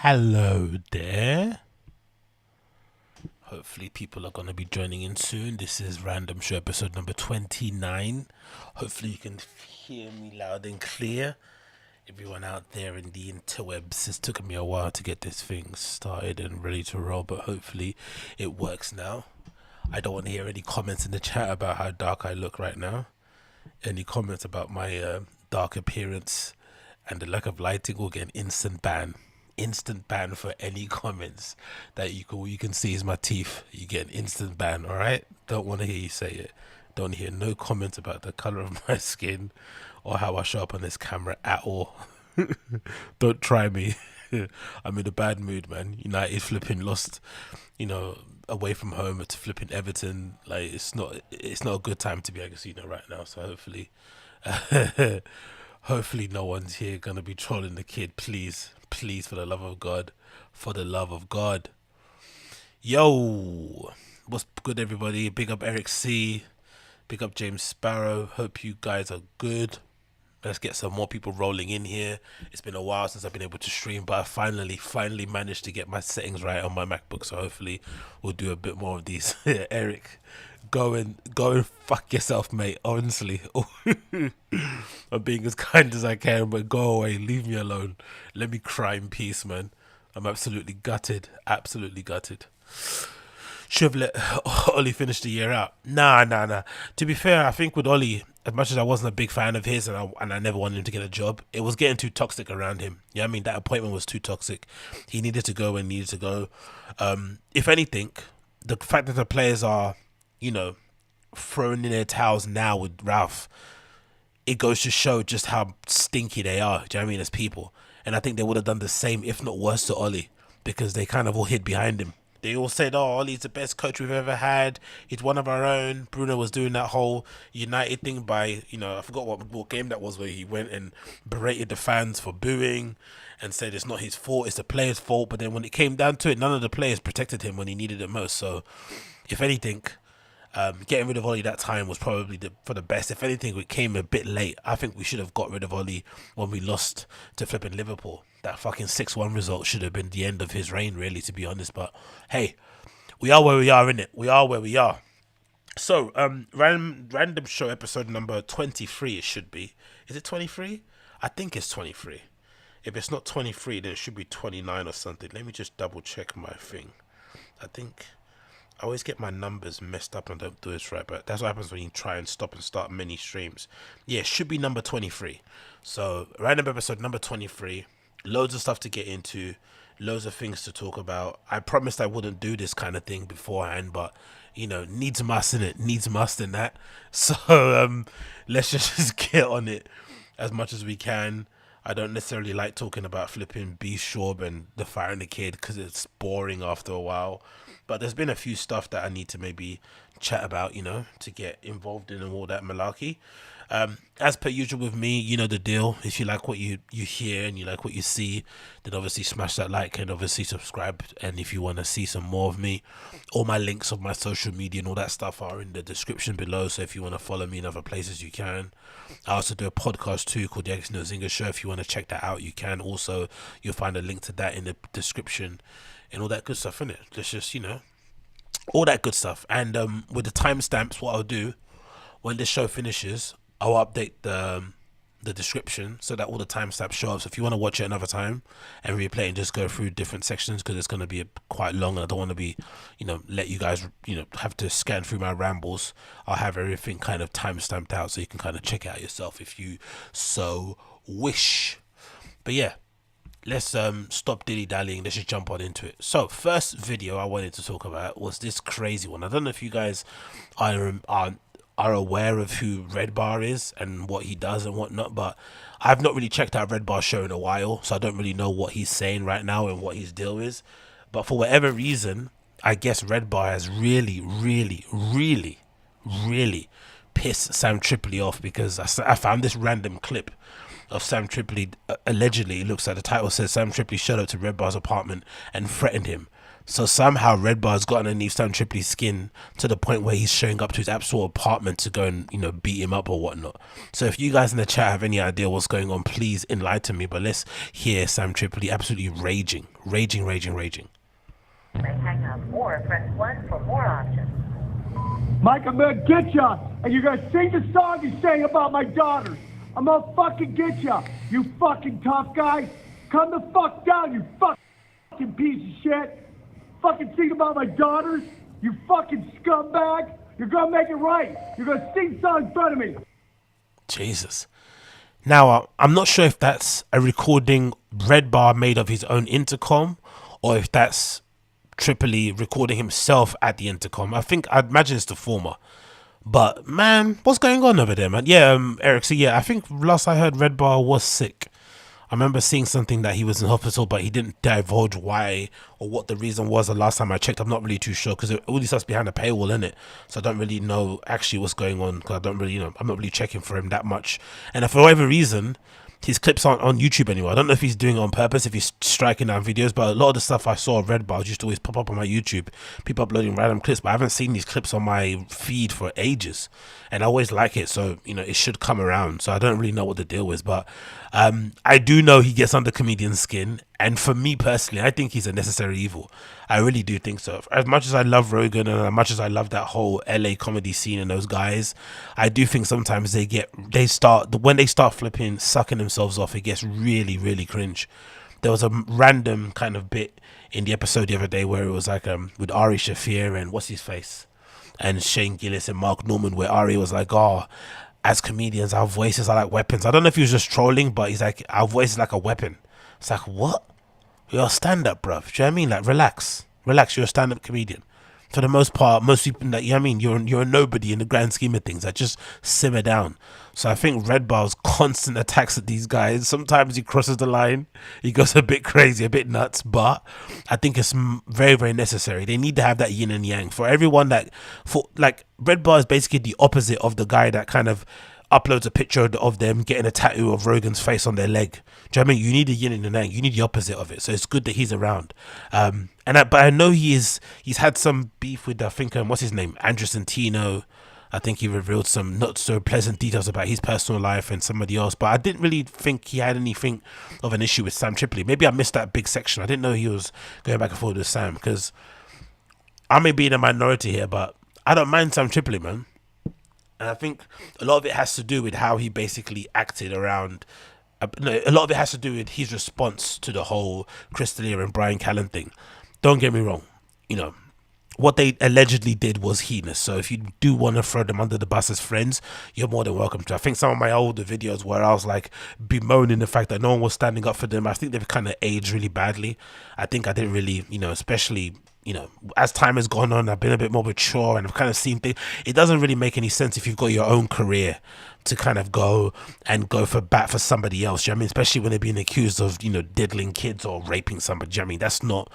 Hello there. Hopefully people are going to be joining in soon. This is Random Show episode number 29. Hopefully you can hear me loud and clear. Everyone out there in the interwebs, it's taken me a while to get this thing started and ready to roll, but hopefully it works now. I don't want to hear any comments in the chat about how dark I look right now. Any comments about my dark appearance and the lack of lighting will get an instant ban. Instant ban for any comments that you can see is my teeth. You get an instant ban. All right, don't want to hear you say it. Don't hear no comments about the color of my skin or how I show up on this camera at all. Don't try me. I'm in a bad mood, man. United flipping lost, away from home to flipping Everton. Like it's not a good time to be a casino right now. So hopefully no one's here gonna be trolling the kid. Please, for the love of God, Yo, what's good, everybody? Big up Eric C, big up James Sparrow. Hope you guys are good. Let's get some more people rolling in here. It's been a while since I've been able to stream, but I finally managed to get my settings right on my MacBook. So hopefully we'll do a bit more of these. Eric, go and fuck yourself, mate. Honestly, I'm being as kind as I can, but go away. Leave me alone. Let me cry in peace, man. I'm absolutely gutted. Should have let Ollie finish the year out. Nah. To be fair, I think with Ollie, as much as I wasn't a big fan of his and I never wanted him to get a job, it was getting too toxic around him. Yeah, I mean, that appointment was too toxic. He needed to go and needed to go. If anything, the fact that the players are, throwing in their towels now with Ralph, it goes to show just how stinky they are, do you know what I mean, as people. And I think they would have done the same, if not worse, to Ollie, because they kind of all hid behind him. They all said, oh, Ollie's the best coach we've ever had. He's one of our own. Bruno was doing that whole United thing by, I forgot what game that was, where he went and berated the fans for booing and said it's not his fault, it's the players' fault. But then when it came down to it, none of the players protected him when he needed it most. So, if anything, getting rid of Ollie that time was probably for the best. If anything, it came a bit late. I think we should have got rid of Ollie when we lost to flipping Liverpool. That fucking 6-1 result should have been the end of his reign, really, to be honest. But hey, we are where we are, innit? We are where we are. So, random show episode number 23, it should be. Is it 23? I think it's 23. If it's not 23, then it should be 29 or something. Let me just double check my thing. I think I always get my numbers messed up and don't do this right, but that's what happens when you try and stop and start many streams. Yeah, it should be number 23. So, random episode number 23. Loads of stuff to get into, loads of things to talk about. I promised I wouldn't do this kind of thing beforehand, but needs must in it, needs must in that. So let's just get on it as much as we can. I don't necessarily like talking about flipping B Schaub and the firing the kid because it's boring after a while. But there's been a few stuff that I need to maybe chat about, to get involved in and all that malarkey. As per usual with me, you know the deal. If you like what you hear and you like what you see, then obviously smash that like and obviously subscribe. And if you want to see some more of me, all my links of my social media and all that stuff are in the description below. So if you want to follow me in other places, you can. I also do a podcast too called the X No Zinger Show. If you want to check that out, you can. Also, you'll find a link to that in the description and all that good stuff, innit? Let's just, all that good stuff. And with the timestamps, what I'll do when this show finishes, I'll update the description so that all the timestamps show up. So if you want to watch it another time and replay and just go through different sections, because it's going to be quite long and I don't want to be, let you guys, have to scan through my rambles. I'll have everything kind of timestamped out so you can kind of check it out yourself if you so wish. But yeah, let's stop dilly-dallying. Let's just jump on into it. So first video I wanted to talk about was this crazy one. I don't know if you guys are aware of who Redbar is and what he does and whatnot, but I've not really checked out Redbar's show in a while, so I don't really know what he's saying right now and what his deal is. But for whatever reason, I guess Redbar has really pissed Sam Tripoli off, because I found this random clip of Sam Tripoli, allegedly, it looks like the title says Sam Tripoli showed up to Redbar's apartment and threatened him So somehow Redbar's got underneath Sam Tripoli's skin to the point where he's showing up to his actual apartment to go and, beat him up or whatnot. So if you guys in the chat have any idea what's going on, please enlighten me. But let's hear Sam Tripoli absolutely raging. Hang up or press 1 for more options. Mike, I'm gonna get ya, and you're gonna sing the song you sang about my daughters. I'm gonna fucking get ya, you fucking tough guy. Come the fuck down, you fucking piece of shit. Fucking sing about my daughters, you fucking scumbag. You're gonna make it right. You're gonna sing the song in front of me. Jesus. Now, I'm not sure if that's a recording Redbar made of his own intercom, or if that's Tripoli recording himself at the intercom. I'd imagine it's the former. But man, what's going on over there, man? Yeah, Eric. So yeah, I think last I heard, Redbar was sick. I remember seeing something that he was in hospital, but he didn't divulge why or what the reason was. The last time I checked, I'm not really too sure because all this stuff's behind a paywall, isn't it? So I don't really know actually what's going on because I don't really, I'm not really checking for him that much. And for whatever reason, his clips aren't on YouTube anymore. I don't know if he's doing it on purpose, if he's striking down videos, but a lot of the stuff I saw of Redbar used to always pop up on my YouTube. People uploading random clips, but I haven't seen these clips on my feed for ages. And I always like it, so, it should come around. So I don't really know what the deal is, but I do know he gets under comedian skin. And for me personally, I think he's a necessary evil. I really do think so. As much as I love Rogan and as much as I love that whole LA comedy scene and those guys, I do think sometimes when they start flipping, sucking themselves off, it gets really, really cringe. There was a random kind of bit in the episode the other day where it was like with Ari Shaffir and what's his face and Shane Gillis and Mark Norman, where Ari was like, oh, as comedians, our voices are like weapons. I don't know if he was just trolling, but he's like, our voice is like a weapon. It's like, what? You're a stand-up, bruv. Do you know what I mean? Like, relax. You're a stand-up comedian. For the most part, most people, like, you know what I mean? You're a nobody in the grand scheme of things. Like, just simmer down. So I think Redbar's constant attacks at these guys, sometimes he crosses the line. He goes a bit crazy, a bit nuts, but I think it's very, very necessary. They need to have that yin and yang. For everyone Redbar is basically the opposite of the guy that kind of uploads a picture of them getting a tattoo of Rogan's face on their leg. Do you know what I mean? You need a yin and a yang. You need the opposite of it. So it's good that he's around. But I know he's had some beef with, I think, what's his name? Andrew Santino. I think he revealed some not so pleasant details about his personal life and somebody else. But I didn't really think he had anything of an issue with Sam Tripoli. Maybe I missed that big section. I didn't know he was going back and forth with Sam, because I may be in a minority here, but I don't mind Sam Tripoli, man. And I think a lot of it has to do with how he basically acted around. A lot of it has to do with his response to the whole Chris D'Elia and Bryan Callen thing. Don't get me wrong. What they allegedly did was heinous. So if you do want to throw them under the bus as friends, you're more than welcome to. I think some of my older videos where I was like bemoaning the fact that no one was standing up for them, I think they've kind of aged really badly. I think I didn't really, especially, as time has gone on, I've been a bit more mature and I've kind of seen things. It doesn't really make any sense if you've got your own career to kind of go for bat for somebody else. Do you know what I mean? Especially when they're being accused of, diddling kids or raping somebody. Do you know what I mean? That's not,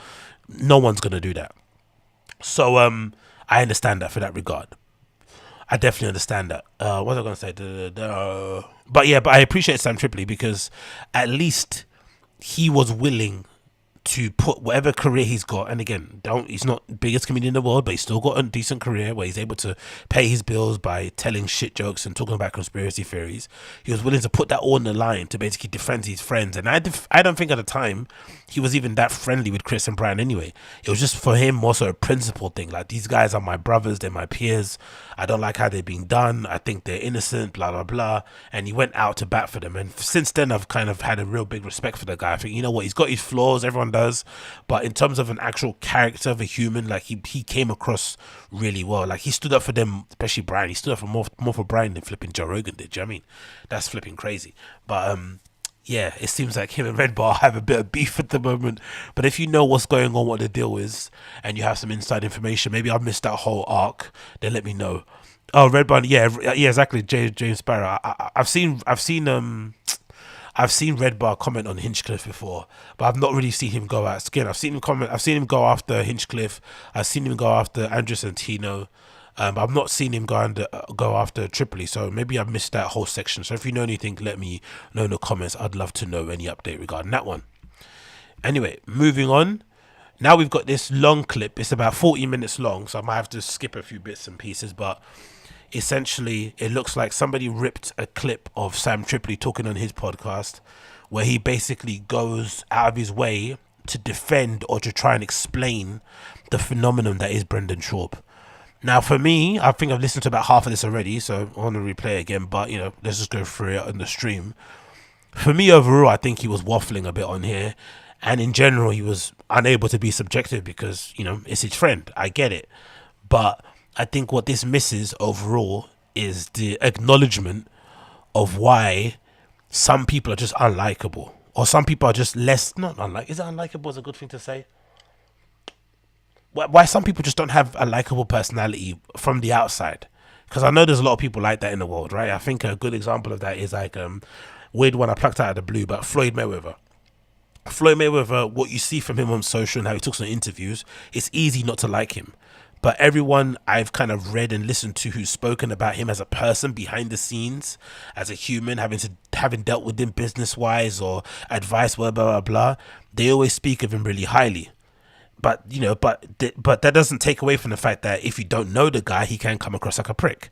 no one's going to do that. So I understand that for that regard. I definitely understand that. What was I going to say? But I appreciate Sam Tripoli because at least he was willing to put whatever career he's got, and again, he's not the biggest comedian in the world, but he's still got a decent career where he's able to pay his bills by telling shit jokes and talking about conspiracy theories. He was willing to put that all on the line to basically defend his friends, and I don't think at the time he was even that friendly with Chris and Bryan anyway. It was just for him more so a principle thing, like, these guys are my brothers, they're my peers, I don't like how they're being done, I think they're innocent, blah blah blah, and he went out to bat for them. And since then I've kind of had a real big respect for the guy. I think, he's got his flaws, everyone does, but in terms of an actual character of a human, like, he came across really well. Like, he stood up for them, especially Bryan. He stood up for more for Bryan than flipping Joe Rogan did. Do you know what I mean? That's flipping crazy. But yeah, it seems like him and Redbar have a bit of beef at the moment. But if you know what's going on, what the deal is, and you have some inside information, maybe I've missed that whole arc, then let me know. Oh, Redbar, yeah, exactly. James Sparrow. I've seen Redbar comment on Hinchcliffe before, but I've not really seen him go out. Again, I've seen him go after Hinchcliffe. I've seen him go after Andrew Santino. But I've not seen him go after Tripoli, so maybe I've missed that whole section. So if you know anything, let me know in the comments. I'd love to know any update regarding that one. Anyway, moving on. Now we've got this long clip. It's about 40 minutes long, so I might have to skip a few bits and pieces, but essentially it looks like somebody ripped a clip of Sam Tripoli talking on his podcast where he basically goes out of his way to defend or to try and explain the phenomenon that is Brendan Schaub. Now, for me, I think I've listened to about half of this already, so I want to replay it again, but, you know, let's just go through it on the stream. For me, overall, I think he was waffling a bit on here, and in general, he was unable to be subjective because, you know, it's his friend. I get it. But I think what this misses overall is the acknowledgement of why some people are just unlikable, or some people are just less, not unlike, is it unlikable is a good thing to say? Why some people just don't have a likable personality from the outside, because I know there's a lot of people like that in the world, right? I think a good example of that is like weird one I plucked out of the blue, but Floyd Mayweather, what you see from him on social and how he talks in interviews, it's easy not to like him. But everyone I've kind of read and listened to who's spoken about him as a person behind the scenes, as a human, having dealt with him business wise or advice, blah blah blah blah, they always speak of him really highly. But you know, but that doesn't take away from the fact that if you don't know the guy, he can come across like a prick.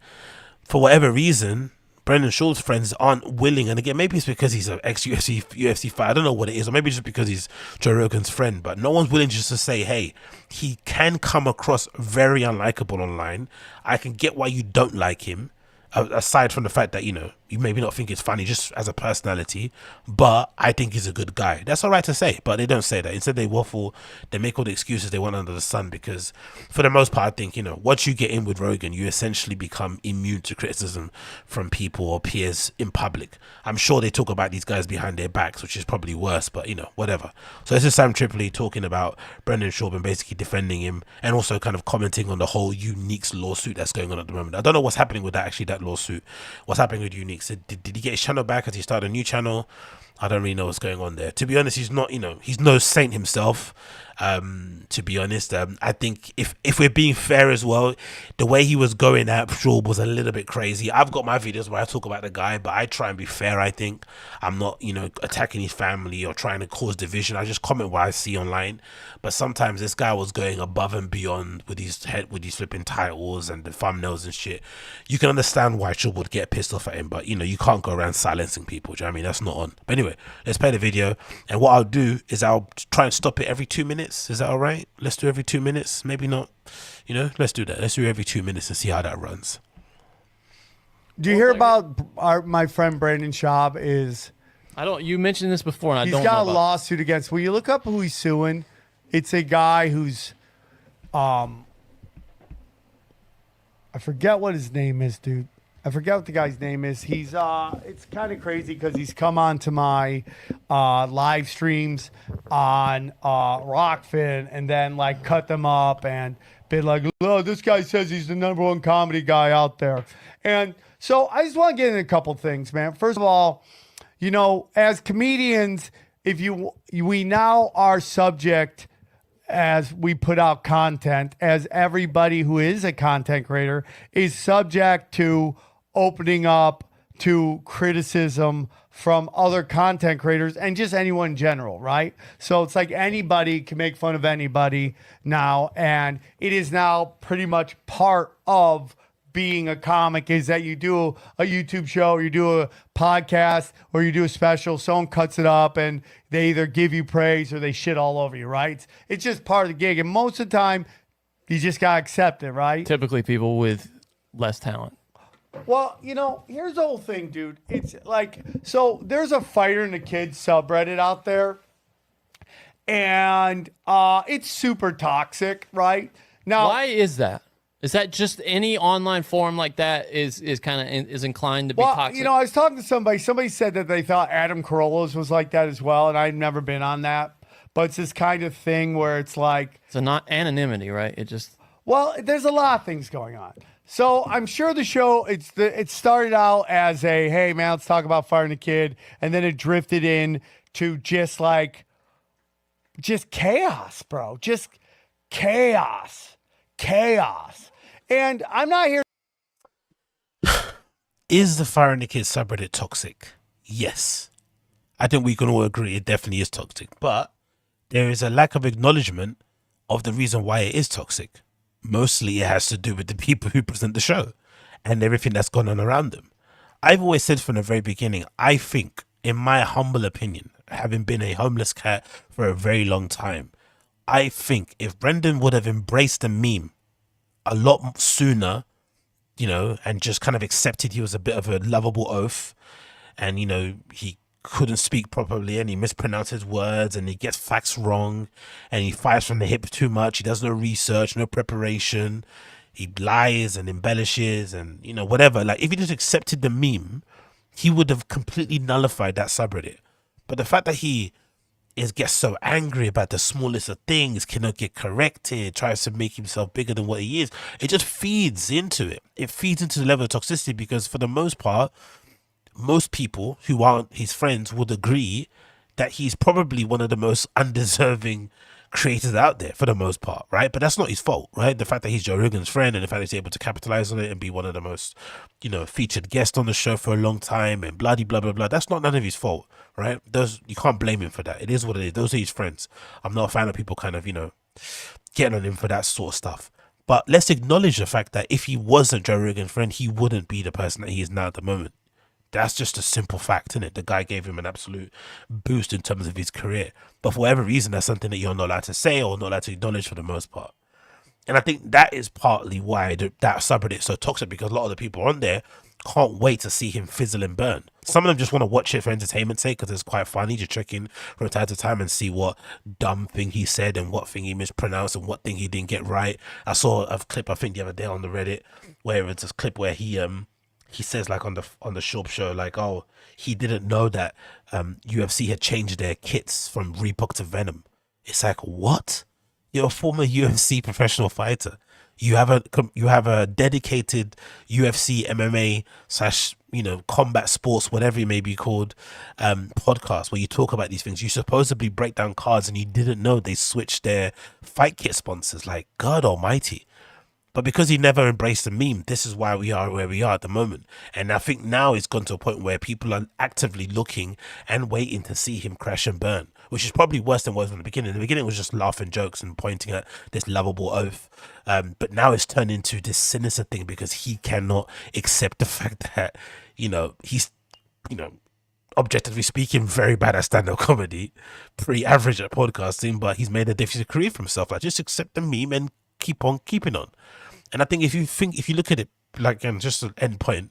For whatever reason, Brendan Schaub's friends aren't willing, and again, maybe it's because he's an ex-UFC fighter, I don't know what it is, or maybe just because he's Joe Rogan's friend, but no one's willing just to say, hey, he can come across very unlikable online. I can get why you don't like him, aside from the fact that, you know, you maybe not think it's funny just as a personality, but I think he's a good guy. That's all right to say, but they don't say that. Instead, they waffle, they make all the excuses they want under the sun, because for the most part, I think, you know, once you get in with Rogan, you essentially become immune to criticism from people or peers in public. I'm sure they talk about these guys behind their backs, which is probably worse, but, you know, whatever. So this is Sam Tripoli talking about Brendan Schaub and basically defending him, and also kind of commenting on the whole Unique's lawsuit that's going on at the moment. I don't know what's happening with that, actually, that lawsuit. What's happening with Unique? So did he get his channel back? Has he started a new channel? I don't really know what's going on there. To be honest, he's not, you know, he's no saint himself. To be honest, I think if we're being fair as well, the way he was going at Schaub was a little bit crazy. I've got my videos where I talk about the guy, but I try and be fair. I think I'm not, you know, attacking his family or trying to cause division. I just comment what I see online. But sometimes this guy was going above and beyond with his flipping titles and the thumbnails and shit. You can understand why Schaub would get pissed off at him, but you know, you can't go around silencing people. Do you know what I mean? That's not on. But anyway, let's play the video, and what I'll do is I'll try and stop it every 2 minutes. Is that all right? Let's do every 2 minutes. Maybe not, you know, let's do that. Let's do every 2 minutes and see how that runs. Do you hear about my friend Brendan Schaub? You mentioned this before, and I don't know. He's got a lawsuit against. Will you look up who he's suing? It's a guy who's, I forget what his name is, dude. I forget what the guy's name is. He's it's kind of crazy because he's come on to my live streams on Rockfin and then like cut them up and been like, oh, this guy says he's the #1 comedy guy out there. And so I just want to get into a couple things, man. First of all, you know, as comedians, we now are subject, as we put out content, as everybody who is a content creator is subject to opening up to criticism from other content creators and just anyone in general, right? So it's like anybody can make fun of anybody now, and it is now pretty much part of being a comic is that you do a YouTube show, or you do a podcast, or you do a special, someone cuts it up and they either give you praise or they shit all over you, right? It's just part of the gig, and most of the time you just gotta accept it, right? Typically people with less talent. Well, you know, here's the whole thing, dude. It's like, so there's a Fighter and the Kids subreddit out there, and it's super toxic, right? Now, why is that? Is that just any online forum like that is inclined to be toxic? You know, I was talking to somebody. Somebody said that they thought Adam Carolla's was like that as well, and I've never been on that. But it's this kind of thing where it's like, it's not anonymity, right? It just, well, there's a lot of things going on. So I'm sure the show, it started out as a, hey man, let's talk about firing a kid, and then it drifted in to just chaos, bro. Just chaos. And I'm not here. Is the Firing the Kids subreddit toxic? Yes. I think we can all agree it definitely is toxic. But there is a lack of acknowledgement of the reason why it is toxic. Mostly it has to do with the people who present the show and everything that's gone on around them. I've always said from the very beginning, I think, in my humble opinion, having been a homeless cat for a very long time, I think if Brendan would have embraced the meme a lot sooner, you know, and just kind of accepted he was a bit of a lovable oaf, and, you know, he couldn't speak properly and he mispronounces words and he gets facts wrong and he fires from the hip too much, he does no research, no preparation, he lies and embellishes and, you know, whatever. Like, if he just accepted the meme, he would have completely nullified that subreddit. But the fact that he gets so angry about the smallest of things, cannot get corrected, tries to make himself bigger than what he is, it just feeds into it. It feeds into the level of toxicity, because for the most part, most people who aren't his friends would agree that he's probably one of the most undeserving creators out there for the most part, right? But that's not his fault, right? The fact that he's Joe Rogan's friend and the fact that he's able to capitalize on it and be one of the most, you know, featured guests on the show for a long time and bloody blah blah blah, that's not none of his fault, right? Those, you can't blame him for that. It is what it is. Those are his friends. I'm not a fan of people kind of, you know, getting on him for that sort of stuff. But let's acknowledge the fact that if he wasn't Joe Rogan's friend, he wouldn't be the person that he is now at the moment. That's just a simple fact, isn't it? The guy gave him an absolute boost in terms of his career. But for whatever reason, that's something that you're not allowed to say or not allowed to acknowledge for the most part. And I think that is partly why that subreddit is so toxic, because a lot of the people on there can't wait to see him fizzle and burn. Some of them just want to watch it for entertainment's sake because it's quite funny to check in from time to time and see what dumb thing he said and what thing he mispronounced and what thing he didn't get right. I saw a clip, I think the other day on the Reddit, where it's a clip where he says, like, on the Schaub show, like, oh, he didn't know that UFC had changed their kits from Reebok to Venom. It's like, what? You're a former UFC professional fighter. You have a dedicated UFC MMA / you know, combat sports, whatever it may be called, podcast where you talk about these things. You supposedly break down cards and you didn't know they switched their fight kit sponsors. Like, God almighty. But because he never embraced the meme, this is why we are where we are at the moment. And I think now it's gone to a point where people are actively looking and waiting to see him crash and burn, which is probably worse than it was in the beginning. In the beginning, it was just laughing jokes and pointing at this lovable oaf. But now it's turned into this sinister thing because he cannot accept the fact that, you know, he's, you know, objectively speaking, very bad at stand-up comedy, pretty average at podcasting, but he's made a difficult career for himself. Like, just accept the meme and keep on keeping on. And I think if you look at it, like, and just an end point,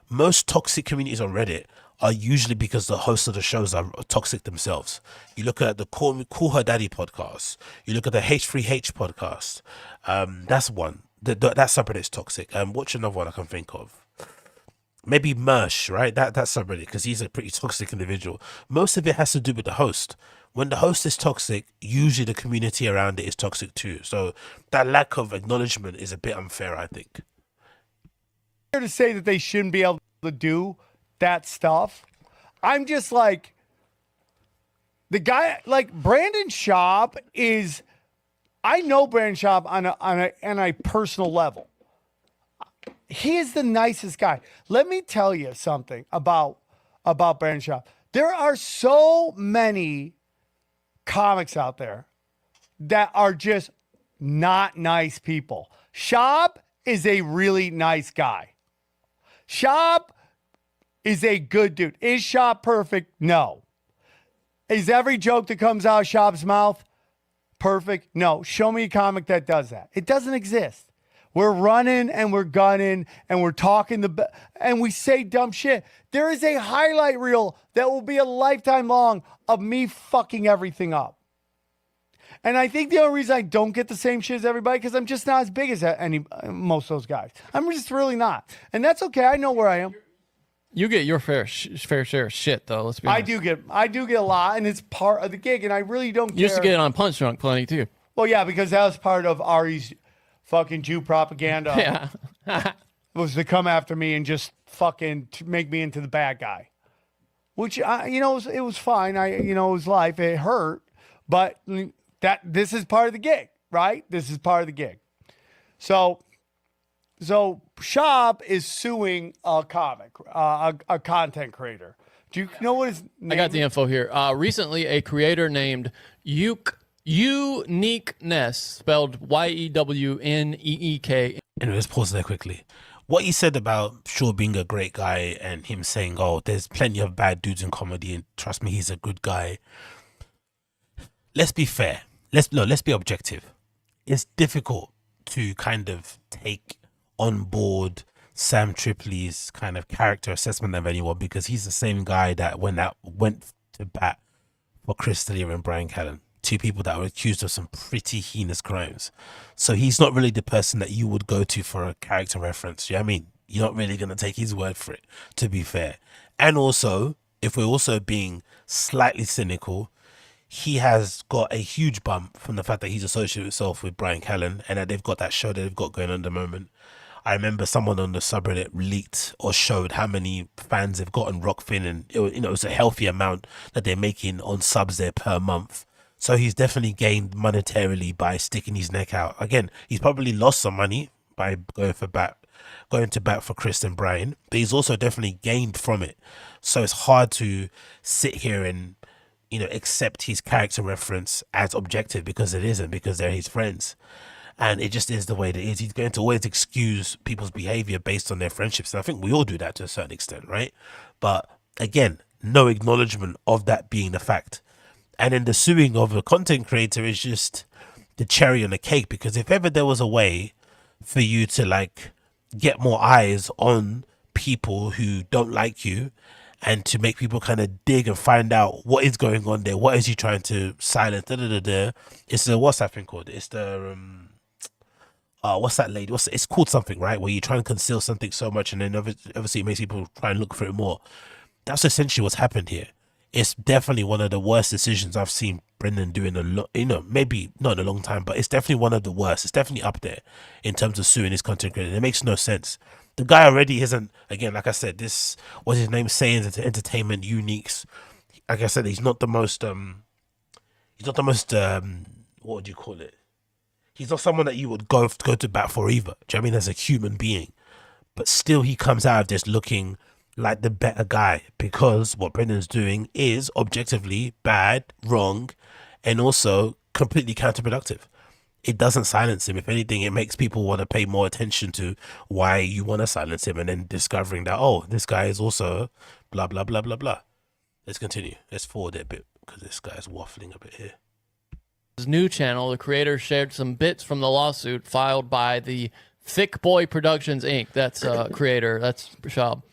most toxic communities on Reddit are usually because the hosts of the shows are toxic themselves. You look at the Call Her Daddy podcast. You look at the H3H podcast. That's one. That subreddit is toxic. What's another one I can think of? Maybe Mersh, right? That subreddit, because he's a pretty toxic individual. Most of it has to do with the host. When the host is toxic, usually the community around it is toxic too. So that lack of acknowledgement is a bit unfair, I think. To say that they shouldn't be able to do that stuff, I'm just like, the guy, like, Brendan Schaub is, I know Brendan Schaub on a personal level. He is the nicest guy. Let me tell you something about Brendan Schaub. There are so many comics out there that are just not nice people. Schaub is a really nice guy. Schaub is a good dude. Is Schaub perfect? No. Is every joke that comes out of Schaub's mouth perfect? No. Show me a comic that does that. It doesn't exist. We're running and we're gunning and we're talking and we say dumb shit. There is a highlight reel that will be a lifetime long of me fucking everything up. And I think the only reason I don't get the same shit as everybody, because I'm just not as big as most of those guys. I'm just really not. And that's okay. I know where I am. You get your fair share of shit, though. Let's be honest. I do get a lot, and it's part of the gig, and I really don't care. You used to get it on Punch Drunk plenty, too. Well, yeah, because that was part of Ari's fucking Jew propaganda. Yeah. Was to come after me and just fucking make me into the bad guy. Which, it was fine. It was life. It hurt. But this is part of the gig, right? This is part of the gig. So Schaub is suing a comic, a content creator. Do you know what his name I got the info here. Recently, a creator named Uniqueness, spelled YEWNEEK. Anyway, let's pause there quickly. What he said about Shaw being a great guy and him saying, "Oh, there's plenty of bad dudes in comedy, and trust me, he's a good guy." Let's be fair. Let's be objective. It's difficult to kind of take on board Sam Tripoli's kind of character assessment of anyone, because he's the same guy that went to bat for Chris D'Elia and Bryan Callen, two people that were accused of some pretty heinous crimes. So he's not really the person that you would go to for a character reference. You know what I mean? You're not really going to take his word for it, to be fair. And also, if we're also being slightly cynical, he has got a huge bump from the fact that he's associated himself with Bryan Callen and that they've got that show that they've got going on at the moment. I remember someone on the subreddit leaked or showed how many fans they've got on Rockfin, and it was a healthy amount that they're making on subs there per month. So he's definitely gained monetarily by sticking his neck out. Again, he's probably lost some money by going to bat for Chris and Bryan, but he's also definitely gained from it. So it's hard to sit here and accept his character reference as objective, because it isn't, because they're his friends. And it just is the way it is. He's going to always excuse people's behavior based on their friendships. And I think we all do that to a certain extent, right? But again, no acknowledgement of that being the fact. And then the suing of a content creator is just the cherry on the cake, because if ever there was a way for you to get more eyes on people who don't like you, and to make people kind of dig and find out what is going on there, what is he trying to silence, it's the, what's that thing called? It's the what's that lady? It's called something, right? Where you try and conceal something so much, and then obviously it makes people try and look for it more. That's essentially what's happened here. It's definitely one of the worst decisions I've seen Brendan do in a lot, maybe not in a long time, but it's definitely one of the worst. It's definitely up there in terms of suing his content creator. It makes no sense. The guy already isn't, again, like I said, this, what's his name, saying it's entertainment uniques. Like I said, he's not the most, what would you call it? He's not someone that you would go to bat for either. Do you know what I mean? As a human being. But still, he comes out of this looking like the better guy, because what Brendan's doing is objectively bad, wrong, and also completely counterproductive. It doesn't silence him. If anything, it makes people want to pay more attention to why you want to silence him, and then discovering that, oh, this guy is also blah, blah, blah, blah, blah. Let's continue. Let's forward it a bit, because this guy's waffling a bit here. His new channel, the creator shared some bits from the lawsuit filed by the Thick Boy Productions, Inc. That's creator. That's Schaub.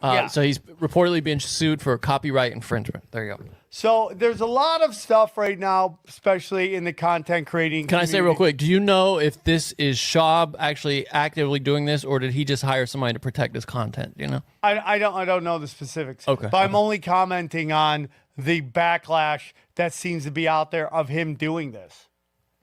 Yeah. So he's reportedly being sued for copyright infringement. There you go. So there's a lot of stuff right now, especially in the content creating Can I say real quick, do you know if this is Schaub actually actively doing this, or did he just hire somebody to protect his content? Do you know? I don't know the specifics. Okay. But I'm only commenting on the backlash that seems to be out there of him doing this.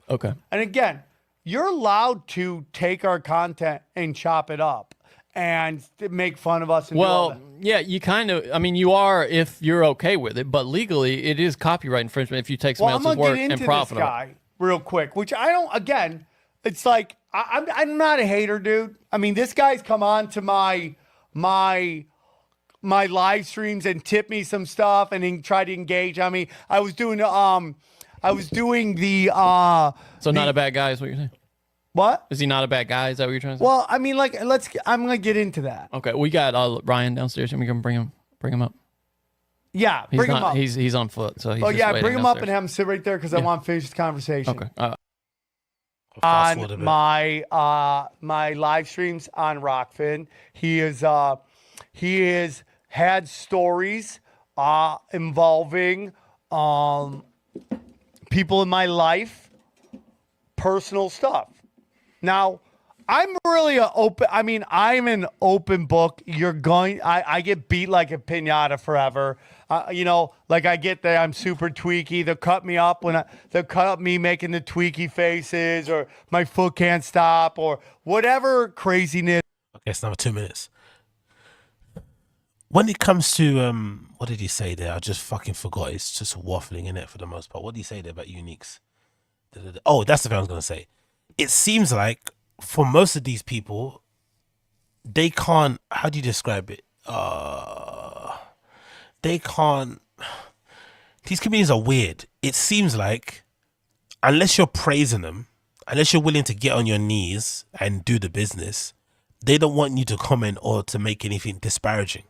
Okay. And again, you're allowed to take our content and chop it up and make fun of us. And do all Well, that. yeah, you kind of, I mean, you are if you're okay with it, but legally it is copyright infringement if you take Well, someone I'm else's gonna work get and into profit this on it. guy real quick, which I don't. Again, it's like I'm not a hater, dude. I mean, this guy's come on to my live streams and tip me some stuff and then try to engage on me. I was doing the So not a bad guy is what you're saying? what? Is he not a bad guy? Is that what you're trying to say? Well, I mean, like I'm gonna get into that. Okay, we got Ryan downstairs, and we can bring him up. Yeah, He's bring him not, up. He's on foot, so he's Oh just yeah, waiting bring him up downstairs. and have him sit right there because I want to finish this conversation. Okay. Fast forward a On bit. my live streams on Rockfin, he has had stories involving people in my life, personal stuff. Now, I'm really I'm an open book. I get beat like a piñata forever. Like I get that I'm super tweaky. They'll cut me up they'll cut up me making the tweaky faces, or my foot can't stop, or whatever craziness. Okay, it's another 2 minutes. When it comes to what did he say there? I just fucking forgot. It's just waffling in it for the most part. What did he say there about uniques? Oh, that's the thing I was gonna say. It seems like for most of these people, they can't. How do you describe it? They can't. These comedians are weird. It seems like unless you're praising them, unless you're willing to get on your knees and do the business, they don't want you to comment or to make anything disparaging.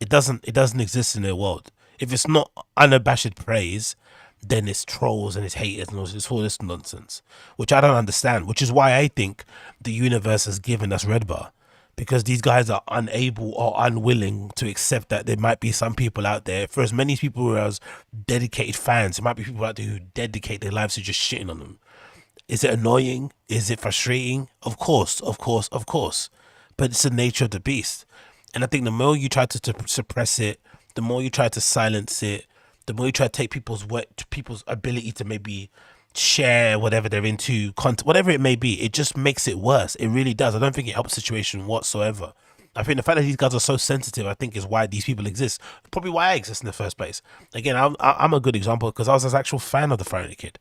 It doesn't exist in their world. If it's not unabashed praise, then it's trolls and it's haters and all this nonsense, which I don't understand, which is why I think the universe has given us Redbar, because these guys are unable or unwilling to accept that there might be some people out there, for as many people who are as dedicated fans, there might be people out there who dedicate their lives to just shitting on them. Is it annoying? Is it frustrating? Of course. But it's the nature of the beast. And I think the more you try to suppress it, the more you try to silence it, the more you try to take people's ability to maybe share whatever they're into, content, whatever it may be, it just makes it worse. It really does. I don't think it helps the situation whatsoever. I think the fact that these guys are so sensitive, I think, is why these people exist. Probably why I exist in the first place. Again, I'm a good example because I was an actual fan of the Friday Kid.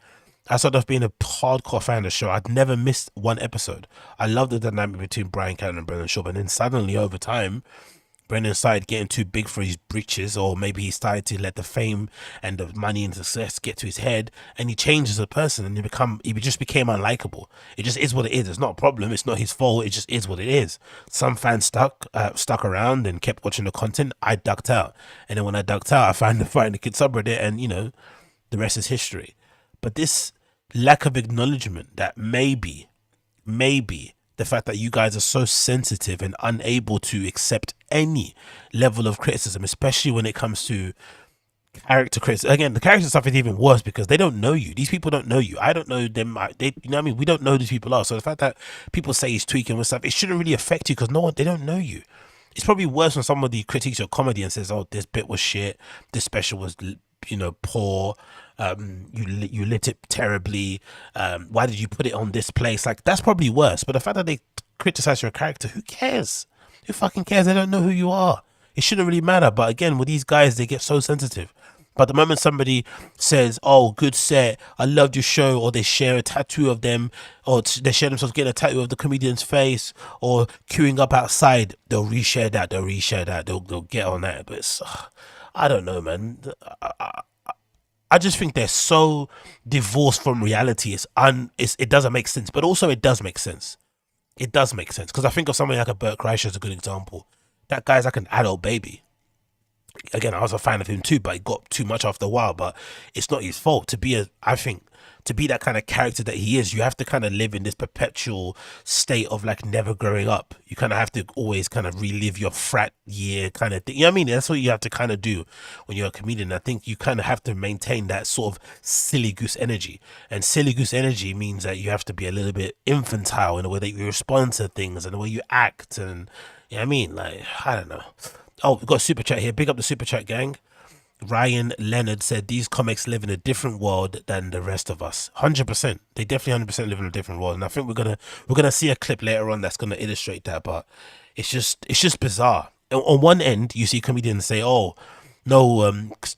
I started off being a hardcore fan of the show. I'd never missed one episode. I loved the dynamic between Bryan, Callen, and Brendan Schaub. And then suddenly, over time, Brendan started getting too big for his britches, or maybe he started to let the fame and the money and success get to his head, and he changed as a person, and he just became unlikable. It just is what it is. It's not a problem. It's not his fault. It just is what it is. Some fans stuck around and kept watching the content. I ducked out, and then when I ducked out, I found the Kid subreddit, and the rest is history. But this lack of acknowledgement that maybe the fact that you guys are so sensitive and unable to accept any level of criticism, especially when it comes to character criticism. Again, the character stuff is even worse because they don't know you. These people don't know you. I don't know them. We don't know who these people are. So the fact that people say he's tweaking and stuff, it shouldn't really affect you because they don't know you. It's probably worse when somebody critiques your comedy and says, "Oh, this bit was shit. This special was, poor. You lit it terribly. Why did you put it on this place?" Like, that's probably worse. But the fact that they criticize your character, who cares? Who fucking cares? They don't know who you are. It shouldn't really matter. But again, with these guys, they get so sensitive. But the moment somebody says, "Oh, good set, I loved your show," or they share a tattoo of them, or they share themselves getting a tattoo of the comedian's face, or queuing up outside, they'll reshare that. They'll get on that. But it's, I don't know, man. I just think they're so divorced from reality. It doesn't make sense, but also it does make sense. It does make sense because I think of somebody like a Bert Kreischer as a good example. That guy's like an adult baby. Again, I was a fan of him too, but he got too much after a while. But it's not his fault. To be that kind of character that he is, you have to kind of live in this perpetual state of like never growing up. You kind of have to always kind of relive your frat year kind of thing. You know what I mean? That's what you have to kind of do when you're a comedian. I think you kind of have to maintain that sort of silly goose energy. And silly goose energy means that you have to be a little bit infantile in the way that you respond to things and the way you act. And you know what I mean? Like, I don't know. Oh, we've got a super chat here. Big up the super chat gang. Ryan Leonard said these comics live in a different world than the rest of us. 100%. They definitely 100% live in a different world, and I think we're gonna see a clip later on that's gonna illustrate that. But it's just bizarre. On one end, you see comedians say, "Oh, no,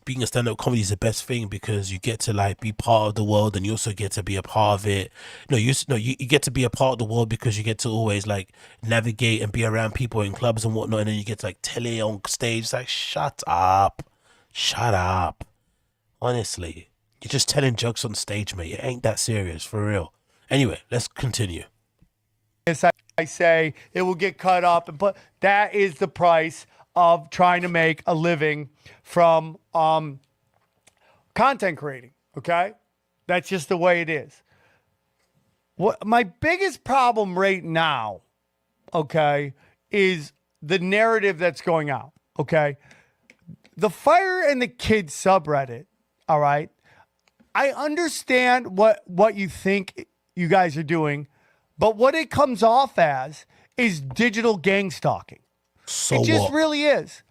being a stand-up comedy is the best thing because you get to like be part of the world, and you also get to be a part of it." You get to be a part of the world because you get to always like navigate and be around people in clubs and whatnot, and then you get to like tell it on stage. It's like, shut up. Honestly, you're just telling jokes on stage, mate. It ain't that serious, for real. Anyway, let's continue. Yes, I say it will get cut up, but that is the price of trying to make a living from content creating. Okay, that's just the way it is. What my biggest problem right now, okay, is the narrative that's going out. Okay. The Fire and the Kids subreddit, all right? I understand what you think you guys are doing, but what it comes off as is digital gang stalking. So it just what? really is.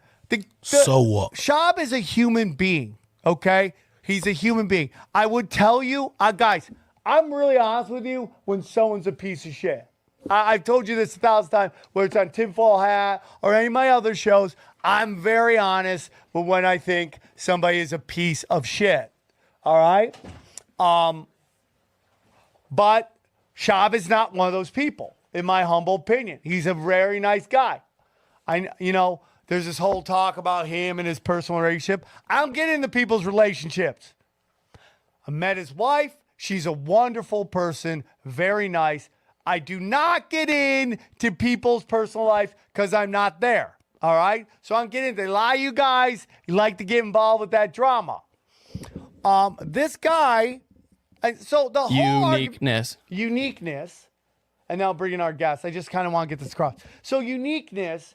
So what? Schaub is a human being, okay? He's a human being. I would tell you, guys, I'm really honest with you when someone's a piece of shit. I've told you this 1,000 times, whether it's on Tinfoil Hat or any of my other shows. I'm very honest with when I think somebody is a piece of shit. All right? But Schaub is not one of those people, in my humble opinion. He's a very nice guy. There's this whole talk about him and his personal relationship. I don't get into people's relationships. I met his wife. She's a wonderful person, very nice. I do not get into people's personal life because I'm not there. All right? So I'm getting, they lie, you guys. You like to get involved with that drama. This guy, so the whole uniqueness, and now bring in our guest. I just kind of want to get this across. So uniqueness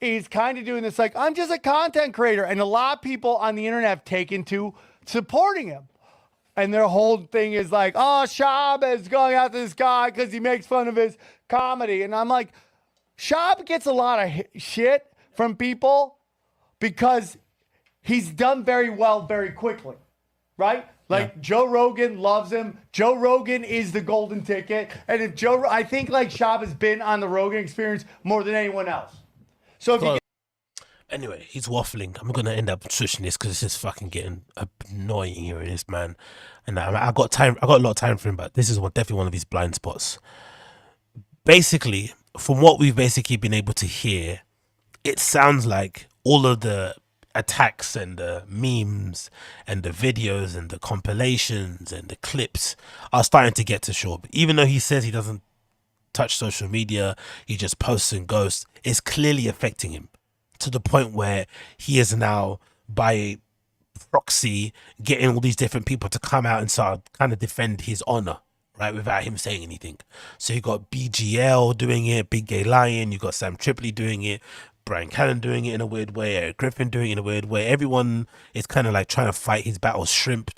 is kind of doing this like, I'm just a content creator. And a lot of people on the internet have taken to supporting him. And their whole thing is like, oh, Schaub is going after this guy because he makes fun of his comedy. And I'm like, Schaub gets a lot of shit from people because he's done very well very quickly, right? Like Joe Rogan loves him. Joe Rogan is the golden ticket. And if I think like Schaub has been on the Rogan Experience more than anyone else. So if you anyway, he's waffling. I'm gonna end up switching this because it's just fucking getting annoying hearing this man. And I got time. I got a lot of time for him, but this is definitely one of his blind spots. Basically, from what we've basically been able to hear, it sounds like all of the attacks and the memes and the videos and the compilations and the clips are starting to get to Schaub. Even though he says he doesn't touch social media, he just posts and ghosts, it's clearly affecting him to the point where he is now by proxy getting all these different people to come out and start kind of defend his honor, right, without him saying anything. So you got BGL doing it, Big Gay Lion, you got Sam Tripoli doing it, Brian Callen doing it in a weird way, Eric Griffin doing it in a weird way. Everyone is kind of like trying to fight his battle. Shrimp,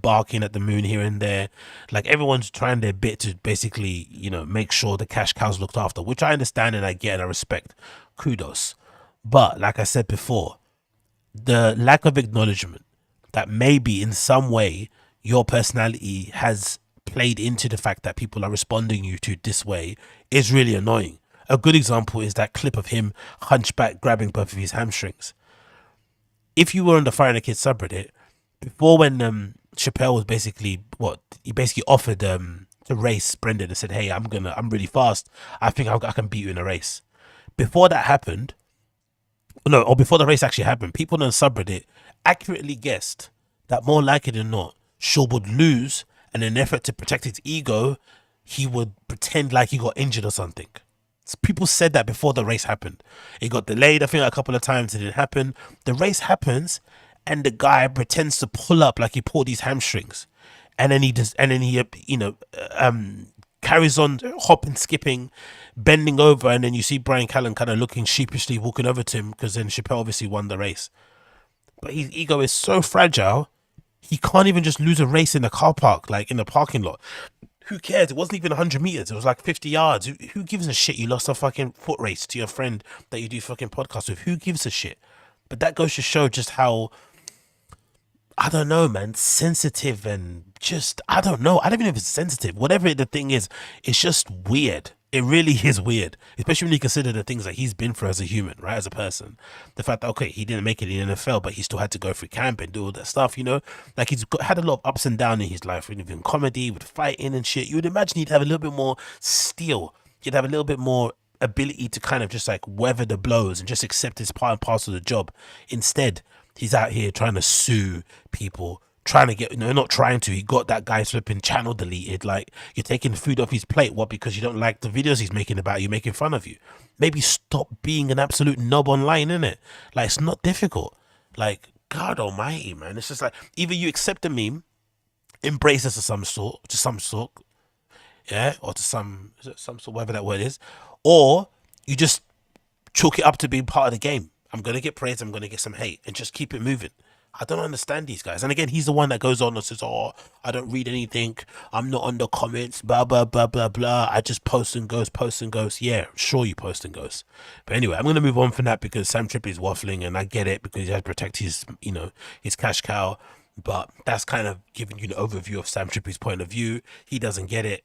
barking at the moon here and there. Like everyone's trying their bit to basically, make sure the cash cow's looked after, which I understand and I get and I respect. Kudos. But like I said before, the lack of acknowledgement that maybe in some way your personality has played into the fact that people are responding you to this way is really annoying. A good example is that clip of him hunchback grabbing both of his hamstrings. If you were on the Fire and the Kids subreddit, before when Chappelle was he basically offered to race Brendan and said, hey, I'm really fast. I think I can beat you in a race. Before that happened, before the race actually happened, people on the subreddit accurately guessed that more likely than not, Schaub would lose, and in an effort to protect his ego, he would pretend like he got injured or something. People said that before the race happened. It got delayed, I think, a couple of times. It didn't happen. The race happens, and the guy pretends to pull up like he pulled his hamstrings, and then he carries on hopping, skipping, bending over, and then you see Brian Callen kind of looking sheepishly, walking over to him because then Chappelle obviously won the race. But his ego is so fragile, he can't even just lose a race in the car park, like in the parking lot. Who cares? It wasn't even 100 meters. It was like 50 yards. Who gives a shit? You lost a fucking foot race to your friend that you do fucking podcasts with. Who gives a shit? But that goes to show just how, I don't know, man, sensitive and just, I don't know. I don't even know if it's sensitive. Whatever the thing is, it's just weird. It really is weird, especially when you consider the things that he's been through as a human, right, as a person. The fact that, okay, he didn't make it in the NFL, but he still had to go through camp and do all that stuff, Like, had a lot of ups and downs in his life, in comedy, with fighting and shit. You would imagine he'd have a little bit more steel. He'd have a little bit more ability to kind of just, like, weather the blows and just accept his part and parcel of the job. Instead, he's out here trying to sue people, trying to get, not trying to, he got that guy's flipping channel deleted. Like, you're taking food off his plate. What? Because you don't like the videos he's making about you, making fun of you. Maybe stop being an absolute knob online, innit? Like, it's not difficult. Like, God almighty, man. It's just like, either you accept the meme, embrace it to some sort, yeah, or to some sort, whatever that word is, or you just chalk it up to being part of the game. I'm going to get praise, I'm going to get some hate, and just keep it moving. I don't understand these guys. And again, he's the one that goes on and says, oh, I don't read anything. I'm not on the comments, blah, blah, blah, blah, blah. I just post and ghost. Yeah, sure you post and ghost. But anyway, I'm going to move on from that because Sam Tripoli's waffling and I get it because he has to protect his, his cash cow. But that's kind of giving you an overview of Sam Tripoli's point of view. He doesn't get it.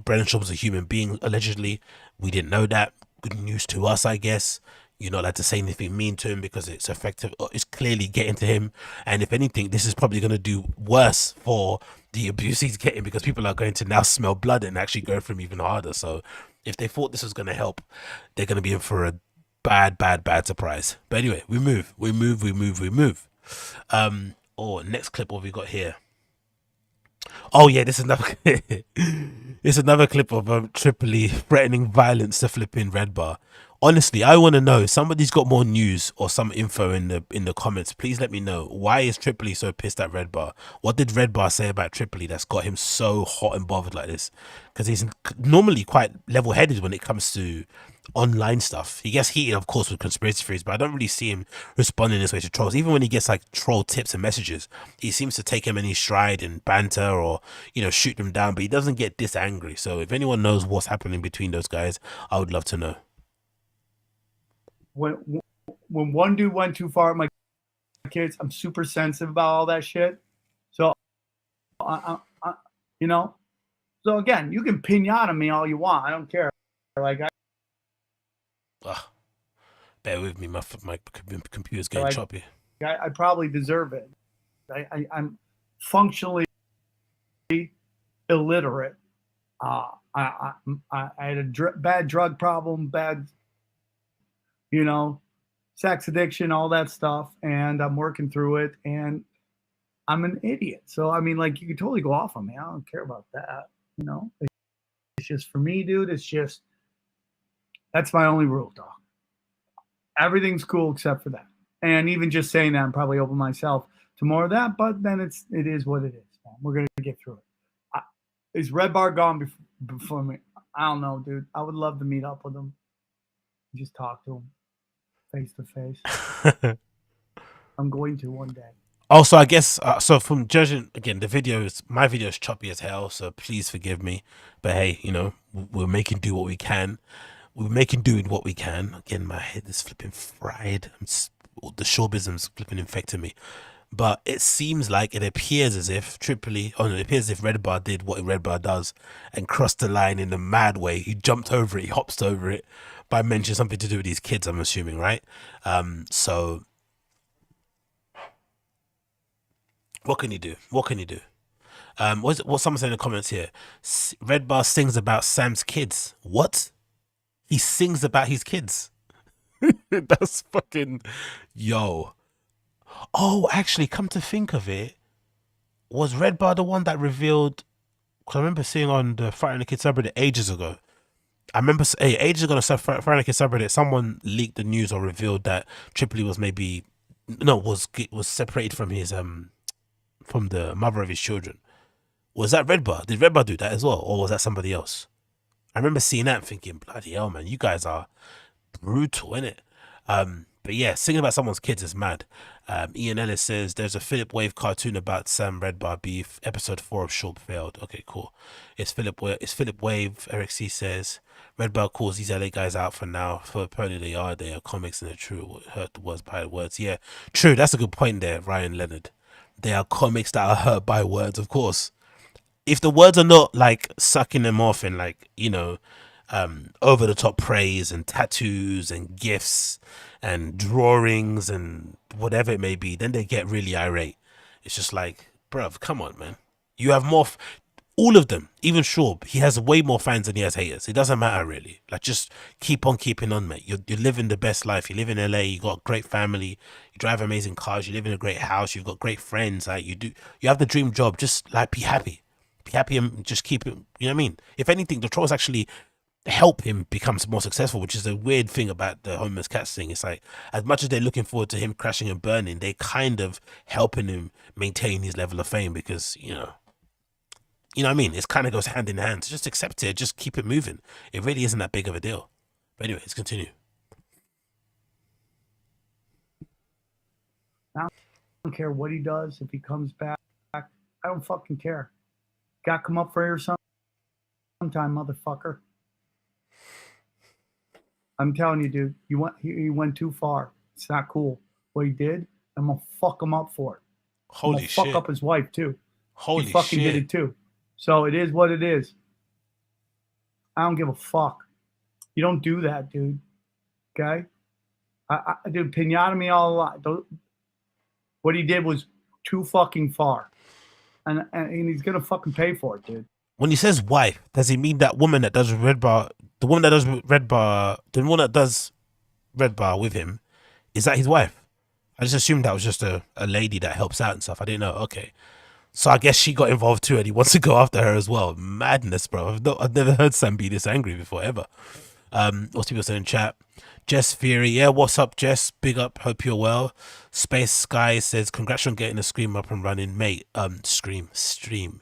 Brendan Schaub was a human being, allegedly. We didn't know that. Good news to us, I guess. You're not allowed to say anything mean to him because it's effective. It's clearly getting to him. And if anything, this is probably going to do worse for the abuse he's getting because people are going to now smell blood and actually go for him even harder. So if they thought this was going to help, they're going to be in for a bad surprise. But anyway, we move. Next clip, what we got here? Oh yeah, this is another. It's another clip of Tripoli threatening violence to flipping Redbar. Honestly, I want to know. If somebody's got more news or some info in the comments. Please let me know. Why is Tripoli so pissed at Redbar? What did Redbar say about Tripoli that's got him so hot and bothered like this? Because he's normally quite level-headed when it comes to online stuff. He gets heated, of course, with conspiracy theories, but I don't really see him responding this way to trolls. Even when he gets like troll tips and messages, he seems to take him in his stride and banter or, you know, shoot them down, but he doesn't get this angry. So if anyone knows what's happening between those guys, I would love to know. When one dude went too far with my kids, I'm super sensitive about all that shit. So, you know, so again, you can pinata me all you want. I don't care. Like, bear with me, my computer's getting choppy. I probably deserve it. I'm functionally illiterate. I had a bad drug problem, bad, you know, sex addiction, all that stuff, and I'm working through it, and I'm an idiot. So, I mean, like, you can totally go off on me. I don't care about that, you know? It's just, for me, dude, it's just, that's my only rule, dog. Everything's cool except for that. And even just saying that, I'm probably open myself to more of that, but then it is what it is, man. We're going to get through it. Is Redbar gone before me? I don't know, dude. I would love to meet up with him. Just talk to him face to face. I'm going to one day. Also, I guess, so from judging, again, my video is choppy as hell, so please forgive me. But hey, you know, we're making do what we can. We're making do with what we can. Again, my head is flipping fried. The showbism's flipping infecting me. But it seems like, it appears as if it appears as if Redbar did what Redbar does and crossed the line in a mad way. He jumped over it, he hopped over it by mentioning something to do with these kids, I'm assuming, right? So what can you do? What can you do? What's someone saying in the comments here? Redbar sings about Sam's kids. What? He sings about his kids. That's fucking, yo. Oh, actually, come to think of it, was Redbar the one that revealed? Because I remember seeing on the Friday the Kid subreddit ages ago. I remember ages ago on the Friday the Kid subreddit, someone leaked the news or revealed that Tripoli was was separated from his from the mother of his children. Was that Redbar? Did Redbar do that as well, or was that somebody else? I remember seeing that and thinking, bloody hell, man, you guys are brutal, innit? But yeah, singing about someone's kids is mad. Ian Ellis says there's a Philip Wave cartoon about Sam Redbar beef. Episode 4 of Schaub failed. Okay, cool. It's Philip Wave. Eric C says Redbar calls these LA guys out for now. For apparently they are comics and they're true. Hurt the words by words. Yeah, true. That's a good point there, Ryan Leonard. They are comics that are hurt by words, of course. If the words are not like sucking them off and like, you know, over the top praise and tattoos and gifts and drawings and whatever it may be, then they get really irate. It's just like, bruv, come on, man. You have more, all of them, even Schaub, he has way more fans than he has haters. It doesn't matter really. Like, just keep on keeping on, mate. You're living the best life. You live in LA, you got a great family, you drive amazing cars, you live in a great house, you've got great friends. Like, you have the dream job. Just like, be happy. Be happy and just keep it, you know what I mean? If anything, the trolls actually help him become more successful, which is a weird thing about the homeless cats thing. It's like, as much as they're looking forward to him crashing and burning, they kind of helping him maintain his level of fame because, you know what I mean? It kind of goes hand in hand. So just accept it, just keep it moving. It really isn't that big of a deal. But anyway, let's continue. I don't care what he does. If he comes back, I don't fucking care. Got to come up for here sometime, motherfucker. I'm telling you, dude, he went too far. It's not cool. What he did, I'm going to fuck him up for it. Holy shit. Fuck up his wife, too. Holy he fucking shit. did it, too. So it is what it is. I don't give a fuck. You don't do that, dude. Okay? Dude, pinata me all a lot. What he did was too fucking far. And he's going to fucking pay for it, dude. When he says wife, does he mean that woman that does Redbar, the woman that does Redbar with him, is that his wife? I just assumed that was just a lady that helps out and stuff. I didn't know. Okay. So I guess she got involved too, and he wants to go after her as well. Madness, bro. I've never heard Sam be this angry before, ever. What's people saying in chat? Jess Fury, yeah, what's up, Jess? Big up, hope you're well. Space Sky says, congrats on getting the stream up and running, mate. Stream.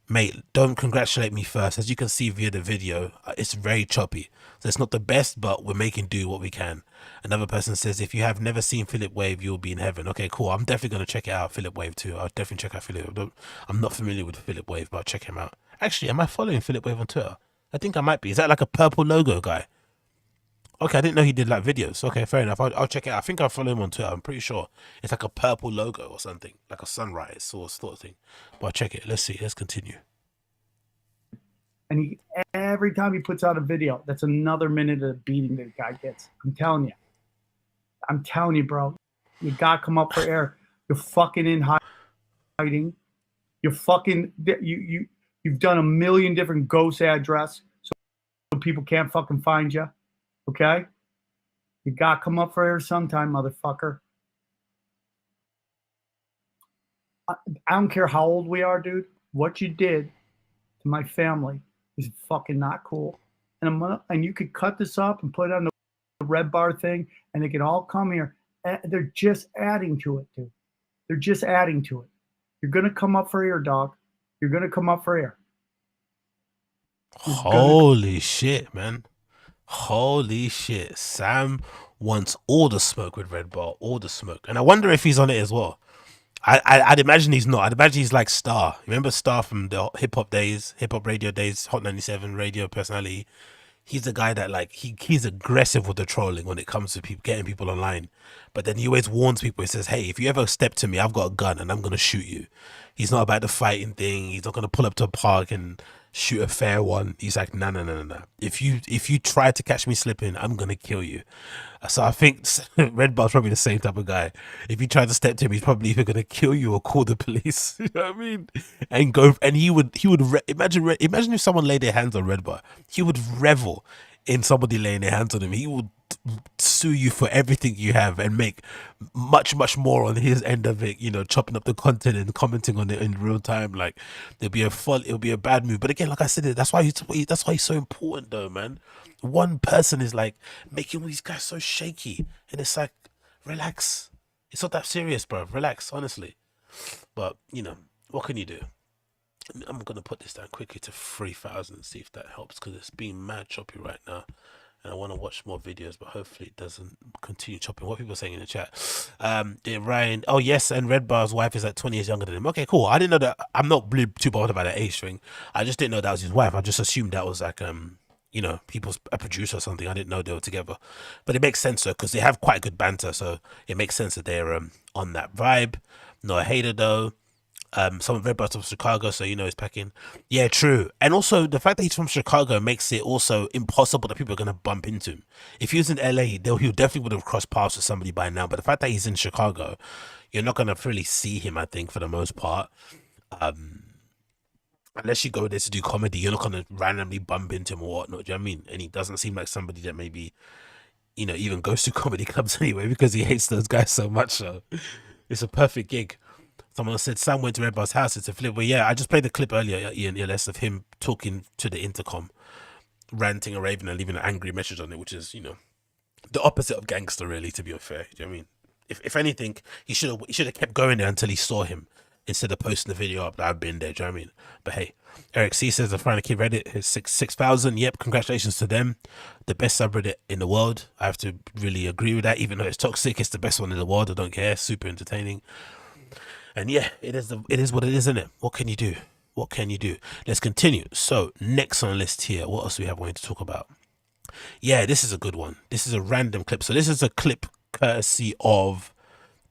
Mate, don't congratulate me first. As you can see via the video, it's very choppy. So it's not the best, but we're making do what we can. Another person says, if you have never seen Philip Wave, you'll be in heaven. Okay, cool. I'm definitely going to check it out, Philip Wave too. I'll definitely check out Philip. I'm not familiar with Philip Wave, but I'll check him out. Actually, am I following Philip Wave on Twitter? I think I might be. Is that like a purple logo guy? Okay, I didn't know he did like videos. Okay, fair enough. I'll check it out. I think I follow him on Twitter. I'm pretty sure it's like a purple logo or something, like a sunrise sort of thing. But I'll check it. Let's see. Let's continue. And every time he puts out a video, that's another minute of beating that the guy gets. I'm telling you, bro. You gotta come up for air. You're fucking in hiding. You're fucking you've done a million different ghost address so people can't fucking find you. Okay? You gotta come up for air sometime, motherfucker. I don't care how old we are, dude. What you did to my family is fucking not cool. And you could cut this up and put it on the Redbar thing, and they can all come here. They're just adding to it, dude. They're just adding to it. You're gonna come up for air, dog. You're gonna come up for air. Holy shit, man. Holy shit. Sam wants all the smoke with Redbar, all the smoke. And I wonder if he's on it as well. I'd imagine he's not. I'd imagine he's like Star. Remember Star from the hip hop radio days, Hot 97 radio personality. He's the guy that like he's aggressive with the trolling when it comes to people getting people online. But then he always warns people. He says, "Hey, if you ever step to me, I've got a gun and I'm gonna shoot you." He's not about the fighting thing. He's not gonna pull up to a park and shoot a fair one. He's like, no. If you try to catch me slipping, I'm gonna kill you. So I think Redbar's probably the same type of guy. If you try to step to him, he's probably either gonna kill you or call the police. You know what I mean? And go. And he would imagine if someone laid their hands on Redbar, he would revel in somebody laying their hands on him. He would sue you for everything you have and make much more on his end of it, you know, chopping up the content and commenting on it in real time. Like it'll be a bad move. But again, like I said, that's why he's so important though, man. One person is like making all these guys so shaky, and it's like, relax. It's not that serious, bro. Relax, honestly. But you know, what can you do? I'm gonna put this down quickly to 3,000 and see if that helps, because it's being mad choppy right now. And I want to watch more videos, but hopefully it doesn't continue chopping. What people are saying in the chat. Ryan, oh yes, and Redbar's wife is like 20 years younger than him. Okay, cool. I didn't know that. I'm not really too bothered about that age thing. I just didn't know that was his wife. I just assumed that was like you know, a producer or something. I didn't know they were together. But it makes sense though, because they have quite good banter, so it makes sense that they're on that vibe. No hater though. Some of Redbar's from Chicago, so you know he's packing. Yeah, true. And also the fact that he's from Chicago makes it also impossible that people are gonna bump into him. If he was in LA, he definitely would have crossed paths with somebody by now. But the fact that he's in Chicago, you're not gonna really see him, I think, for the most part. Unless you go there to do comedy, you're not gonna randomly bump into him or whatnot. Do you know what I mean? And he doesn't seem like somebody that maybe, you know, even goes to comedy clubs anyway, because he hates those guys so much. So it's a perfect gig. Someone said Sam went to Redbar's house. It's a flip. Well, yeah, I just played the clip earlier, Ian ELS, of him talking to the intercom, ranting and raving and leaving an angry message on it, which is, you know, the opposite of gangster, really, to be fair. Do you know what I mean? If anything, he should have kept going there until he saw him, instead of posting the video up that I've been there. Do you know what I mean? But hey, Eric C says the Friday Kid Reddit is 6,000. Yep, congratulations to them. The best subreddit in the world. I have to really agree with that. Even though it's toxic, it's the best one in the world. I don't care. Super entertaining. And yeah, it is what it is, isn't it? What can you do? What can you do? Let's continue. So next on the list here, what else do we have wanting to talk about? Yeah, this is a good one. This is a random clip. So this is a clip courtesy of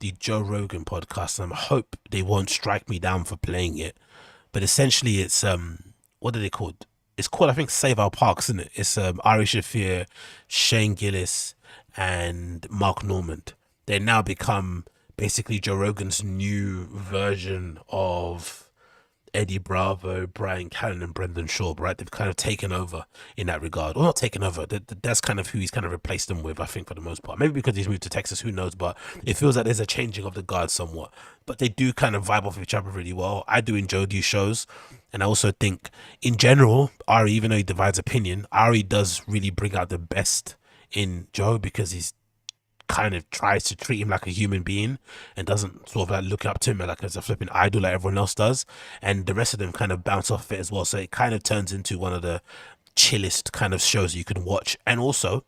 the Joe Rogan podcast, and I hope they won't strike me down for playing it. But essentially, it's what are they called? It's called, I think, Save Our Parks, isn't it? It's Ari Shaffir, Shane Gillis, and Mark Normand. They now become basically Joe Rogan's new version of Eddie Bravo, Bryan, Callen, and Brendan Schaub, right? They've kind of taken over in that regard. Well, not taken over. That's kind of who he's kind of replaced them with, I think, for the most part. Maybe because he's moved to Texas, who knows? But it feels like there's a changing of the guard somewhat. But they do kind of vibe off each other really well. I do enjoy these shows. And I also think, in general, Ari, even though he divides opinion, Ari does really bring out the best in Joe because he's kind of tries to treat him like a human being and doesn't sort of like look up to him like as a flipping idol like everyone else does, and the rest of them kind of bounce off it as well, so it kind of turns into one of the chillest kind of shows you can watch. And also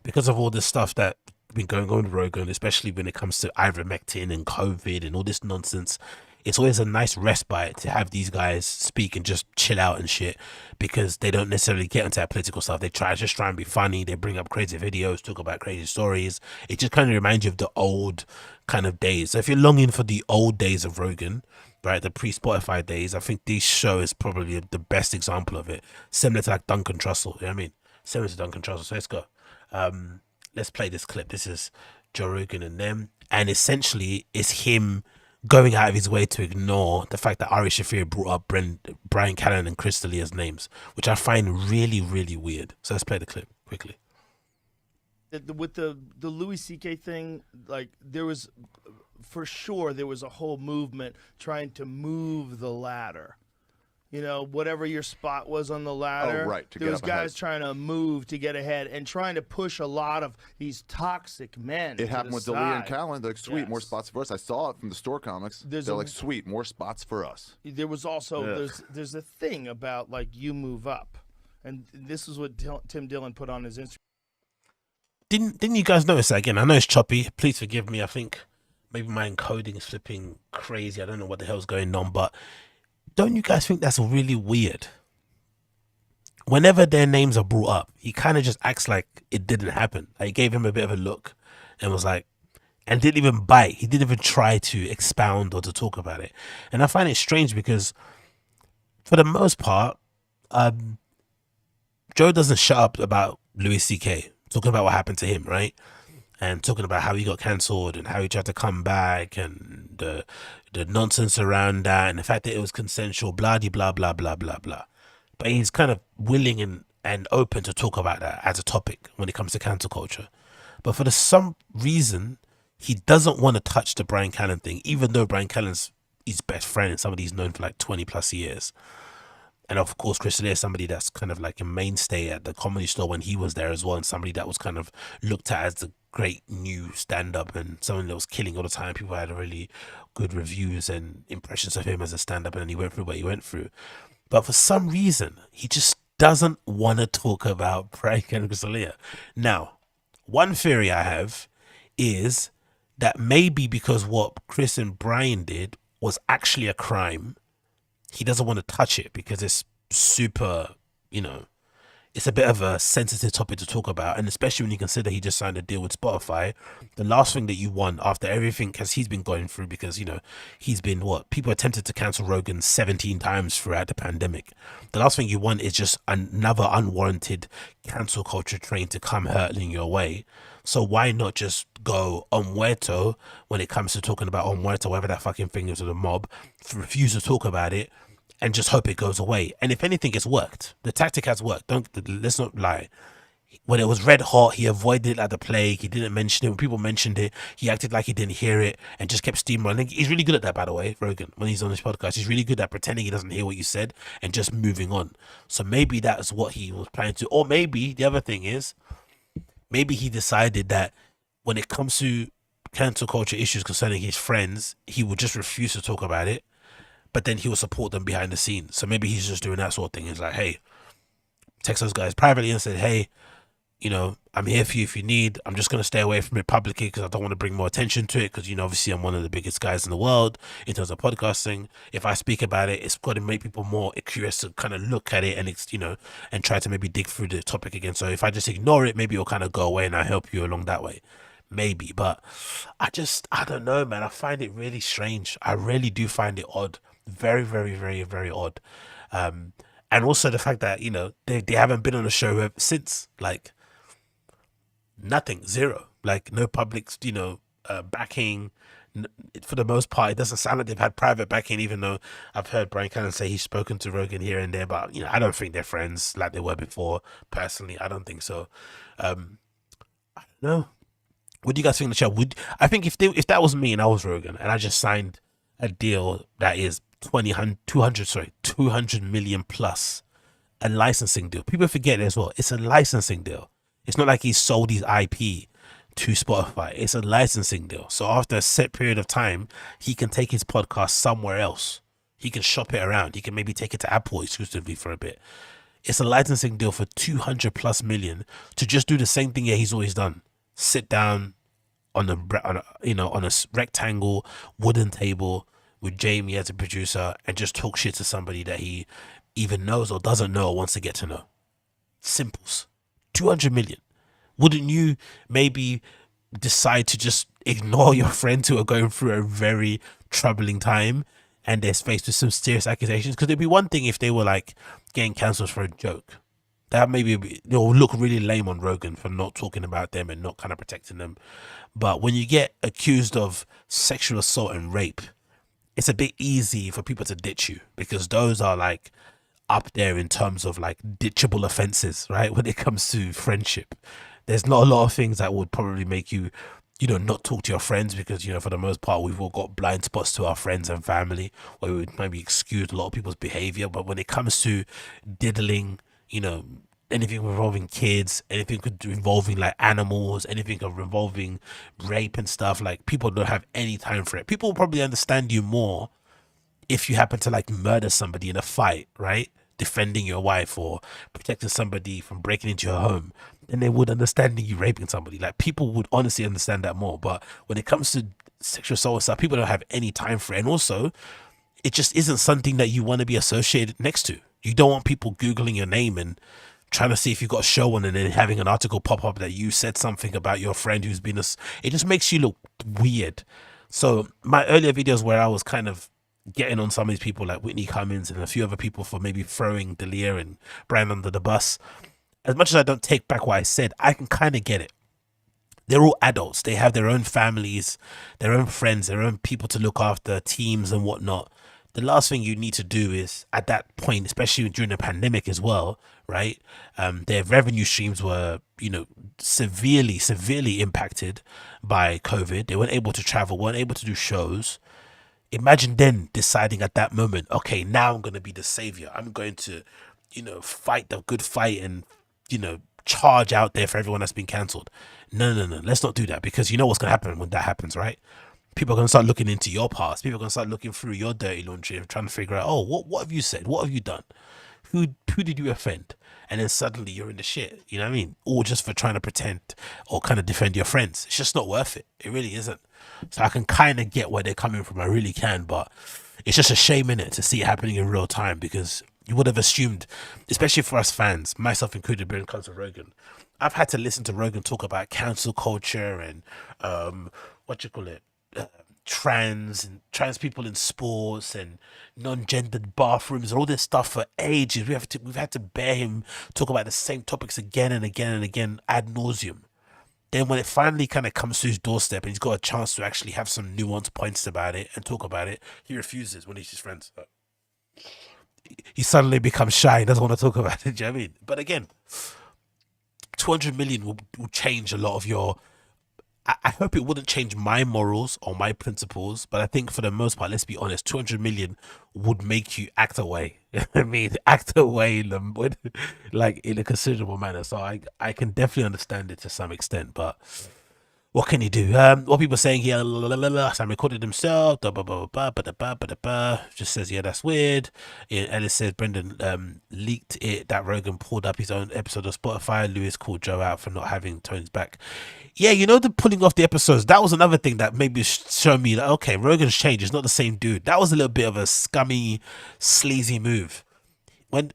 because of all this stuff that been going on with Rogan, especially when it comes to ivermectin and COVID and all this nonsense, it's always a nice respite to have these guys speak and just chill out and shit, because they don't necessarily get into that political stuff. They try and be funny. They bring up crazy videos, talk about crazy stories. It just kind of reminds you of the old kind of days. So if you're longing for the old days of Rogan, right, the pre-Spotify days, I think this show is probably the best example of it. Similar to like Duncan Trussell, you know what I mean? Similar to Duncan Trussell. So let's go. Let's play this clip. This is Joe Rogan and them, and essentially it's him going out of his way to ignore the fact that Ari Shaffir brought up Bryan, Callen, and Chris D'Elia's names, which I find really, really weird. So let's play the clip quickly. With the Louis C.K. thing, like there was, for sure, there was a whole movement trying to move the ladder. You know, whatever your spot was on the ladder, right, to there get was up guys ahead. trying to move to get ahead and trying to push a lot of these toxic men. It happened with D'Elia and Callen. They're like, sweet, more Yes. spots for us. I saw it from the store comics. There's They're a- like, sweet, more spots for us. There was also there's a thing about like you move up, and this is what Tim Dillon put on his Instagram. Didn't you guys notice that again? I know it's choppy. Please forgive me. I think maybe my encoding is flipping crazy. I don't know what the hell's going on, but don't you guys think that's really weird? Whenever their names are brought up, he kind of just acts like it didn't happen. Like, he gave him a bit of a look and was like, and didn't even bite. He didn't even try to expound or to talk about it. And I find it strange because for the most part, Joe doesn't shut up about Louis C.K. talking about what happened to him, right? And talking about how he got cancelled and how he tried to come back and the nonsense around that and the fact that it was consensual, blah, blah, blah, blah, blah, blah. But he's kind of willing and open to talk about that as a topic when it comes to cancel culture. But for some reason, he doesn't want to touch the Bryan Callen thing, even though Bryan Callen's his best friend and somebody he's known for like 20 plus years. And of course, Chris D'Elia is somebody that's kind of like a mainstay at the Comedy Store when he was there as well, and somebody that was kind of looked at as the great new stand-up and someone that was killing all the time. People had really good reviews and impressions of him as a stand-up, and then he went through what he went through. But for some reason, he just doesn't want to talk about Bryan and Chris D'Elia. Now, one theory I have is that maybe because what Chris and Bryan did was actually a crime, he doesn't want to touch it because it's super, you know, it's a bit of a sensitive topic to talk about. And especially when you consider he just signed a deal with Spotify, the last thing that you want after everything, because he's been going through, because, you know, he's been people attempted to cancel Rogan 17 times throughout the pandemic. The last thing you want is just another unwarranted cancel culture train to come hurtling your way. So why not just go on muerto when it comes to talking about on muerto, whatever that fucking thing is, with the mob, refuse to talk about it, and just hope it goes away. And if anything, it's worked. The tactic has worked. Let's not lie. When it was red hot, he avoided it like the plague. He didn't mention it. When people mentioned it, he acted like he didn't hear it and just kept steamrolling. He's really good at that, by the way, Rogan, when he's on this podcast. He's really good at pretending he doesn't hear what you said and just moving on. So maybe that's what he was planning to. Or maybe the other thing is, maybe he decided that when it comes to cancel culture issues concerning his friends, he would just refuse to talk about it, but then he will support them behind the scenes. So maybe he's just doing that sort of thing. He's like, hey, text those guys privately and said, hey, you know, I'm here for you if you need. I'm just going to stay away from it publicly because I don't want to bring more attention to it, because, you know, obviously I'm one of the biggest guys in the world in terms of podcasting. If I speak about it, it's got to make people more curious to kind of look at it and, you know, and try to maybe dig through the topic again. So if I just ignore it, maybe it'll kind of go away and I'll help you along that way. Maybe. But I don't know, man. I find it really strange. I really do find it odd. Very, very, very, very odd. And also the fact that, you know, they haven't been on the show since, like, nothing, zero, like no public, you know, backing, for the most part, it doesn't sound like they've had private backing, even though I've heard Bryan Callen say he's spoken to Rogan here and there. But, I don't think they're friends like they were before. Personally, I don't think so. I don't know. What do you guys think of the show? I think if that was me and I was Rogan and I just signed a deal that is 200 million plus, a licensing deal. People forget it as well. It's a licensing deal. It's not like he sold his IP to Spotify. It's a licensing deal. So after a set period of time, he can take his podcast somewhere else. He can shop it around. He can maybe take it to Apple exclusively for a bit. It's a licensing deal for 200 plus million to just do the same thing he's always done. Sit down on a rectangle wooden table with Jamie as a producer and just talk shit to somebody that he even knows or doesn't know or wants to get to know. Simples. 200 million. Wouldn't you maybe decide to just ignore your friends who are going through a very troubling time and they're faced with some serious accusations? Because it'd be one thing if they were like getting cancelled for a joke. That maybe it'll look really lame on Rogan for not talking about them and not kind of protecting them. But when you get accused of sexual assault and rape, it's a bit easy for people to ditch you because those are like up there in terms of like ditchable offenses, right? When it comes to friendship, there's not a lot of things that would probably make you, not talk to your friends because, for the most part, we've all got blind spots to our friends and family where we would maybe excuse a lot of people's behavior. But when it comes to diddling, anything involving kids, anything involving like animals, anything involving rape and stuff, like people don't have any time for it. People will probably understand you more if you happen to like murder somebody in a fight, right? Defending your wife or protecting somebody from breaking into your home, then they would understand you raping somebody. Like people would honestly understand that more. But when it comes to sexual assault and stuff, people don't have any time for it. And also, it just isn't something that you want to be associated next to. You don't want people Googling your name and trying to see if you got a show on and then having an article pop up that you said something about your friend who's been it just makes you look weird. So my earlier videos where I was kind of getting on some of these people like Whitney Cummings and a few other people for maybe throwing D'Elia and Bryan under the bus, as much as I don't take back what I said, I can kind of get it. They're all adults. They have their own families, their own friends, their own people to look after, teams and whatnot. The last thing you need to do is, at that point, especially during the pandemic as well, right? Their revenue streams were, severely impacted by COVID. They weren't able to travel, weren't able to do shows. Imagine then deciding at that moment, okay, now I'm going to be the savior. I'm going to, fight the good fight and, charge out there for everyone that's been cancelled. No. Let's not do that because you know what's going to happen when that happens, right? People are going to start looking into your past. People are going to start looking through your dirty laundry and trying to figure out, what have you said? What have you done? Who did you offend? And then suddenly you're in the shit. You know what I mean? Or just for trying to pretend or kind of defend your friends. It's just not worth it. It really isn't. So I can kind of get where they're coming from. I really can. But it's just a shame in it to see it happening in real time because you would have assumed, especially for us fans, myself included, when it comes to Rogan, I've had to listen to Rogan talk about cancel culture and trans people in sports and non-gendered bathrooms and all this stuff for ages. We've had to bear him talk about the same topics again and again and again ad nauseum. Then when it finally kind of comes to his doorstep and he's got a chance to actually have some nuanced points about it and talk about it, he refuses when he's his friends. He suddenly becomes shy and doesn't want to talk about it. Do you know what I mean? But again, 200 million will change a lot of your... I hope it wouldn't change my morals or my principles, but I think for the most part, let's be honest, 200 million would make you act away. Act away in a considerable manner. So I can definitely understand it to some extent, but what can you do? What people are saying here, Sam recorded himself, just says, yeah, that's weird. Ellis says, Brendan leaked it that Rogan pulled up his own episode of Spotify. Lewis called Joe out for not having Tony's back. Yeah, the pulling off the episodes, that was another thing that maybe showed me that, okay, Rogan's changed. It's not the same dude. That was a little bit of a scummy, sleazy move.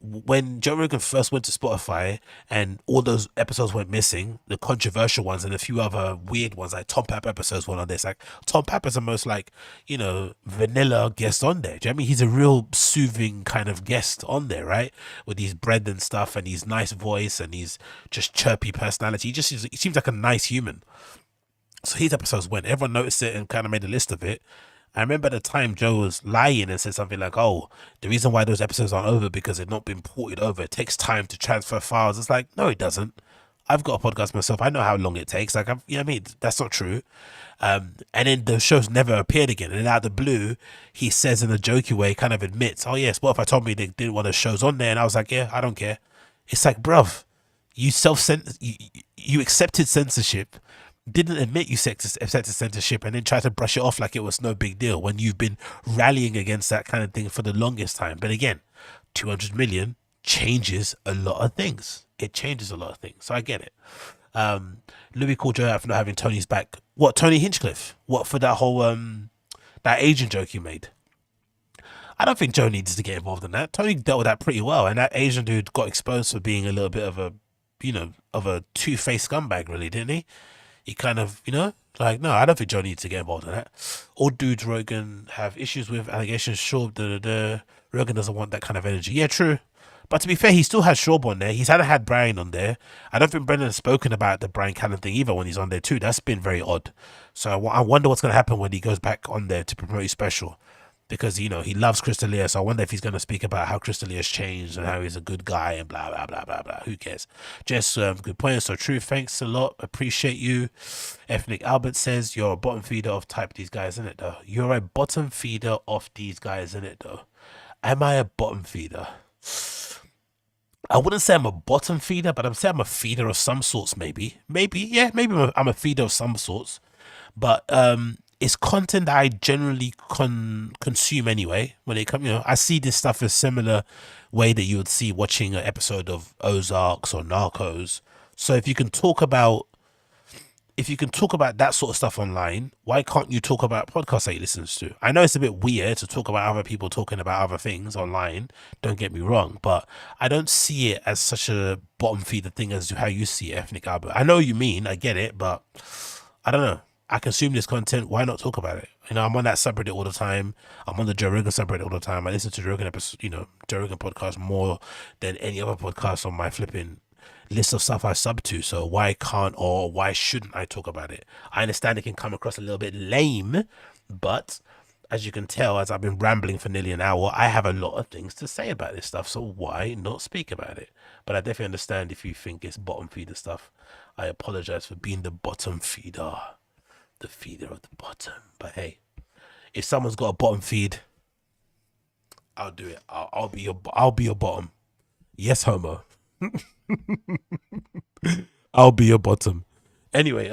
When Joe Rogan first went to Spotify and all those episodes went missing, the controversial ones and a few other weird ones, like Tom Pap episodes went on this. Like Tom Pap is the most vanilla guest on there. Do you know what I mean? He's a real soothing kind of guest on there, right? With his bread and stuff and his nice voice and his just chirpy personality. He seems like a nice human. So his episodes went. Everyone noticed it and kind of made a list of it. I remember at the time Joe was lying and said something like, "Oh, the reason why those episodes aren't over because they've not been ported over. It takes time to transfer files." It's like, no, it doesn't. I've got a podcast myself. I know how long it takes. Like, you know what I mean? That's not true. And then the shows never appeared again. And out of the blue, he says in a jokey way, kind of admits, "Oh yes, what if I told me they didn't want the shows on there?" And I was like, "Yeah, I don't care." It's like, bruv, you accepted censorship, didn't admit you accepted censorship, and then tried to brush it off like it was no big deal when you've been rallying against that kind of thing for the longest time. But again, 200 million changes a lot of things. It changes a lot of things. So I get it. Louis called Joe out for not having Tony's back. What, Tony Hinchcliffe? What, for that whole that Asian joke you made? I don't think Joe needs to get involved in that. Tony dealt with that pretty well, and that Asian dude got exposed for being a little bit of a, you know, of a two-faced scumbag, really, didn't he? He kind of, you know, like, no, I don't think Joe needs to get involved in that. All dudes Rogan have issues with, allegations, Schaub, Rogan doesn't want that kind of energy. Yeah, true. But to be fair, he still has Schaub on there. He's had Bryan on there. I don't think Brendan has spoken about the Bryan Callen thing either when he's on there too. That's been very odd. So I wonder what's going to happen when he goes back on there to promote his special. Because, you know, he loves Chris D'Elia. So I wonder if he's going to speak about how Chris D'Elia's changed and how he's a good guy and blah, blah, blah, blah, blah. Who cares? Jess, good point. So true. Thanks a lot. Appreciate you. Ethnic Albert says, you're a bottom feeder of type these guys, innit, though? You're a bottom feeder of these guys, innit, though? Am I a bottom feeder? I wouldn't say I'm a bottom feeder, but I'm saying I'm a feeder of some sorts, maybe. Maybe I'm a feeder of some sorts. But it's content that I generally consume anyway. When it comes, you know, I see this stuff a similar way that you would see watching an episode of Ozarks or Narcos. So if you can talk about that sort of stuff online, why can't you talk about podcasts that you listen to? I know it's a bit weird to talk about other people talking about other things online, don't get me wrong, but I don't see it as such a bottom feeder thing as how you see it, Ethnic Albert. I know what you mean, I get it, but I don't know. I consume this content, why not talk about it? You know, I'm on that subreddit all the time. I'm on the Joe Rogan subreddit all the time. I listen to Joe Rogan episode, you know, Joe Rogan podcast more than any other podcast on my flipping list of stuff I sub to. So why can't or why shouldn't I talk about it? I understand it can come across a little bit lame, but as you can tell, as I've been rambling for nearly an hour, I have a lot of things to say about this stuff. So why not speak about it? But I definitely understand if you think it's bottom feeder stuff. I apologize for being the bottom feeder, the feeder of the bottom. But hey, if someone's got a bottom feed, I'll do it. I'll be your bottom. Yes, homo. I'll be your bottom. Anyway,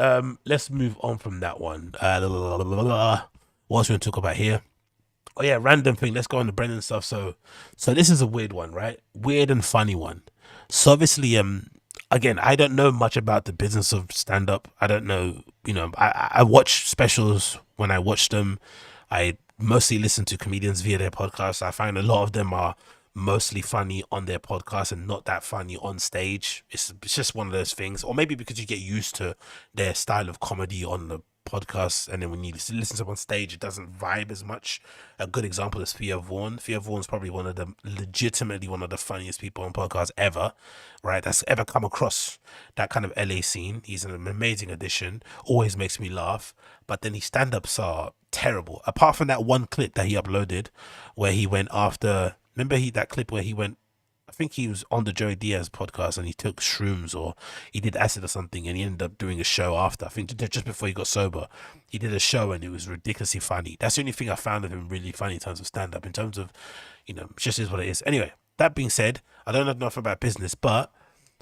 let's move on from that one. What else we gonna talk about here? Oh yeah, random thing. Let's go on the Brendan stuff. So this is a weird one, right? Weird and funny one. So obviously, again, I don't know much about the business of stand-up. I don't know, you know, I watch specials when I watch them. I mostly listen to comedians via their podcasts. I find a lot of them are mostly funny on their podcast and not that funny on stage. It's just one of those things. Or maybe because you get used to their style of comedy on the podcast, and then when you listen to them on stage, it doesn't vibe as much. A good example is Thea Vaughn. Thea Vaughn's probably legitimately one of the funniest people on podcasts ever, right? That's ever come across that kind of LA scene. He's an amazing addition, always makes me laugh, but then his stand-ups are terrible. Apart from that one clip that he uploaded where he went after, remember that clip where he went, I think he was on the Joey Diaz podcast and he took shrooms or he did acid or something, and he ended up doing a show after. I think just before he got sober, he did a show and it was ridiculously funny. That's the only thing I found of him really funny in terms of stand-up, in terms of, you know, it just is what it is. Anyway, that being said, I don't know enough about business, but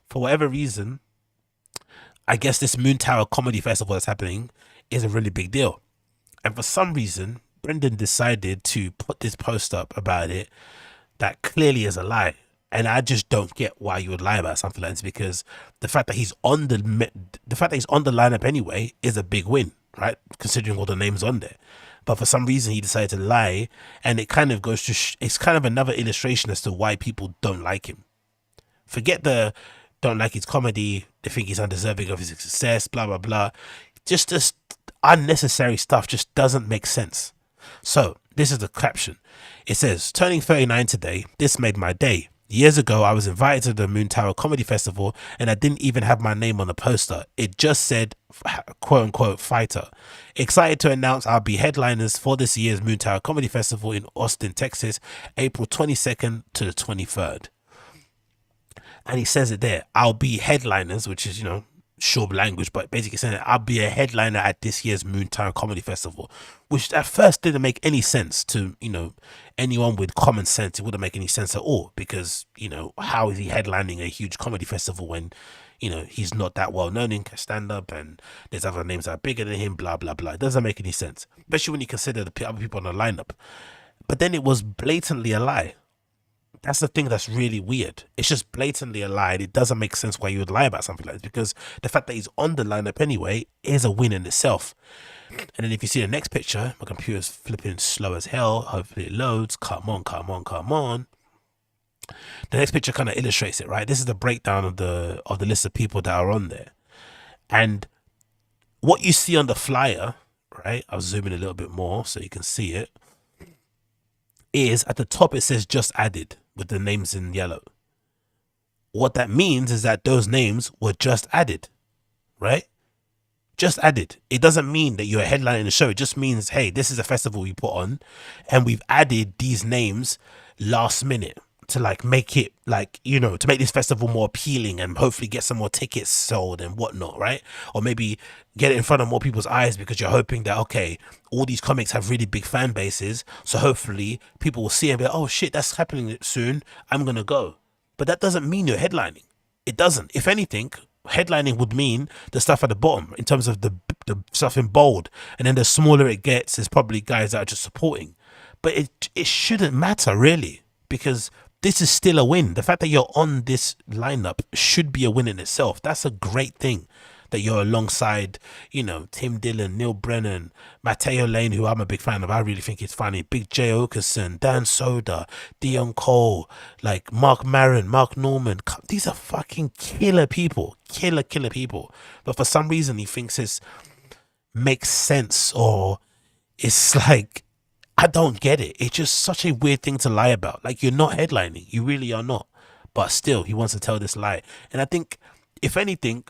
for whatever reason, I guess this Moontower Comedy Festival that's happening is a really big deal. And for some reason, Brendan decided to put this post up about it that clearly is a lie. And I just don't get why you would lie about something like this, because the fact that he's on the lineup anyway is a big win, right? Considering all the names on there. But for some reason he decided to lie, and it kind of goes to it's kind of another illustration as to why people don't like him. Forget the don't like his comedy, they think he's undeserving of his success, blah blah blah. Just this unnecessary stuff just doesn't make sense. So this is the caption. It says, "Turning 39 today. This made my day. Years ago, I was invited to the Moontower Comedy Festival and I didn't even have my name on the poster. It just said, quote unquote, fighter. Excited to announce I'll be headliners for this year's Moontower Comedy Festival in Austin, Texas, April 22nd to the 23rd. And he says it there. I'll be headliners, which is, Schaub language, but basically saying that I'll be a headliner at this year's Moontower Comedy Festival, which at first didn't make any sense to anyone with common sense. It wouldn't make any sense at all, because how is he headlining a huge comedy festival when he's not that well known in stand up and there's other names that are bigger than him, blah blah blah. It doesn't make any sense, especially when you consider the other people on the lineup. But then it was blatantly a lie. That's the thing that's really weird. It's just blatantly a lie. It doesn't make sense why you would lie about something like this, because the fact that he's on the lineup anyway is a win in itself. And then if you see the next picture, my computer's flipping slow as hell. Hopefully it loads. Come on. The next picture kind of illustrates it, right? This is the breakdown of the list of people that are on there. And what you see on the flyer, right? I'll zoom in a little bit more so you can see it. Is at the top it says just added with the names in yellow. What that means is that those names were just added, right? Just added. It doesn't mean that you're headlining the show. It just means, hey, this is a festival we put on and we've added these names last minute to make it to make this festival more appealing and hopefully get some more tickets sold and whatnot, right? Or maybe get it in front of more people's eyes because you're hoping that, okay, all these comics have really big fan bases, so hopefully people will see and be like, oh shit, that's happening soon, I'm gonna go. But that doesn't mean you're headlining. It doesn't. If anything, headlining would mean the stuff at the bottom in terms of the stuff in bold, and then the smaller it gets, there's probably guys that are just supporting. But it shouldn't matter really, because this is still a win. The fact that you're on this lineup should be a win in itself. That's a great thing, that you're alongside, Tim Dillon, Neil Brennan, Matteo Lane, who I'm a big fan of. I really think he's funny. Big J. Okerson, Dan Soda, Dion Cole, Mark Maron, Mark Norman. These are fucking killer people. Killer people. But for some reason, he thinks it makes sense, or it's I don't get it. It's just such a weird thing to lie about. You're not headlining. You really are not. But still, he wants to tell this lie. And I think, if anything,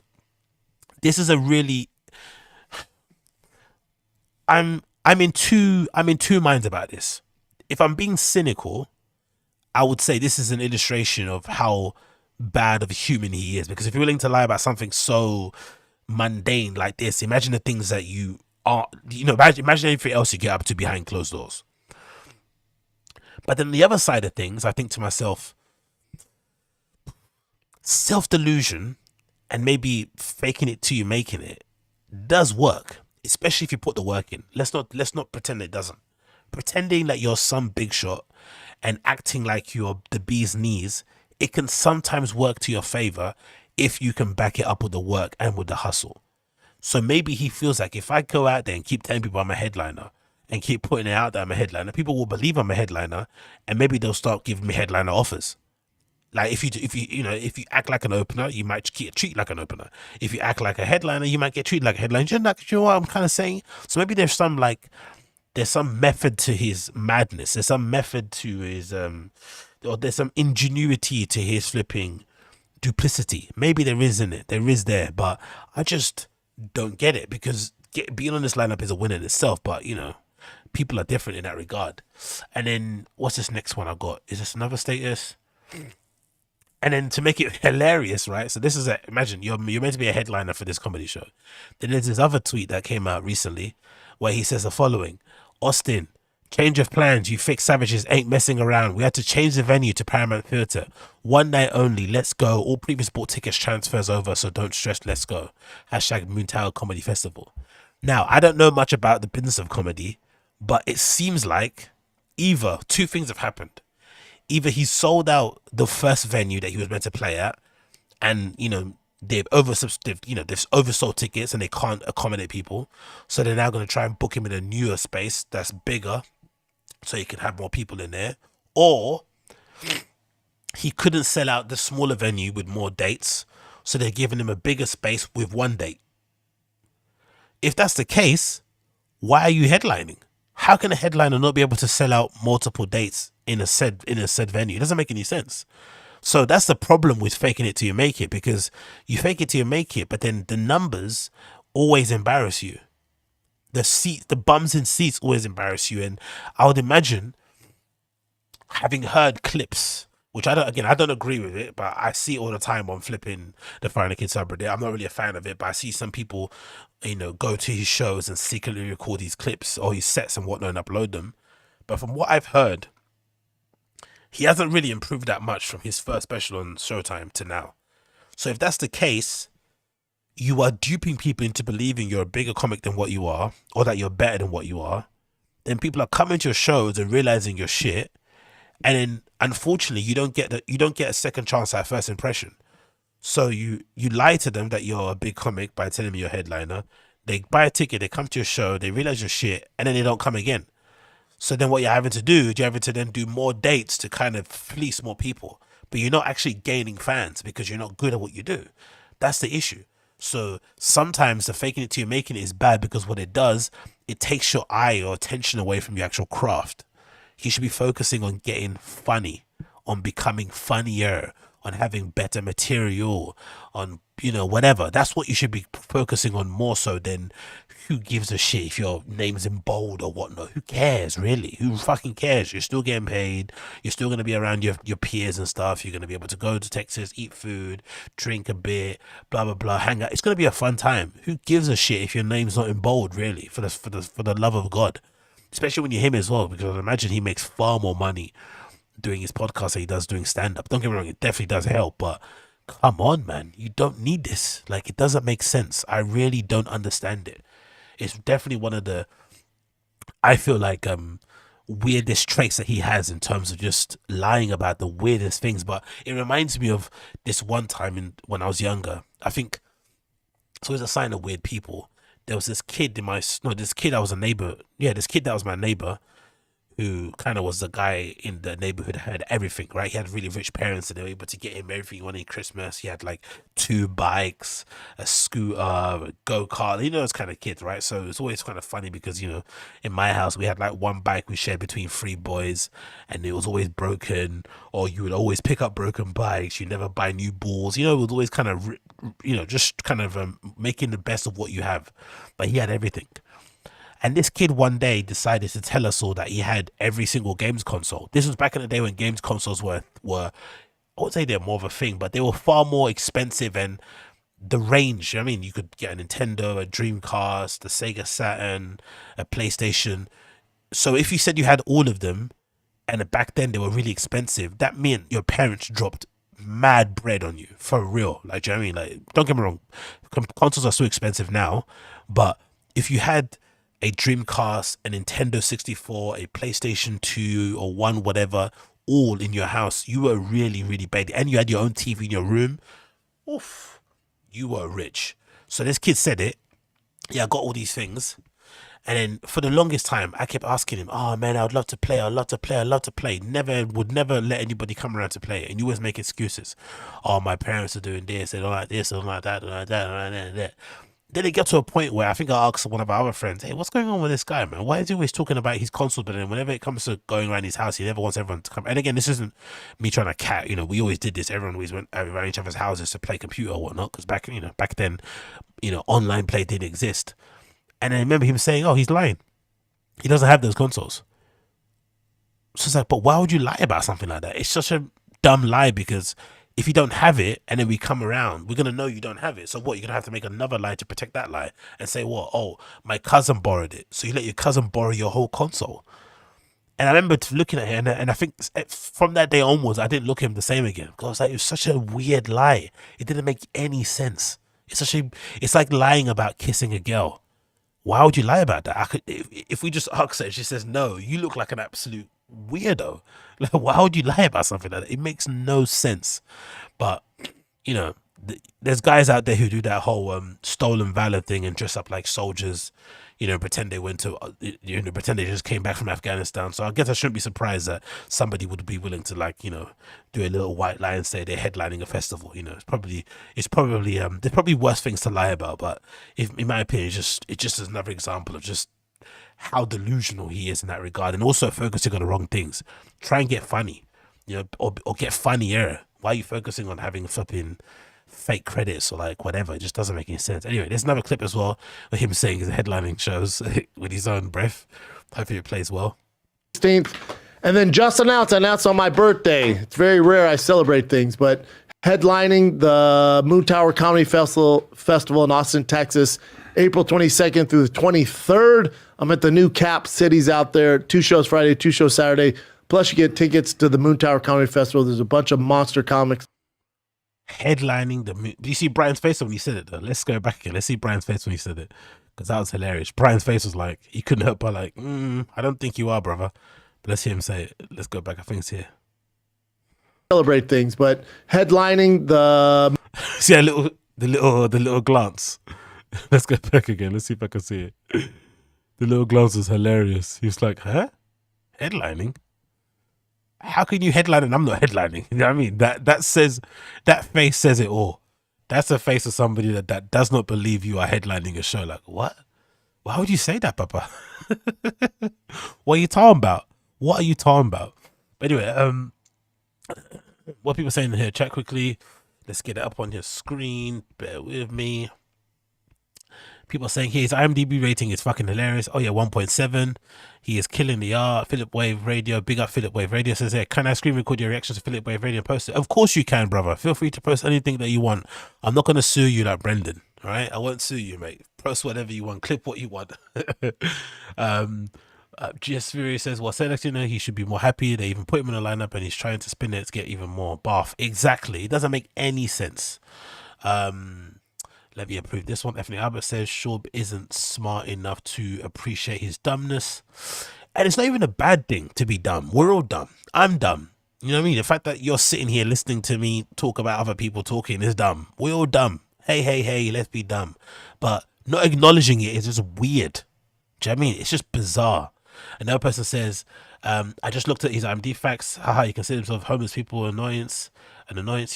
this is a really... I'm in two minds about this. If I'm being cynical, I would say this is an illustration of how bad of a human he is. Because if you're willing to lie about something so mundane like this, imagine the things that you are, imagine everything else you get up to behind closed doors. But then the other side of things, I think to myself, self-delusion and maybe faking it till you making it does work, especially if you put the work in. Let's not pretend it doesn't. Pretending like you're some big shot and acting like you're the bee's knees, it can sometimes work to your favor if you can back it up with the work and with the hustle. So maybe he feels like, if I go out there and keep telling people I'm a headliner and keep putting it out that I'm a headliner, people will believe I'm a headliner, and maybe they'll start giving me headliner offers. If you act like an opener, you might get treated like an opener. If you act like a headliner, you might get treated like a headliner. You know what I'm kind of saying? So maybe there's some method to his madness. There's some method to his or there's some ingenuity to his flipping duplicity. Maybe there is in it. There is there, but I just don't get it, because being on this lineup is a win in itself, but people are different in that regard. And then what's this next one I got? Is this another status? And then to make it hilarious, right? So this is imagine you're meant to be a headliner for this comedy show. Then there's this other tweet that came out recently where he says the following: Austin, change of plans. You fake savages ain't messing around. We had to change the venue to Paramount Theatre. One night only. Let's go. All previous bought tickets transfers over, so don't stress. Let's go. Hashtag Moontower Comedy Festival. Now, I don't know much about the business of comedy, but it seems like either two things have happened. Either he sold out the first venue that he was meant to play at, and they've oversold tickets and they can't accommodate people, so they're now going to try and book him in a newer space that's bigger, so he can have more people in there. Or he couldn't sell out the smaller venue with more dates, so they're giving him a bigger space with one date. If that's the case, why are you headlining? How can a headliner not be able to sell out multiple dates in a said venue? It doesn't make any sense. So that's the problem with faking it till you make it, because you fake it till you make it, but then the numbers always embarrass you. The bums in seats always embarrass you. And I would imagine, having heard clips, which I don't agree with it, but I see it all the time on flipping the Foreigner Kid subreddit. I'm not really a fan of it, but I see some people, go to his shows and secretly record these clips or his sets and whatnot and upload them. But from what I've heard, he hasn't really improved that much from his first special on Showtime to now. So if that's the case, you are duping people into believing you're a bigger comic than what you are, or that you're better than what you are. Then people are coming to your shows and realizing you're shit. And then, unfortunately, you don't get a second chance at first impression. So you lie to them that you're a big comic by telling them you're a headliner. They buy a ticket, they come to your show, they realize you're shit, and then they don't come again. So then what you're having to do is you're having to then do more dates to kind of fleece more people. But you're not actually gaining fans because you're not good at what you do. That's the issue. So sometimes the faking it till you're making it is bad, because what it does, it takes your eye or attention away from your actual craft. You should be focusing on getting funny, on becoming funnier, on having better material, on, whatever. That's what you should be focusing on more so than who gives a shit if your name's in bold or whatnot. Who cares, really? Who fucking cares? You're still getting paid. You're still going to be around your peers and stuff. You're going to be able to go to Texas, eat food, drink a bit, blah, blah, blah, hang out. It's going to be a fun time. Who gives a shit if your name's not in bold, really, for the love of God? Especially when you're him as well, because I imagine he makes far more money doing his podcast than he does doing stand-up. Don't get me wrong, it definitely does help, but come on, man. You don't need this. Like, it doesn't make sense. I really don't understand it. It's definitely one of the, I feel like, weirdest traits that he has in terms of just lying about the weirdest things. But it reminds me of this one time when I was younger. I think it's always a sign of weird people. There was this kid this kid that was my neighbor, who kind of was the guy in the neighborhood that had everything, right? He had really rich parents and they were able to get him everything he wanted in Christmas. He had like 2 bikes, a scooter, a go-kart, those kind of kids, right? So it's always kind of funny because, in my house, we had like 1 bike we shared between 3 boys, and it was always broken, or you would always pick up broken bikes. You never buy new balls. It was always kind of, just kind of making the best of what you have. But he had everything. And this kid one day decided to tell us all that he had every single games console. This was back in the day when games consoles were I would say they're more of a thing, but they were far more expensive, and the range, you could get a Nintendo, a Dreamcast, a Sega Saturn, a PlayStation. So if you said you had all of them, and back then they were really expensive, that meant your parents dropped mad bread on you, for real. Like, do you know what I mean? Like, don't get me wrong, consoles are so expensive now, but if you had a Dreamcast, a Nintendo 64, a PlayStation 2 or 1, whatever, all in your house, you were really, really bad. And you had your own TV in your room. Oof, you were rich. So this kid said it. Yeah, I got all these things. And then for the longest time, I kept asking him, oh man, I would love to play. I'd love to play. Would never let anybody come around to play. And you always make excuses. Oh, my parents are doing this. They don't like this. They don't like that. They don't like that. They don't like that. Then it got to a point where I think I asked one of our other friends, hey, what's going on with this guy, man? Why is he always talking about his console? But then whenever it comes to going around his house, he never wants everyone to come. And again, this isn't me trying to cat. We always did this. Everyone always went around each other's houses to play computer or whatnot. Because back then, online play didn't exist. And I remember him saying, oh, he's lying. He doesn't have those consoles. So it's like, but why would you lie about something like that? It's such a dumb lie, because if you don't have it and then we come around, we're going to know you don't have it. So what? You're going to have to make another lie to protect that lie and say, what? Oh, my cousin borrowed it. So you let your cousin borrow your whole console. And I remember looking at him, and I think from that day onwards, I didn't look at him the same again. Because it was such a weird lie. It didn't make any sense. It's like lying about kissing a girl. Why would you lie about that? If we just ask her, she says no, you look like an absolute weirdo. Like, why would you lie about something like that? It makes no sense. But there's guys out there who do that whole stolen valor thing and dress up like soldiers, pretend they went to pretend they just came back from Afghanistan. So I guess I shouldn't be surprised that somebody would be willing to do a little white lie and say they're headlining a festival. It's probably there's probably worse things to lie about. But in my opinion, it just is another example of just how delusional he is in that regard, and also focusing on the wrong things. Try and get funny. you know, or get funnier. Why are you focusing on having flipping fake credits or like whatever? It just doesn't make any sense. Anyway, there's another clip as well of him saying he's headlining shows with his own breath. Hopefully it plays well. 16th. And then just announced on my birthday. It's very rare I celebrate things, but headlining the Moontower Comedy Festival in Austin, Texas, April 22nd through the 23rd. I'm at the new Cap Cities out there. 2 shows Friday, 2 shows Saturday. Plus you get tickets to the Moontower Comedy Festival. There's a bunch of monster comics. Headlining the moon. Do you see Brian's face when he said it though? Let's go back again. Let's see Brian's face when he said it, because that was hilarious. Brian's face was like, he couldn't help but like, I don't think you are, brother. But let's hear him say it. Let's go back. I think it's here. Celebrate things, but headlining the See the little glance. Let's go back again. Let's see if I can see it. The little glance was hilarious. He was like, huh? Headlining? How can you headline and I'm not headlining? You know what I mean? That face says it all. That's a face of somebody that does not believe you are headlining a show. Like, what? Why would you say that, Papa? What are you talking about? What are you talking about? But anyway, what people saying in here, chat quickly. Let's get it up on your screen. Bear with me. People are saying here his IMDb rating is fucking hilarious. Oh yeah, 1.7. He is killing the art. Philip Wave Radio. Big up Philip Wave Radio says here, can I screen record your reactions to Philip Wave Radio and post it? Of course you can, brother. Feel free to post anything that you want. I'm not going to sue you like Brendan. All right? I won't sue you, mate. Post whatever you want. Clip what you want. GS Fury says, well, Selectioner, he should be more happy. They even put him in a lineup and he's trying to spin it to get even more bath. Exactly. It doesn't make any sense. Let me approve this one. Definitely. Albert says Schaub isn't smart enough to appreciate his dumbness. And it's not even a bad thing to be dumb. We're all dumb. I'm dumb. You know what I mean? The fact that you're sitting here listening to me talk about other people talking is dumb. We're all dumb. Hey, let's be dumb. But not acknowledging it is just weird. Do you know what I mean? It's just bizarre. Another person says, I just looked at his IMDb facts. Haha, he considers himself homeless people an annoyance.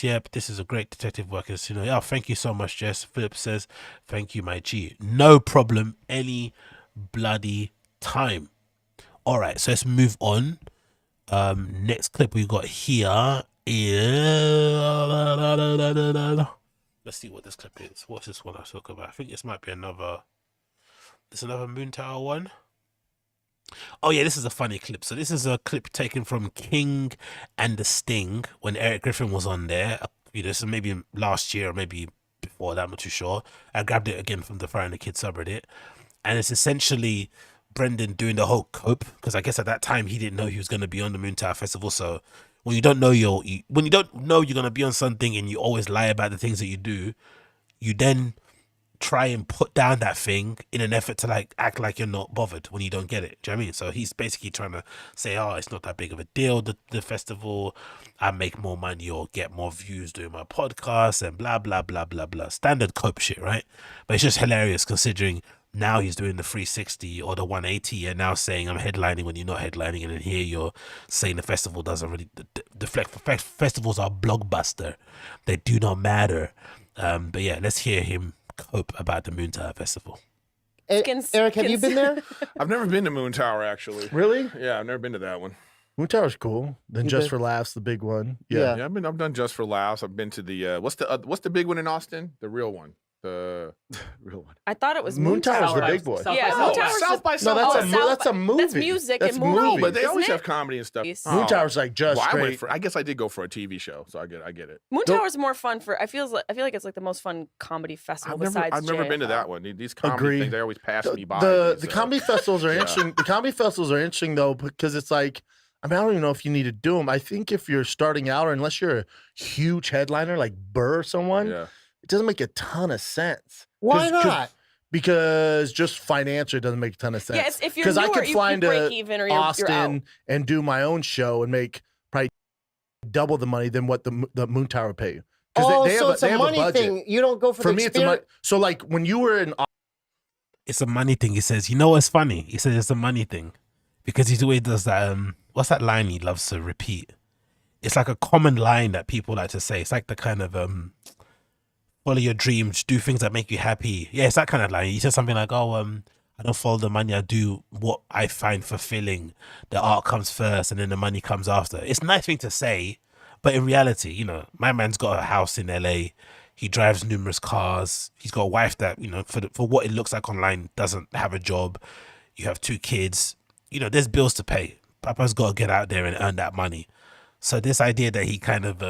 Yeah, but this is a great detective work. You know, yeah, thank you so much, Jess. Philip says, thank you, my G. No problem, any bloody time. All right, so let's move on. Next clip we got here is, let's see what this clip is. What's this one I talk about? I think this might be another Moontower one. Oh yeah, this is a funny clip. So this is a clip taken from King and the Sting when Eric Griffin was on there. You know, this is maybe last year or maybe before that, I'm not too sure. I grabbed it again from the Fire and the Kids subreddit. And it's essentially Brendan doing the whole cope, because I guess at that time he didn't know he was going to be on the Moontower Festival. So when you don't know you're going to be on something and you always lie about the things that you do, you then try and put down that thing in an effort to like act like you're not bothered when you don't get it. Do you know what I mean? So he's basically trying to say, oh, it's not that big of a deal, the festival. I make more money or get more views doing my podcast and blah blah blah blah blah. Standard cope shit, right? But it's just hilarious considering now he's doing the 360 or the 180 and now saying I'm headlining when you're not headlining, and then here you're saying the festival doesn't really festivals are blockbuster, they do not matter. But yeah, let's hear him cope about the Moontower Festival. Eric, have you been there? I've never been to Moontower, actually. Really? Yeah, I've never been to that one. Moontower's cool. Then Just for Laughs, the big one. Yeah, I've done Just for Laughs. I've been to the what's the big one in Austin? The real one. The real one. I thought it was Moontower's Moontower. the big boy. Yeah, South by South. No, that's a movie. That's music That's and movie. movie. But they isn't always it? have comedy and stuff. Moontower's like just straight. I guess I did go for a TV show, so I get it. Moontower's more fun for. I feel like it's like the most fun comedy festival besides. I've never been to JFL. that one. These comedy things, they always pass me by. The comedy festivals are interesting. The comedy festivals are interesting though because it's like, I mean, I don't even know if you need to do them. I think if you're starting out, or unless you're a huge headliner like Burr or someone, it doesn't make a ton of sense. Why not? Because just financially, it doesn't make a ton of sense. Yeah, if you're newer, I could fly you break into even or you're Austin out. and do my own show and make probably double the money than what the Moontower pay you. Oh, they so have it's a money budget. thing. You don't go for the me, it's a experience. money. So like when you were in, It's a money thing. He says, you know what's funny? He says it's a money thing because he always does that. What's that line he loves to repeat? It's like a common line that people like to say. It's like the kind of follow your dreams, do things that make you happy. Yeah, it's that kind of line. He says something like, "Oh, I don't follow the money. I do what I find fulfilling. The art comes first and then the money comes after. It's a nice thing to say, but in reality, you know, my man's got a house in LA. He drives numerous cars. He's got a wife that, you know, for what it looks like online, doesn't have a job. You have 2 kids. You know, there's bills to pay. Papa's got to get out there and earn that money. So this idea that he kind of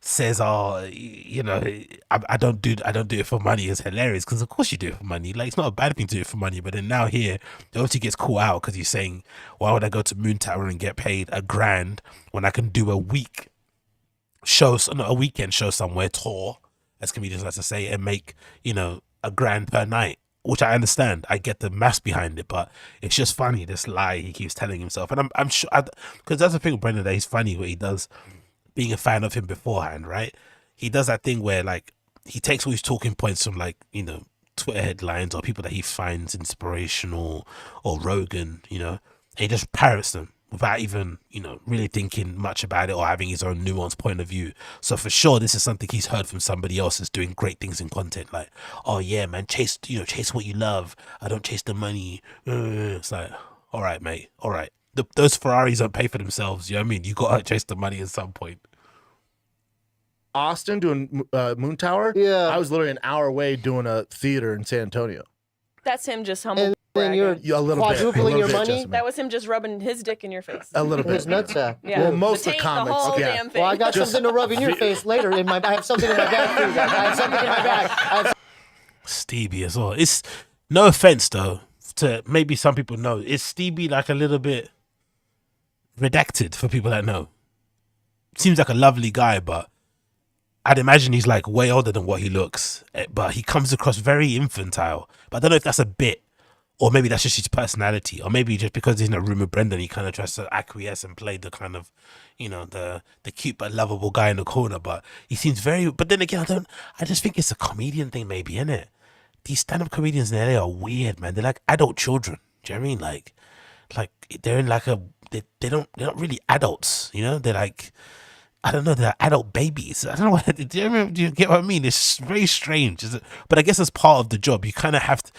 says, "Oh, you know, I don't do it for money," is hilarious, because of course you do it for money. Like, it's not a bad thing to do it for money. But then now here, he obviously gets caught out because he's saying, "Why would I go to Moontower and get paid $1,000 when I can do a weekend show somewhere, tour, as comedians like to say, and make, you know, $1,000 per night?" Which I understand. I get the maths behind it, but it's just funny, this lie he keeps telling himself. And I'm sure, because that's the thing with Brendan, that he's funny what he does. Being a fan of him beforehand, right? He does that thing where, like, he takes all his talking points from, like, you know, Twitter headlines or people that he finds inspirational, or Rogan, you know, and he just parrots them without even, you know, really thinking much about it or having his own nuanced point of view. So for sure, this is something he's heard from somebody else that's doing great things in content. Like, "Oh yeah, man, chase what you love. I don't chase the money." It's like, all right, mate, all right. Those Ferraris don't pay for themselves. You know what I mean? You got to chase the money at some point. Austin doing Moontower. Yeah. I was literally an hour away doing a theater in San Antonio. That's him just humble. And then you're Yeah, a little bit. quadrupling A your little bit, money. Jessamine. That was him just rubbing his dick in your face. A little His bit. nutsack. Yeah. Well, most the of the taint, comics, the whole yeah. damn thing. Well, I got something to rub in your face later. I have something in my bag for you guys. I have something in my bag. Stevie as well. It's no offense though to maybe some people know. Is Stevie like a little bit redacted for people that know? Seems like a lovely guy, but I'd imagine he's like way older than what he looks. But he comes across very infantile. But I don't know if that's a bit, or maybe that's just his personality, or maybe just because he's in a room with Brendan, he kind of tries to acquiesce and play the kind of, you know, the cute but lovable guy in the corner. But he seems very. But then again, I just think it's a comedian thing, maybe, isn't it? These stand-up comedians in LA are weird, man. They're like adult children. Do you know what I mean? Like they're in like they're not really adults. You know, they're like, I don't know, they're adult babies. I don't know what. Do you get what I mean? It's very strange. But I guess as part of the job, you kind of have to.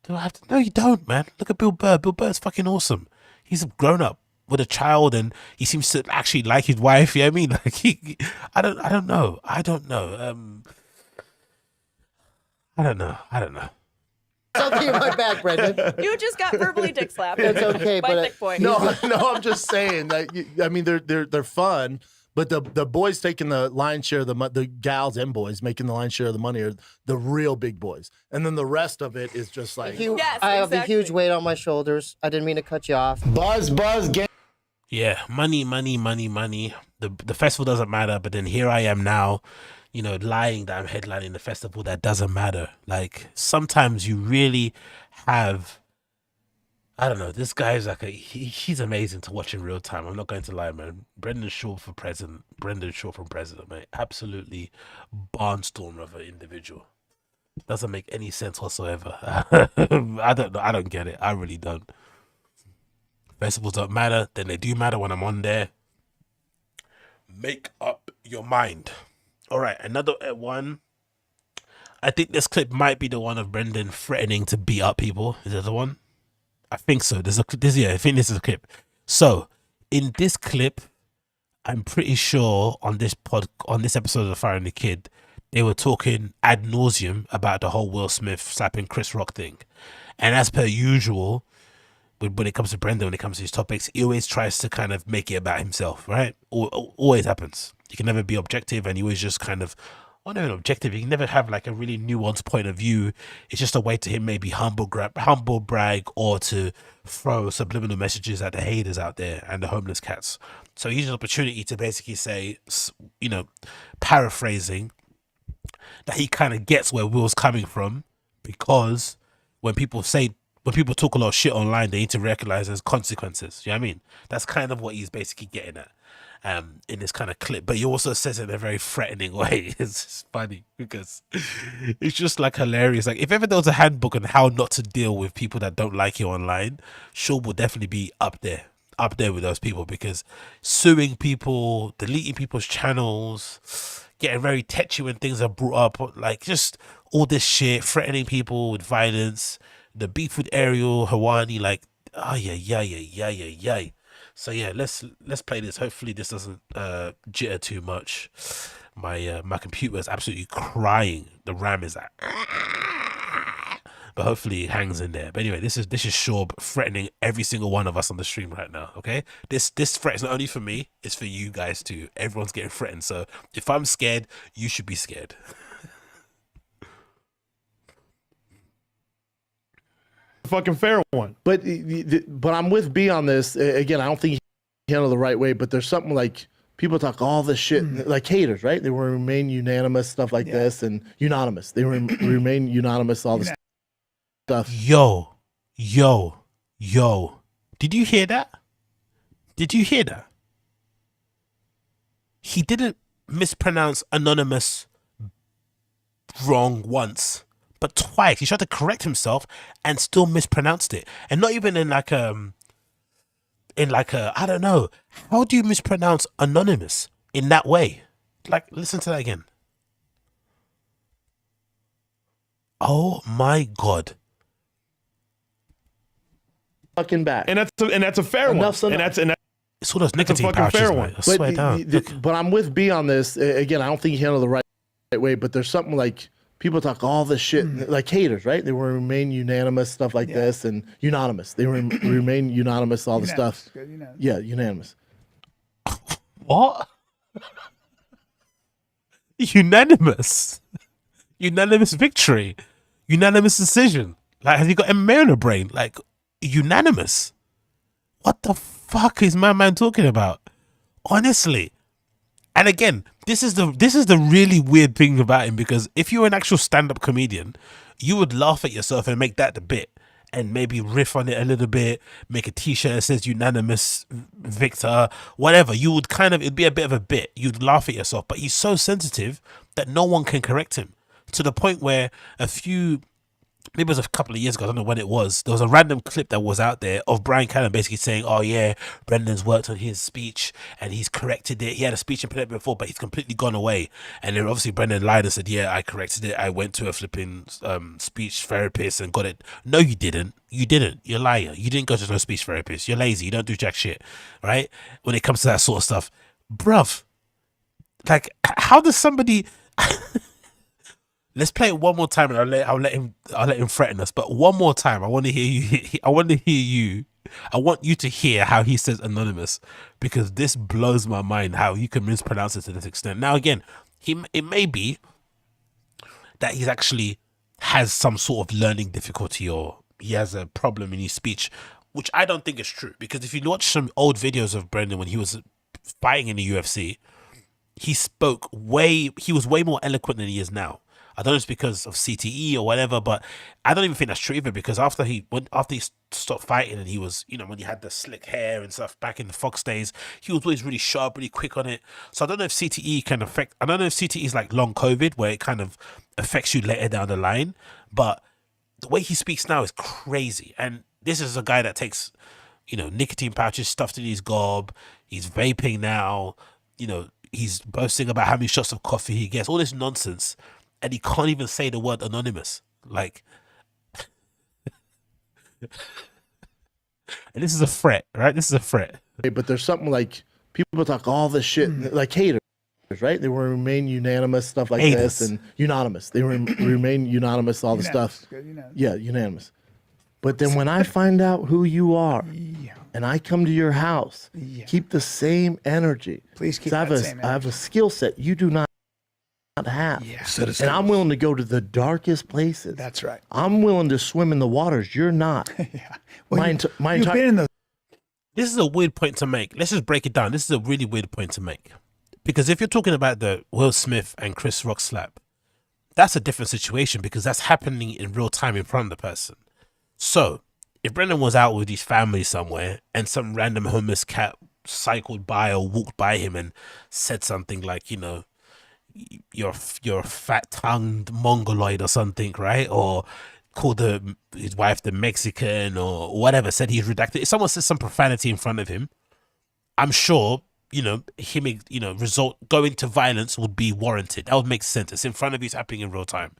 Do I have to? No, you don't, man. Look at Bill Burr. Bill Burr's fucking awesome. He's a grown up with a child, and he seems to actually like his wife. You know what I mean? Like I don't know. I don't know. Something in my bag, Brendan. You just got verbally dick slapped. It's okay, by but Thick Boy. No, I'm just saying that. I mean, they're fun, but the boys taking the lion's share of the gals and boys making the lion's share of the money are the real big boys, and then the rest of it is just like. Yes, I have a exactly. huge weight on my shoulders. I didn't mean to cut you off. Buzz, get. Yeah, money. The festival doesn't matter, but then here I am now, you know, lying that I'm headlining the festival that doesn't matter. Like, sometimes you really have, I don't know, this guy is like he's amazing to watch in real time. I'm not going to lie, man. Brendan Schaub for president, mate. Absolutely barnstormer of an individual. Doesn't make any sense whatsoever. I don't get it. I really don't. Festivals don't matter, then they do matter when I'm on there. Make up your mind. All right, another one. I think this clip might be the one of Brendan threatening to beat up people. Is that the one? I think so. I think this is a clip. So, in this clip, I'm pretty sure on this episode of The Fire and the Kid, they were talking ad nauseum about the whole Will Smith slapping Chris Rock thing. And as per usual, when it comes to Brendan, when it comes to his topics, he always tries to kind of make it about himself, right? Always happens. You can never be objective, and he always just kind of, well, not even objective. You can never have like a really nuanced point of view. It's just a way to him maybe humble brag, or to throw subliminal messages at the haters out there and the homeless cats. So he uses an opportunity to basically say, you know, paraphrasing, that he kind of gets where Will's coming from, because when people talk a lot of shit online, they need to recognize there's consequences. You know what I mean? That's kind of what he's basically getting at in this kind of clip. But he also says it in a very threatening way. It's just funny because it's just like hilarious. Like, if ever there was a handbook on how not to deal with people that don't like you online, Schaub will definitely be up there with those people, because suing people, deleting people's channels, getting very tetchy when things are brought up, like just all this shit, threatening people with violence, the beef with Ariel Hawani, like, yeah. So yeah, let's play this. Hopefully this doesn't jitter too much. My computer is absolutely crying. The RAM is like, but hopefully it hangs in there. But anyway, this is Schaub threatening every single one of us on the stream right now. Okay, this threat is not only for me, it's for you guys too. Everyone's getting threatened. So if I'm scared, you should be scared. Fucking fair one. But I'm with B on this. Again, I don't think he handled the right way, but there's something like people talk all this shit like haters, right? They will remain unanimous, stuff like this, and unanimous. They remain unanimous, all this stuff. Yo. Did you hear that? He didn't mispronounce anonymous wrong once, but twice. He tried to correct himself and still mispronounced it. And not even in like a I don't know. How do you mispronounce anonymous in that way? Like, listen to that again. Oh my God. Fucking back. And that's a fair one. It's all those nicotine pouches, fair one. I swear down. But I'm with B on this. Again, I don't think he handled the right way, but there's something like people talk all this shit like haters, right? They will remain unanimous, stuff like this, and unanimous. They remain unanimous, all the stuff. Yeah, unanimous. What? Unanimous victory, unanimous decision. Like, have you got MMA on the brain? Like, unanimous. What the fuck is my man talking about? Honestly. And again, this is the really weird thing about him, because if you're an actual stand-up comedian, you would laugh at yourself and make that the bit and maybe riff on it a little bit, make a t-shirt that says unanimous victor, whatever. You would it'd be a bit of a bit. You'd laugh at yourself, but he's so sensitive that no one can correct him, to the point where maybe it was a couple of years ago, I don't know when it was, there was a random clip that was out there of Bryan Callen basically saying, oh yeah, Brendan's worked on his speech and he's corrected it. He had a speech impediment before, but he's completely gone away. And then obviously Brendan lied and said, yeah, I corrected it. I went to a flipping speech therapist and got it. No, you didn't. You're a liar. You didn't go to no speech therapist. You're lazy. You don't do jack shit, right? When it comes to that sort of stuff. Bruv, like, how does somebody... Let's play it one more time, and I'll let him threaten us. But one more time, I want to hear you. I want you to hear how he says anonymous, because this blows my mind how you can mispronounce it to this extent. Now, again, it may be that he's actually has some sort of learning difficulty, or he has a problem in his speech, which I don't think is true. Because if you watch some old videos of Brendan when he was fighting in the UFC, he was way more eloquent than he is now. I don't know if it's because of CTE or whatever, but I don't even think that's true either, because after he stopped fighting and he was, when he had the slick hair and stuff back in the Fox days, he was always really sharp, really quick on it. So I don't know if CTE can affect, I don't know if CTE is like long COVID where it kind of affects you later down the line, but the way he speaks now is crazy. And this is a guy that takes, nicotine pouches stuffed in his gob. He's vaping now, he's boasting about how many shots of coffee he gets, all this nonsense. And he can't even say the word anonymous. Like, and this is a threat, right? This is a threat. But there's something like people talk all this shit like haters, right? They will remain unanimous, stuff like this, and unanimous. They remain unanimous, all the stuff. Yeah, unanimous. But then when I find out who you are, and I come to your house, keep the same energy. Please keep that same energy. I have a skill set you do not have. And I'm willing to go to the darkest places. That's right. I'm willing to swim in the waters. You're not. Well, you've been in those. This is a weird point to make. Let's just break it down. This is a really weird point to make. Because if you're talking about the Will Smith and Chris Rock slap, that's a different situation, because that's happening in real time in front of the person. So if Brendan was out with his family somewhere and some random homeless cat cycled by or walked by him and said something like, you're a fat-tongued mongoloid or something, right? Or called his wife the Mexican or whatever, said he's redacted. If someone says some profanity in front of him, I'm sure, going to violence would be warranted. That would make sense. It's in front of you, it's happening in real time.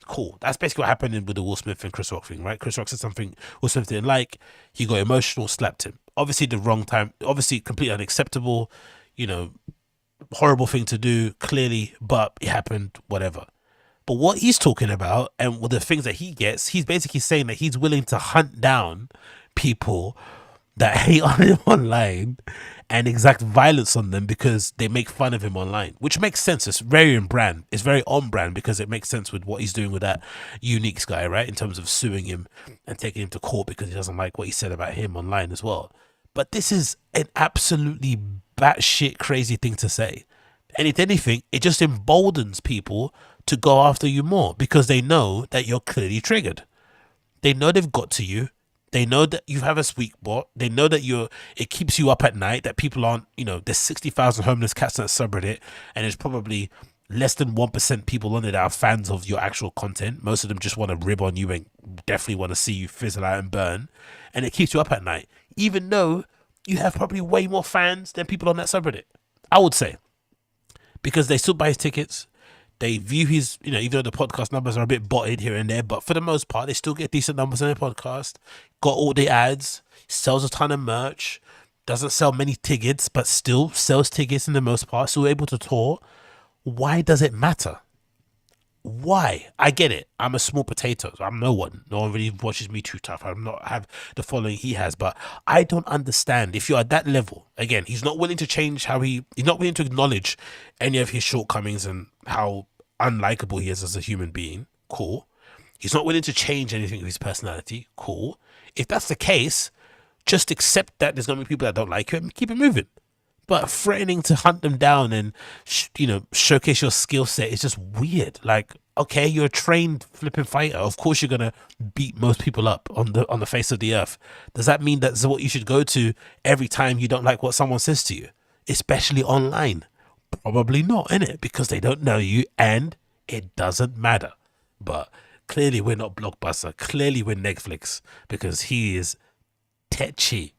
Cool. That's basically what happened with the Will Smith and Chris Rock thing, right? Chris Rock said something Will Smith didn't like. He got emotional, slapped him. Obviously the wrong time. Obviously completely unacceptable. Horrible thing to do, clearly, but it happened, whatever. But what he's talking about and with the things that he gets, he's basically saying that he's willing to hunt down people that hate on him online and exact violence on them because they make fun of him online, which makes sense. It's very in brand. It's very on brand because it makes sense with what he's doing with that Uniques guy, right? In terms of suing him and taking him to court because he doesn't like what he said about him online as well. But this is an absolutely batshit crazy thing to say. And if anything, it just emboldens people to go after you more because they know that you're clearly triggered. They know they've got to you. They know that you have a sweet spot. They know that it keeps you up at night, that people aren't, there's 60,000 homeless cats on that subreddit, and there's probably less than 1% people on it that are fans of your actual content. Most of them just want to rib on you and definitely want to see you fizzle out and burn. And it keeps you up at night, even though you have probably way more fans than people on that subreddit, I would say. Because they still buy his tickets. They view his, even though the podcast numbers are a bit botted here and there, but for the most part, they still get decent numbers on their podcast. Got all the ads, sells a ton of merch, doesn't sell many tickets, but still sells tickets in the most part, still able to tour. Why does it matter? Why? I get it. I'm a small potato. I'm no one. No one really watches me too tough. I'm not have the following he has, but I don't understand. If you're at that level, again, he's not willing to change he's not willing to acknowledge any of his shortcomings and how unlikable he is as a human being. Cool. He's not willing to change anything of his personality. Cool. If that's the case, just accept that there's going to be people that don't like you and keep it moving. But threatening to hunt them down and, showcase your skill set is just weird. Like, okay, you're a trained flipping fighter. Of course you're going to beat most people up on the face of the earth. Does that mean that's what you should go to every time you don't like what someone says to you? Especially online. Probably not, innit? Because they don't know you and it doesn't matter. But clearly we're not Blockbuster. Clearly we're Netflix because he is tetchy.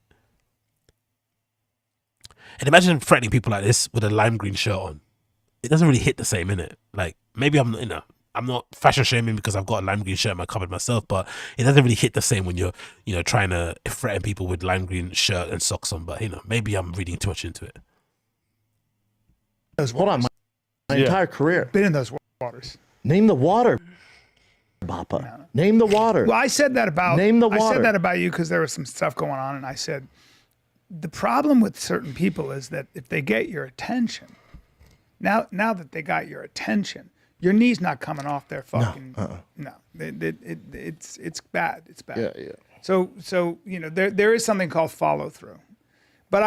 And imagine threatening people like this with a lime green shirt on. It doesn't really hit the same, innit? Like, maybe I'm not fashion shaming because I've got a lime green shirt in my cupboard myself, but it doesn't really hit the same when you're, trying to threaten people with lime green shirt and socks on. But, maybe I'm reading too much into it. Hold on, my entire career. Been in those waters. Name the water, Papa. No. Name the water. Well, I said that about Name the water. I said that about you because there was some stuff going on, and I said the problem with certain people is that if they get your attention, now that they got your attention, your knee's not coming off their fucking. No, it's bad. It's bad. Yeah. So there is something called follow through, but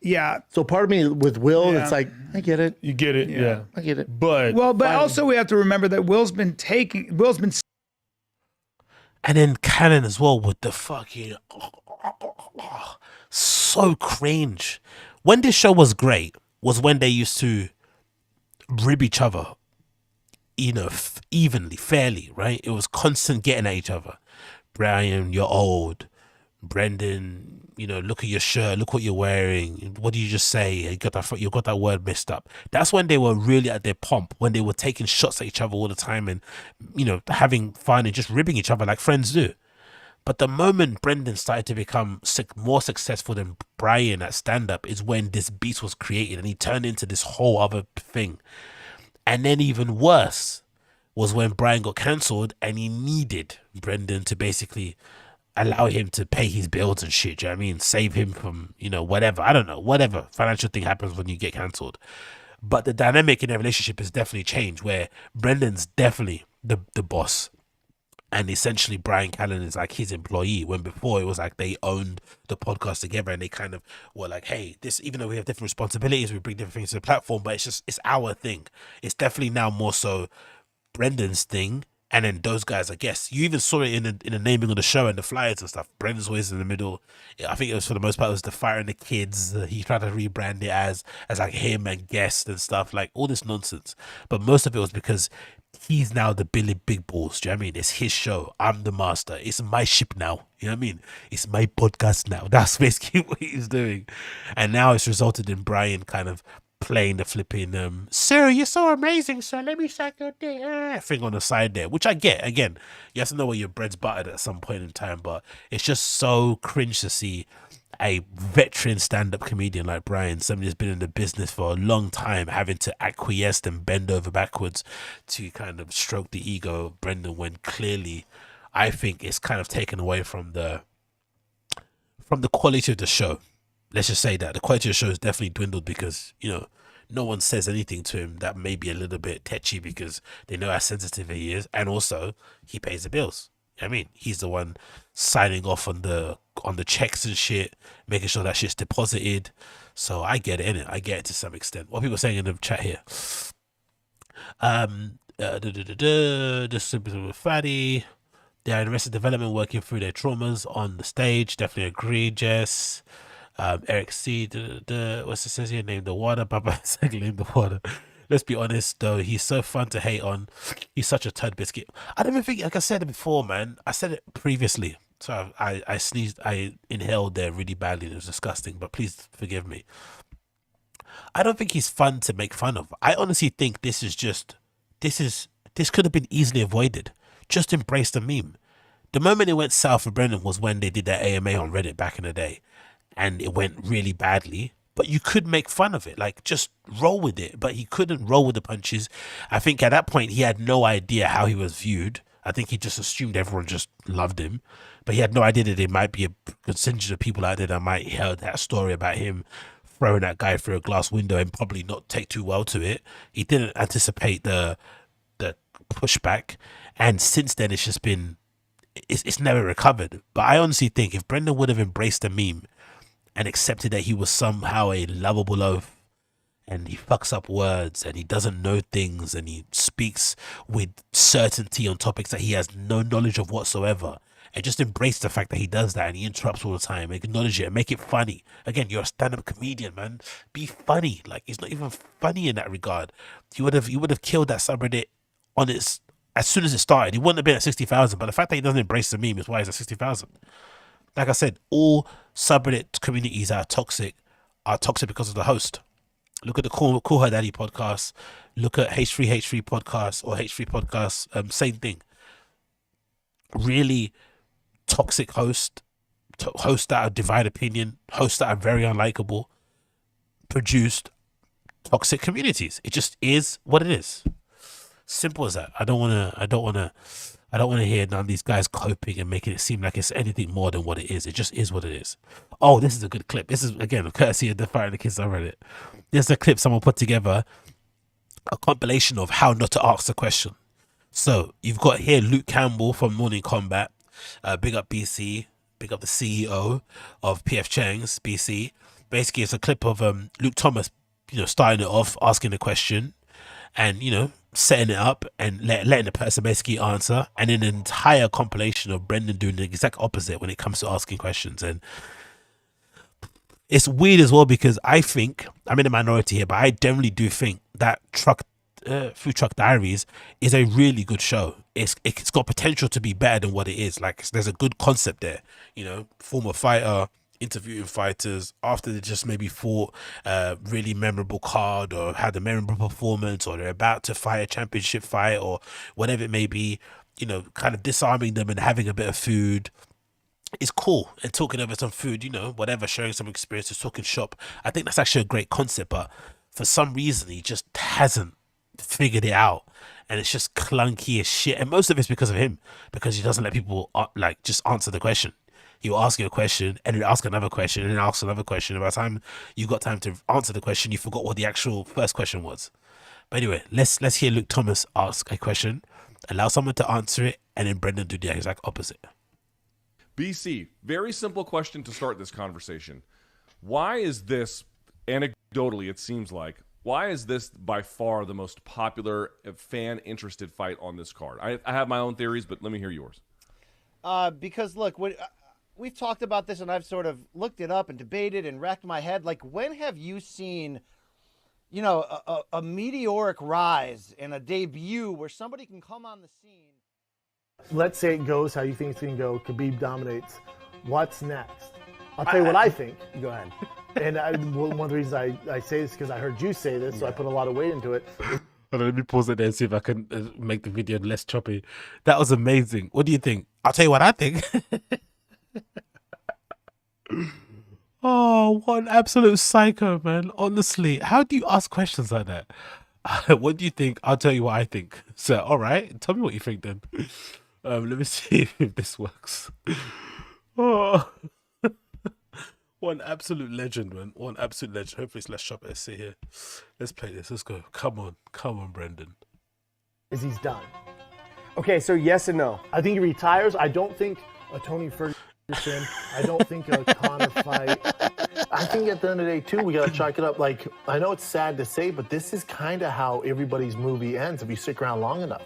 yeah. So part of me with Will, it's like, I get it. You get it, yeah. I get it. But also we have to remember that Will's been. And then Callen as well with the fucking so cringe. When this show was great was when they used to rib each other, evenly, fairly, right? It was constant getting at each other. Bryan, you're old. Brendan, look at your shirt, look what you're wearing. What did you just say? You got that word messed up. That's when they were really at their pomp, when they were taking shots at each other all the time and, having fun and just ribbing each other like friends do. But the moment Brendan started to become more successful than Bryan at stand-up is when this beast was created and he turned into this whole other thing. And then even worse was when Bryan got cancelled and he needed Brendan to basically allow him to pay his bills and shit. Do you know what I mean? Save him from, whatever. I don't know. Whatever financial thing happens when you get cancelled. But the dynamic in their relationship has definitely changed where Brendan's definitely the boss. And essentially Bryan Callen is like his employee, when before it was like they owned the podcast together and they kind of were like, hey, this, even though we have different responsibilities, we bring different things to the platform, but it's our thing. It's definitely now more so Brendan's thing. And then those guys, I guess, you even saw it in the naming of the show and the flyers and stuff. Brendan's always in the middle. I think it was, for the most part, it was the Fire and the Kids. He tried to rebrand it as like him and guest and stuff, like all this nonsense. But most of it was because he's now the Billy Big Balls. Do you know what I mean? It's his show. I'm the master. It's my ship now. You know what I mean? It's my podcast now. That's basically what he's doing. And now it's resulted in Bryan kind of playing the flipping sir, you're so amazing, sir, let me suck your dick thing on the side there, which I get. Again, you have to know where your bread's buttered at some point in time, but it's just so cringe to see a veteran stand-up comedian like Bryan, somebody who's been in the business for a long time, having to acquiesce and bend over backwards to kind of stroke the ego of Brendan, when clearly I think it's kind of taken away from the quality of the show. Let's just say that the quality of the show is definitely dwindled because, you know, no one says anything to him that may be a little bit tetchy because they know how sensitive he is, and also he pays the bills. I mean, he's the one signing off on the checks and shit, making sure that shit's deposited. So I get it, innit? I get it to some extent. What people are saying in the chat here. Just simply fatty. They are in Arrested Development working through their traumas on the stage. Definitely agree, Jess. Eric C. What's it says here? Name the water. Papa name the water. Let's be honest, though, he's so fun to hate on. He's such a turd biscuit. I don't even think, like I said it before, man. I said it previously. So I sneezed, I inhaled there really badly. It was disgusting, but please forgive me. I don't think he's fun to make fun of. I honestly think this could have been easily avoided. Just embrace the meme. The moment it went south for Brendan was when they did that AMA on Reddit back in the day, and it went really badly. But you could make fun of it, like just roll with it. But he couldn't roll with the punches. I think at that point he had no idea how he was viewed. I think he just assumed everyone just loved him, but he had no idea that there might be a contingent of people out there that might hear that story about him throwing that guy through a glass window and probably not take too well to it. He didn't anticipate the pushback, and since then it's just been it's never recovered. But I honestly think if Brendan would have embraced the meme and accepted that he was somehow a lovable oaf, and he fucks up words, and he doesn't know things, and he speaks with certainty on topics that he has no knowledge of whatsoever, and just embrace the fact that he does that, and he interrupts all the time, acknowledge it, and make it funny. Again, you're a stand-up comedian, man. Be funny. Like, he's not even funny in that regard. You would have killed that subreddit on its as soon as it started. He wouldn't have been at 60,000, but the fact that he doesn't embrace the meme is why he's at 60,000. Like I said, all subreddit communities are toxic because of the host. Look at the Call Her Daddy podcast. Look at H3H3 podcast or H3 podcast. Same thing. Really toxic hosts that are divide opinion, hosts that are very unlikable, produced toxic communities. It just is what it is. Simple as that. I don't want to hear none of these guys coping and making it seem like it's anything more than what it is. It just is what it is. Oh, this is a good clip. This is, again, courtesy of the Fire and the Kids on Reddit. There's a clip someone put together, a compilation of how not to ask the question. So you've got here Luke Campbell from Morning Combat. Big up BC. Big up the CEO of PF Chang's BC. Basically, it's a clip of Luke Thomas, starting it off, asking a question, and setting it up and letting the person basically answer, and then an entire compilation of Brendan doing the exact opposite when it comes to asking questions. And it's weird as well because I think, I'm in a minority here, but I generally do think that Food Truck Diaries is a really good show. It's got potential to be better than what it is. Like, there's a good concept there, former fighter interviewing fighters after they just maybe fought a really memorable card or had a memorable performance, or they're about to fight a championship fight or whatever it may be, kind of disarming them and having a bit of food. It's cool, and talking over some food, whatever, sharing some experiences, talking shop. I think that's actually a great concept, but for some reason he just hasn't figured it out, and it's just clunky as shit. And most of it's because of him, because he doesn't let people just answer the question. He'll ask you a question and then ask another question and then ask another question. And by the time you got time to answer the question, you forgot what the actual first question was. But anyway, let's hear Luke Thomas ask a question, allow someone to answer it, and then Brendan do the exact opposite. BC, very simple question to start this conversation. Why is this, anecdotally it seems like, why is this by far the most popular fan-interested fight on this card? I have my own theories, but let me hear yours. Because, look, we've talked about this, and I've sort of looked it up and debated and racked my head. Like, when have you seen, a meteoric rise and a debut where somebody can come on the scene? Let's say it goes how you think it's going to go. Khabib dominates. What's next? I'll tell you what I think. Go ahead. And one of the reasons I say this is because I heard you say this, so I put a lot of weight into it. Hold on, let me pause it there and see if I can make the video less choppy. That was amazing. What do you think? I'll tell you what I think. Oh, what an absolute psycho, man. Honestly, how do you ask questions like that? What do you think? I'll tell you what I think. So, all right, tell me what you think then. Let me see if this works. Oh, what an absolute legend, man. What an absolute legend. Hopefully it's less choppy. Let's see here. Let's play this. Let's go. Come on, Brendan. Is he's done. Okay, so yes and no. I think he retires. I don't think a Tony Ferguson. I don't think a Conor fight. I think at the end of the day, too, we got to chalk it up. Like, I know it's sad to say, but this is kind of how everybody's movie ends if you stick around long enough.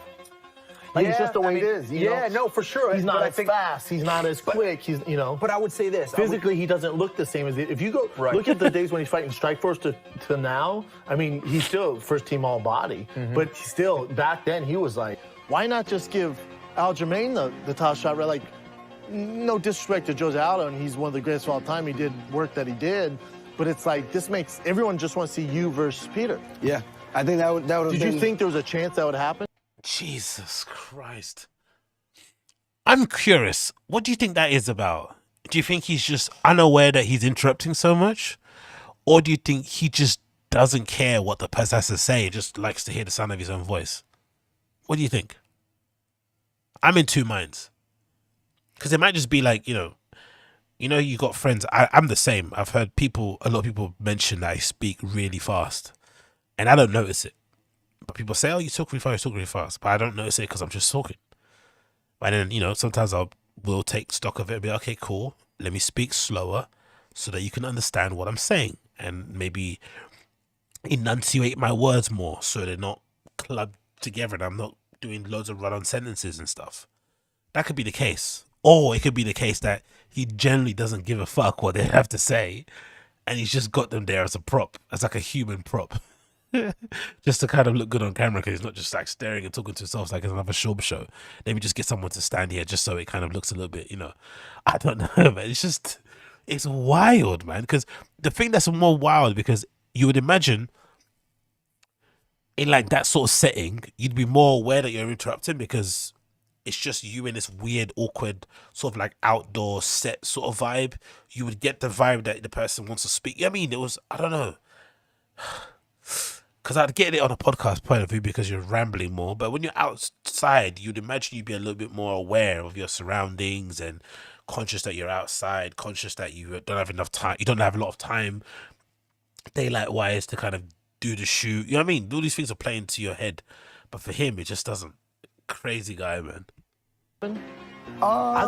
Like, it's just the way it is. You know? No, for sure. He's not as fast. He's not as quick. He's, you know. But I would say this. Physically, he doesn't look the same as if you go look at the days when he's fighting Strikeforce to now. I mean, he's still first team all body, but still back then he was like, why not just give Aljamain the top shot? Right? Like, no disrespect to Jose Aldo, and he's one of the greatest of all time. He did work that he did, but it's like this makes everyone just want to see you versus Peter. Yeah, I think that would have Did you think there was a chance that would happen? Jesus Christ. I'm curious. What do you think that is about? Do you think he's just unaware that he's interrupting so much? Or do you think he just doesn't care what the person has to say, just likes to hear the sound of his own voice? What do you think? I'm in two minds. Because it might just be like, you got friends. I'm the same. I've heard a lot of people mention that I speak really fast. And I don't notice it. But people say, oh, you talk really fast. But I don't notice it because I'm just talking. And then, sometimes we'll take stock of it and be like, okay, cool. Let me speak slower so that you can understand what I'm saying. And maybe enunciate my words more so they're not clubbed together and I'm not doing loads of run-on sentences and stuff. That could be the case. Or it could be the case that he generally doesn't give a fuck what they have to say and he's just got them there as a prop, as like a human prop. Just to kind of look good on camera because he's not just like staring and talking to himself like it's another Schaub show. Maybe just get someone to stand here just so it kind of looks a little bit, I don't know, man. It's wild, man. Because the thing that's more wild, because you would imagine in like that sort of setting, you'd be more aware that you're interrupting because it's just you in this weird, awkward, sort of like outdoor set sort of vibe. You would get the vibe that the person wants to speak. I mean, I don't know. Because I'd get it on a podcast point of view because you're rambling more. But when you're outside, you'd imagine you'd be a little bit more aware of your surroundings and conscious that you're outside, conscious that you don't have enough time. You don't have a lot of time, daylight-wise, to kind of do the shoot. You know what I mean? All these things are playing to your head. But for him, it just doesn't. Crazy guy, man. I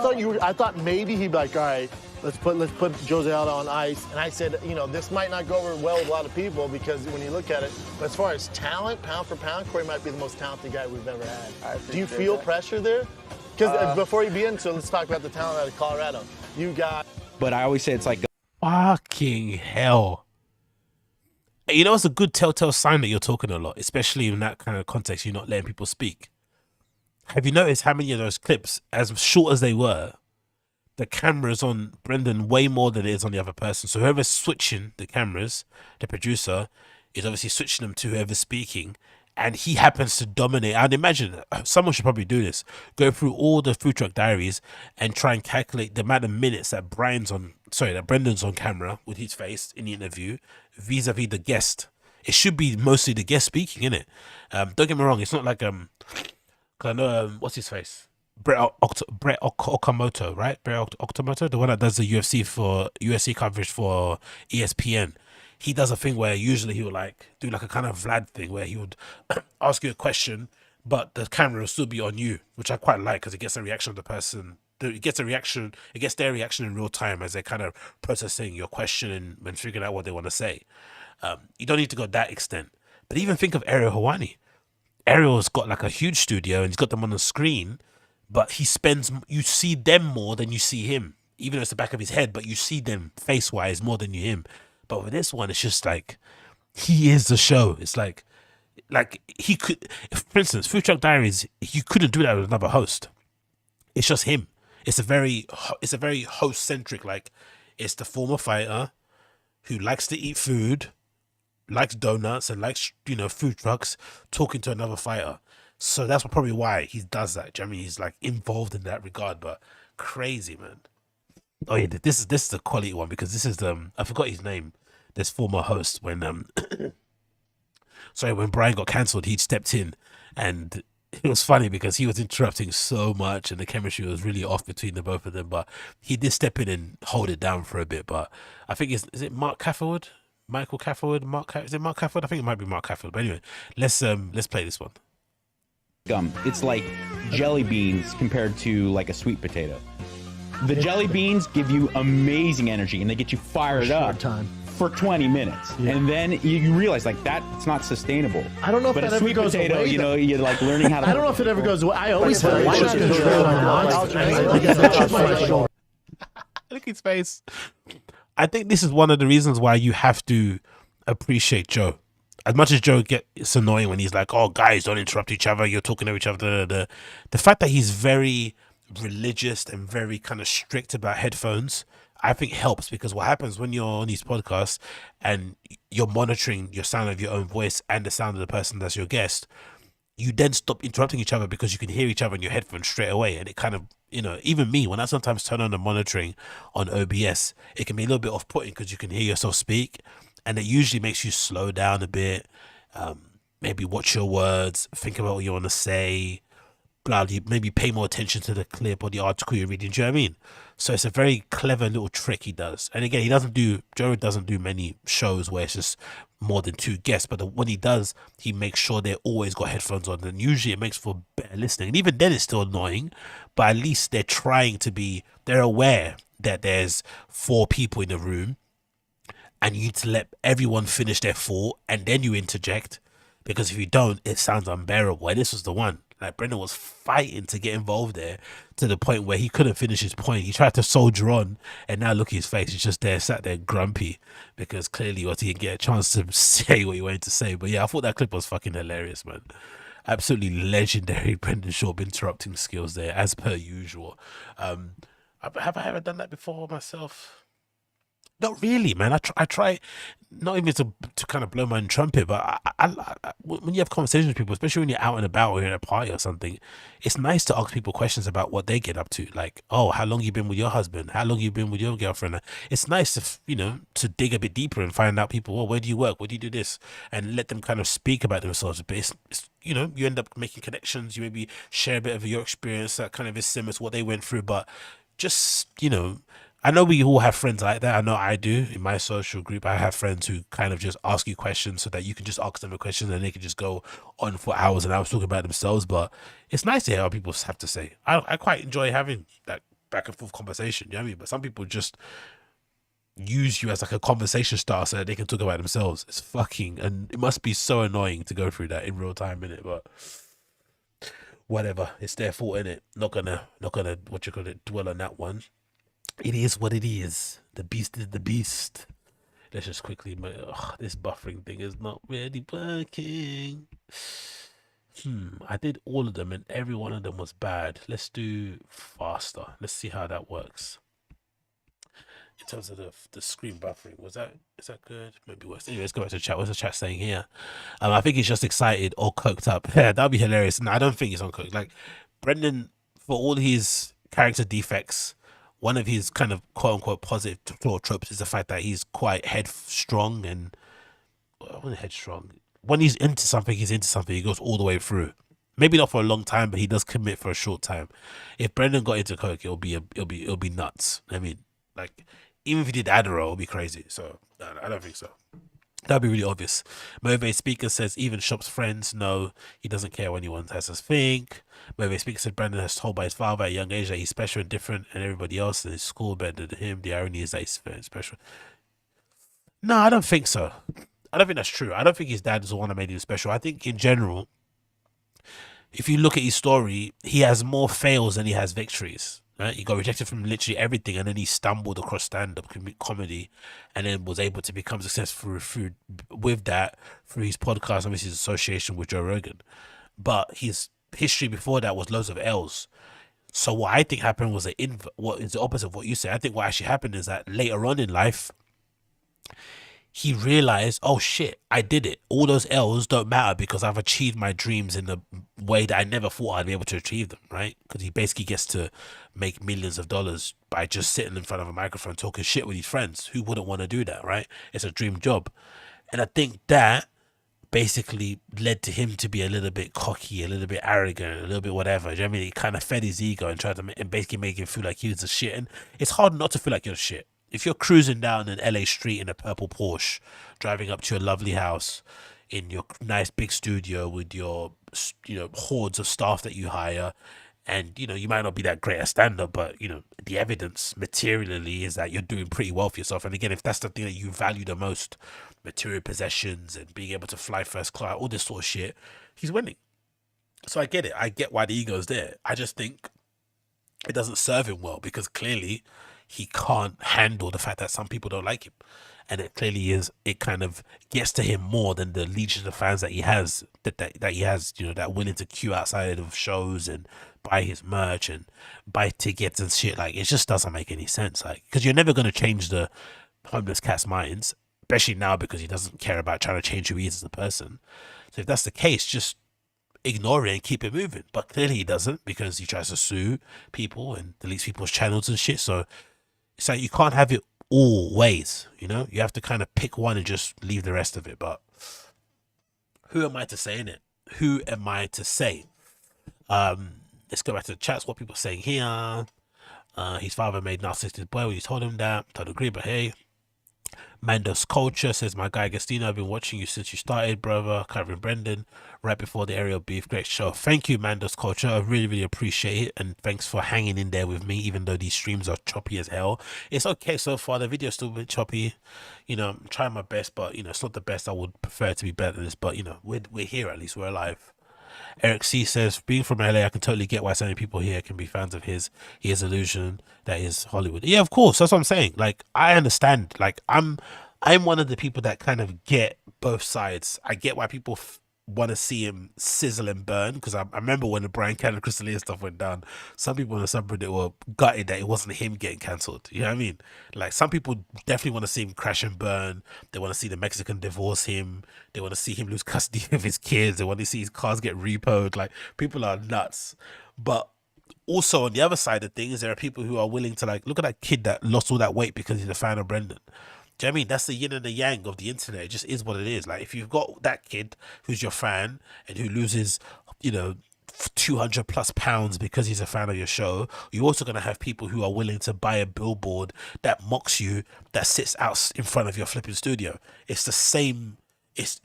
thought maybe he'd be like, all right, let's put Jose Aldo on ice. And I said, this might not go over well with a lot of people because when you look at it, but as far as talent, pound for pound, Corey might be the most talented guy we've ever had. Do you feel pressure there? Because before you begin, so let's talk about the talent out of Colorado. You got. But I always say it's like. Fucking hell. It's a good telltale sign that you're talking a lot, especially in that kind of context. You're not letting people speak. Have you noticed how many of those clips, as short as they were, the camera's on Brendan way more than it is on the other person? So whoever's switching the cameras, the producer, is obviously switching them to whoever's speaking, and he happens to dominate. I'd imagine someone should probably do this. Go through all the Food Truck Diaries and try and calculate the amount of minutes that Brendan's on camera with his face in the interview vis-a-vis the guest. It should be mostly the guest speaking, innit? Don't get me wrong, it's not like I know, what's his face? Brett Okamoto, right? Brett Okamoto, the one that does the UFC coverage for ESPN. He does a thing where usually he would do a kind of Vlad thing where he would ask you a question, but the camera will still be on you, which I quite like because it gets a reaction of the person. It gets their reaction in real time as they're kind of processing your question and figuring out what they want to say. You don't need to go that extent. But even think of Ariel Helwani. Ariel's got like a huge studio and he's got them on the screen, but you see them more than you see him, even though it's the back of his head, but you see them face-wise more than you him. But with this one, it's just like, he is the show. It's like he could, for instance, Food Truck Diaries, you couldn't do that with another host. It's just him. It's a very host-centric, It's the former fighter who likes to eat food, likes donuts, and likes, you know, food trucks, talking to another fighter. So that's probably why he does that. Do you know what I mean? He's like involved in that regard, but crazy, man. Oh yeah, this is a quality one because this is I forgot his name. This former host when when Bryan got cancelled, he stepped in, and it was funny because he was interrupting so much and the chemistry was really off between the both of them. But he did step in and hold it down for a bit. But I think is it Mark Catherwood? Michael Catherwood? Is it Mark Catherwood? I think it might be Mark Catherwood. But anyway, let's play this one. It's like jelly beans compared to like a sweet potato. The jelly beans give you amazing energy and they get you fired up for 20 minutes. Yeah. And then you realize like that's not sustainable. I don't know if but that a ever sweet goes potato, away. you know, you're like learning how to. I don't know if it ever goes away. I always thought it's just control. Look at his face. I think this is one of the reasons why you have to appreciate Joe. As much as Joe gets annoying when he's like, "Oh, guys, don't interrupt each other. You're talking to each other." The fact that he's very religious and very kind of strict about headphones, I think helps, because what happens when you're on these podcasts and you're monitoring your sound of your own voice and the sound of the person that's your guest, you then stop interrupting each other because you can hear each other in your headphones straight away. And it kind of, you know, even me, when I sometimes turn on the monitoring on OBS, it can be a little bit off-putting because you can hear yourself speak, and it usually makes you slow down a bit, maybe watch your words, think about what you want to say, blah, you maybe pay more attention to the clip or the article you're reading. Do you know what I mean? So it's a very clever little trick he does. And again, Joe doesn't do many shows where it's just more than two guests, but when he does, he makes sure they always got headphones on, and usually it makes for better listening. And even then it's still annoying, but at least they're aware that there's 4 people in the room and you need to let everyone finish their thought and then you interject, because if you don't, it sounds unbearable. And this was the one. Like, Brendan was fighting to get involved there to the point where he couldn't finish his point. He tried to soldier on, and now look at his face. He's just there, sat there grumpy, because clearly he didn't get a chance to say what he wanted to say. But yeah, I thought that clip was fucking hilarious, man. Absolutely legendary Brendan Schaub interrupting skills there, as per usual. Have I ever done that before myself? Not really, man. I try not even to kind of blow my own trumpet, but when you have conversations with people, especially when you're out and about or you're at a party or something, it's nice to ask people questions about what they get up to. Like, oh, how long you been with your husband? How long you been with your girlfriend? It's nice to dig a bit deeper and find out people, well, where do you work? Where do you do this? And let them kind of speak about themselves. But it's you end up making connections. You maybe share a bit of your experience that kind of is similar to what they went through, but just, I know we all have friends like that. I know I do. In my social group, I have friends who kind of just ask you questions so that you can just ask them a question and they can just go on for hours and hours talking about themselves. But it's nice to hear what people have to say. I quite enjoy having that back and forth conversation. You know what I mean? But some people just use you as like a conversation starter so that they can talk about themselves. And it must be so annoying to go through that in real time, innit? But whatever. It's their fault, innit? Not gonna dwell on that one. It is what it is. The beast is the beast. Let's just quickly... this buffering thing is not really working. I did all of them and every one of them was bad. Let's do faster. Let's see how that works. In terms of the screen buffering, is that good? Maybe worse. Anyway, let's go back to the chat. What's the chat saying here? I think he's just excited or coked up. Yeah, that'd be hilarious. No, I don't think he's on coke. Like, Brendan, for all his character defects, one of his kind of quote-unquote positive tropes is the fact that he's quite headstrong and... headstrong. When he's into something, he goes all the way through. Maybe not for a long time, but he does commit for a short time. If Brendan got into coke, it'll be nuts. I mean, like, even if he did Adderall, it'll be crazy. So, no, I don't think so. That'd be really obvious. Motivated Speaker says, even Schaub's friends know he doesn't care what anyone has to think. Motivated Speaker said, Brandon has told by his father at a young age that he's special and different, and everybody else in his school better than him. The irony is that he's very special. No, I don't think so. I don't think that's true. I don't think his dad is the one that made him special. I think in general, if you look at his story, he has more fails than he has victories. Right? He got rejected from literally everything, and then he stumbled across stand-up comedy, and then was able to become successful through his podcast, obviously his association with Joe Rogan. But his history before that was loads of L's. So what I think happened was what is the opposite of what you say. I think what actually happened is that later on in life, he realized, oh shit, I did it. All those L's don't matter because I've achieved my dreams in the way that I never thought I'd be able to achieve them, right? Because he basically gets to make millions of dollars by just sitting in front of a microphone talking shit with his friends. Who wouldn't want to do that, right? It's a dream job. And I think that basically led to him to be a little bit cocky, a little bit arrogant, a little bit whatever. Do you know what I mean? It kind of fed his ego and tried to and basically make him feel like he was the shit. And it's hard not to feel like you're the shit. If you're cruising down an LA street in a purple Porsche, driving up to your lovely house in your nice big studio with your, hordes of staff that you hire, and, you might not be that great a stand-up, but, the evidence materially is that you're doing pretty well for yourself. And again, if that's the thing that you value the most, material possessions and being able to fly first class, all this sort of shit, he's winning. So I get it. I get why the ego's there. I just think it doesn't serve him well because clearly he can't handle the fact that some people don't like him. And it clearly it kind of gets to him more than the legion of fans that he has, that he has, that willing to queue outside of shows and buy his merch and buy tickets and shit. Like, it just doesn't make any sense. Like, because you're never going to change the homeless cat's minds, especially now because he doesn't care about trying to change who he is as a person. So if that's the case, just ignore it and keep it moving. But clearly he doesn't because he tries to sue people and deletes people's channels and shit. So it's like you can't have it all ways, you have to kind of pick one and just leave the rest of it. But who am I to say in it? Who am I to say? Let's go back to the chats. What people are saying here. His father made narcissistic boy when he told him that. Don't agree, but hey. Mandos Culture says, my guy Agostino, I've been watching you since you started, brother. Kevin Brendan, right before the aerial beef. Great show. Thank you, Mandos Culture. I really, really appreciate it. And thanks for hanging in there with me, even though these streams are choppy as hell. It's okay so far. The video's still a bit choppy. I'm trying my best, but, it's not the best. I would prefer it to be better than this. But, we're here at least. We're alive. Eric C says, being from LA, I can totally get why so many people here can be fans of his. He has illusion that is Hollywood. Yeah, of course. That's what I'm saying. Like, I understand. Like, I'm one of the people that kind of get both sides. I get why people want to see him sizzle and burn, because I remember when the Bryan Callen Crystalia stuff went down, some people in the subreddit were gutted that it wasn't him getting cancelled. You know what I mean? Like, some people definitely want to see him crash and burn. They want to see the Mexican divorce him. They want to see him lose custody of his kids. They want to see his cars get repoed. Like, people are nuts. But also on the other side of things, there are people who are willing to, like, look at that kid that lost all that weight because he's a fan of Brendan. Do you know what I mean? That's the yin and the yang of the internet. It just is what it is. Like, if you've got that kid who's your fan and who loses, 200 plus pounds because he's a fan of your show, you're also going to have people who are willing to buy a billboard that mocks you, that sits out in front of your flipping studio. It's the same. It's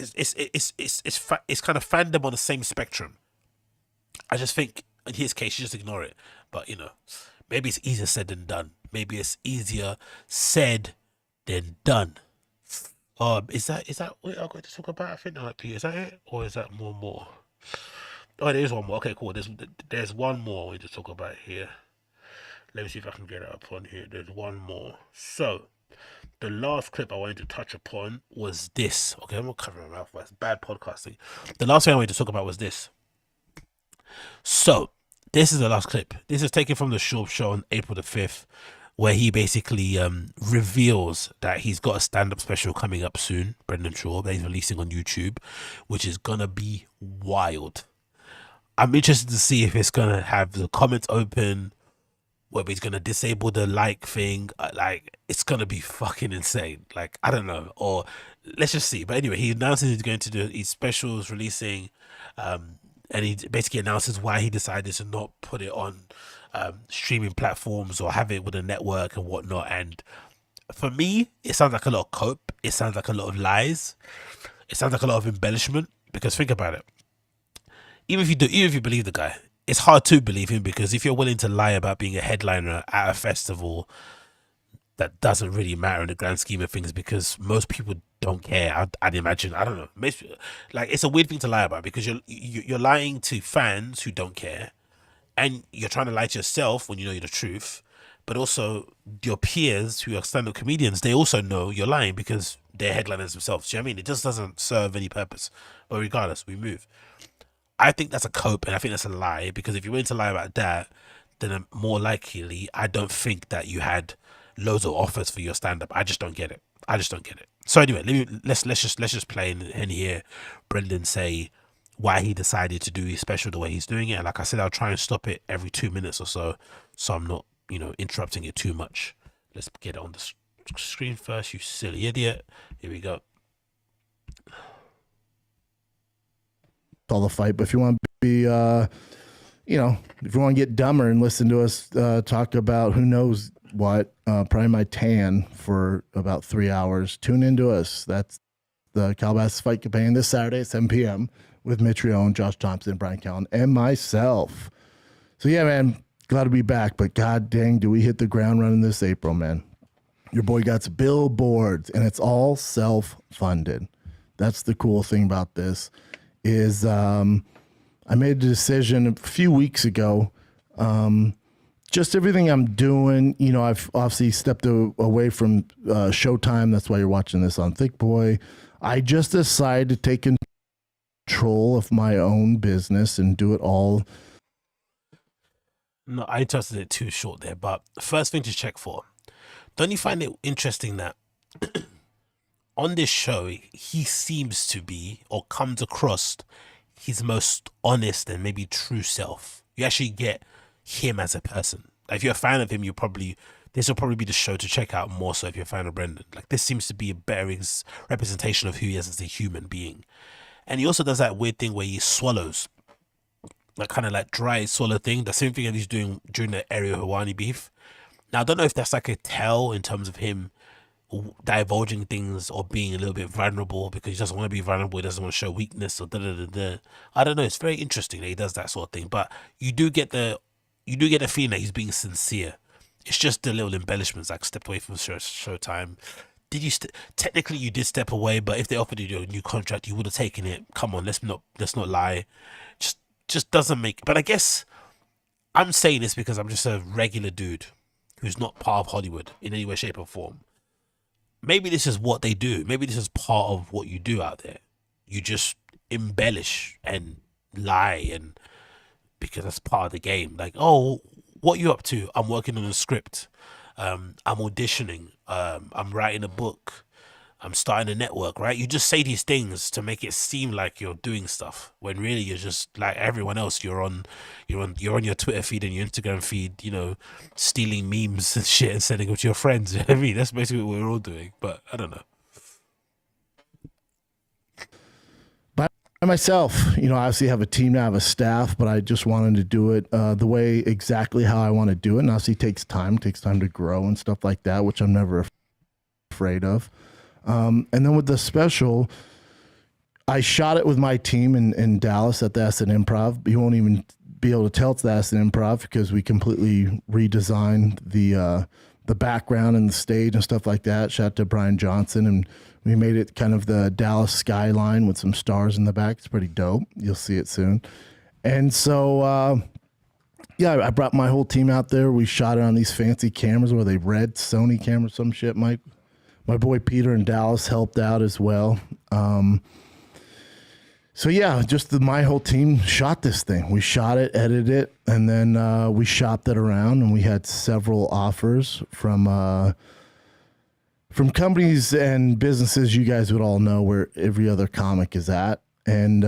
kind of fandom on the same spectrum. I just think in his case, you just ignore it. But, maybe it's easier said than done. Maybe it's easier said than done. Is that what I'm going to talk about? I think is that it, or is that more? Oh, there is one more. Okay, cool. There's one more we need to talk about here. Let me see if I can get it up on here. There's one more. So the last clip I wanted to touch upon was this. Okay, I'm gonna cover my mouth. That's bad podcasting. The last thing I wanted to talk about was this. So this is the last clip. This is taken from the Schaub show on April the 5th. Where he basically reveals that he's got a stand-up special coming up soon, Brendan Schaub, that he's releasing on YouTube, which is going to be wild. I'm interested to see if it's going to have the comments open, whether he's going to disable the like thing. Like, it's going to be fucking insane. Like, I don't know. Or let's just see. But anyway, he announces he's going to do his specials releasing, and he basically announces why he decided to not put it on streaming platforms or have it with a network and whatnot. And for me, it sounds like a lot of cope. It sounds like a lot of lies. It sounds like a lot of embellishment. Because think about it. Even if you believe the guy, it's hard to believe him, because if you're willing to lie about being a headliner at a festival, that doesn't really matter in the grand scheme of things, because most people don't care. I'd imagine. I don't know. Like, it's a weird thing to lie about, because you're lying to fans who don't care. And you're trying to lie to yourself when you know you're the truth. But also, your peers who are stand-up comedians, they also know you're lying because they're headliners themselves. Do you know what I mean? It just doesn't serve any purpose. But regardless, we move. I think that's a cope, and I think that's a lie, because if you're willing to lie about that, then more likely, I don't think that you had loads of offers for your stand-up. I just don't get it. So anyway, let's just play and hear Brendan say why he decided to do his special the way he's doing it. And like I said, I'll try and stop it every 2 minutes or so I'm not, interrupting it too much. Let's get it on the screen first, you silly idiot. Here we go. All the fight, but if you want to be, if you want to get dumber and listen to us talk about who knows what, probably my tan for about 3 hours, tune into us. That's the Calabasas Fight Campaign this Saturday at 7 p.m. with Mitch Rion, Josh Thompson, Bryan Callen, and myself. So yeah, man, glad to be back, but god dang, do we hit the ground running this April, man. Your boy got some billboards, and it's all self-funded. That's the cool thing about this is I made a decision a few weeks ago. Just everything I'm doing, I've obviously stepped away from Showtime. That's why you're watching this on Thick Boy. I just decided to take control of my own business and do it all. No, I trusted it too short there, but first thing to check for. Don't you find it interesting that on this show, he seems to be or comes across his most honest and maybe true self? You actually get him as a person. If you're a fan of him, this will probably be the show to check out more so if you're a fan of Brendan. Like, this seems to be a better representation of who he is as a human being. And he also does that weird thing where he swallows, like kind of like dry swallow thing. The same thing that he's doing during the Ariel Hawani beef. Now, I don't know if that's like a tell in terms of him divulging things or being a little bit vulnerable because he doesn't want to be vulnerable, he doesn't want to show weakness or da-da-da-da. I don't know, it's very interesting that he does that sort of thing, but you do get the feeling that he's being sincere. It's just the little embellishments, like stepped away from Showtime. Did you technically you did step away, but if they offered you a new contract, you would have taken it. Come on, let's not lie. Just doesn't make. But I guess I'm saying this because I'm just a regular dude who's not part of Hollywood in any way, shape, or form. Maybe this is what they do. Maybe this is part of what you do out there. You just embellish and lie, and because that's part of the game. Like, oh, what you up to? I'm working on a script. I'm auditioning. I'm writing a book. I'm starting a network, right? You just say these things to make it seem like you're doing stuff when really you're just like everyone else. You're on your Twitter feed and your Instagram feed, stealing memes and shit and sending them to your friends. You know what I mean? That's basically what we're all doing, but I don't know. By myself, obviously I have a team now, I have a staff, but I just wanted to do it the way exactly how I want to do it. And obviously it takes time to grow and stuff like that, which I'm never afraid of. And then with the special, I shot it with my team in Dallas at the Aston Improv. You won't even be able to tell it's the Aston Improv because we completely redesigned the background and the stage and stuff like that. Shout out to Brian Johnson, and we made it kind of the Dallas skyline with some stars in the back. It's pretty dope. You'll see it soon. And so, I brought my whole team out there. We shot it on these fancy cameras, where they red Sony cameras, some shit, Mike. My boy Peter in Dallas helped out as well. My whole team shot this thing. We shot it, edited it, and then we shopped it around, and we had several offers from companies and businesses you guys would all know where every other comic is at. And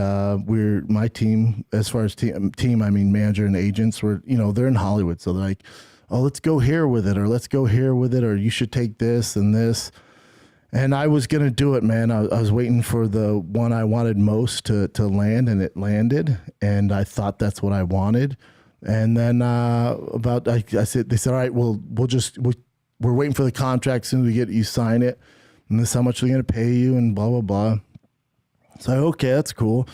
my team, as far as team, I mean manager and agents, they're in Hollywood, so they're like, oh, let's go here with it, or let's go here with it, or you should take this and this. And I was going to do it, man. I was waiting for the one I wanted most to land, and it landed. And I thought that's what I wanted. And then they said, all right, we're waiting for the contract. As soon as we get it, you sign it. And this is how much we're going to pay you and blah, blah, blah. So, okay, that's cool.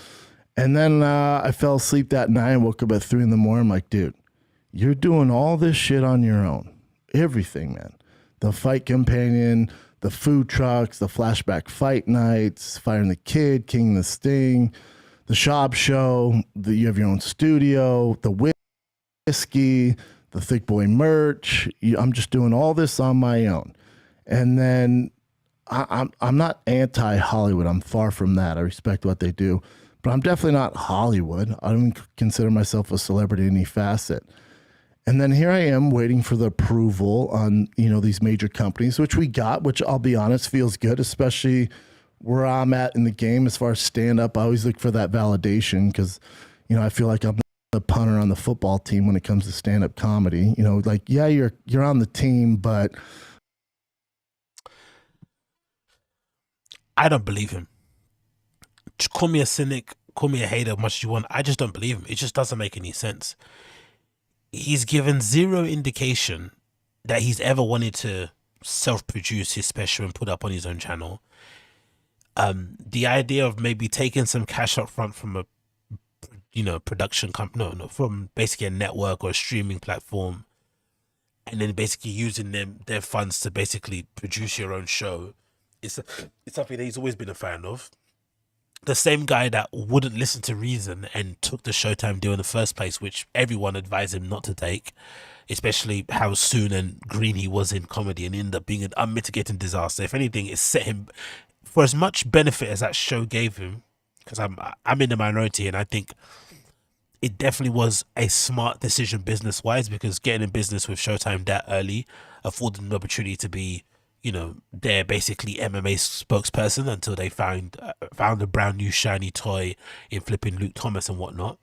And then I fell asleep that night and woke up at 3 a.m. I'm like, dude, you're doing all this shit on your own. Everything, man. The fight companion, the food trucks, the flashback fight nights, Firing the Kid, King the Sting, the Schaub show, you have your own studio, the whiskey, the Thick Boy merch. I'm just doing all this on my own. And then I'm not anti-Hollywood. I'm far from that. I respect what they do. But I'm definitely not Hollywood. I don't consider myself a celebrity in any facet. And then here I am waiting for the approval on, these major companies, which we got, which I'll be honest, feels good, especially where I'm at in the game as far as stand up. I always look for that validation because, I feel like I'm the punter on the football team when it comes to stand up comedy. Yeah, you're on the team, but I don't believe him. Just call me a cynic, call me a hater as much as you want. I just don't believe him. It just doesn't make any sense. He's given zero indication that he's ever wanted to self-produce his special and put up on his own channel. The idea of maybe taking some cash up front from a production company, from basically a network or a streaming platform, and then basically using their funds to basically produce your own show, it's something that he's always been a fan of. The same guy that wouldn't listen to reason and took the Showtime deal in the first place, which everyone advised him not to take, especially how soon and green he was in comedy, and ended up being an unmitigated disaster. If anything, it set him, for as much benefit as that show gave him, because I'm in the minority, and I think it definitely was a smart decision business-wise, because getting in business with Showtime that early afforded him the opportunity to be, their basically MMA spokesperson until they found a brand new shiny toy in flipping Luke Thomas and whatnot.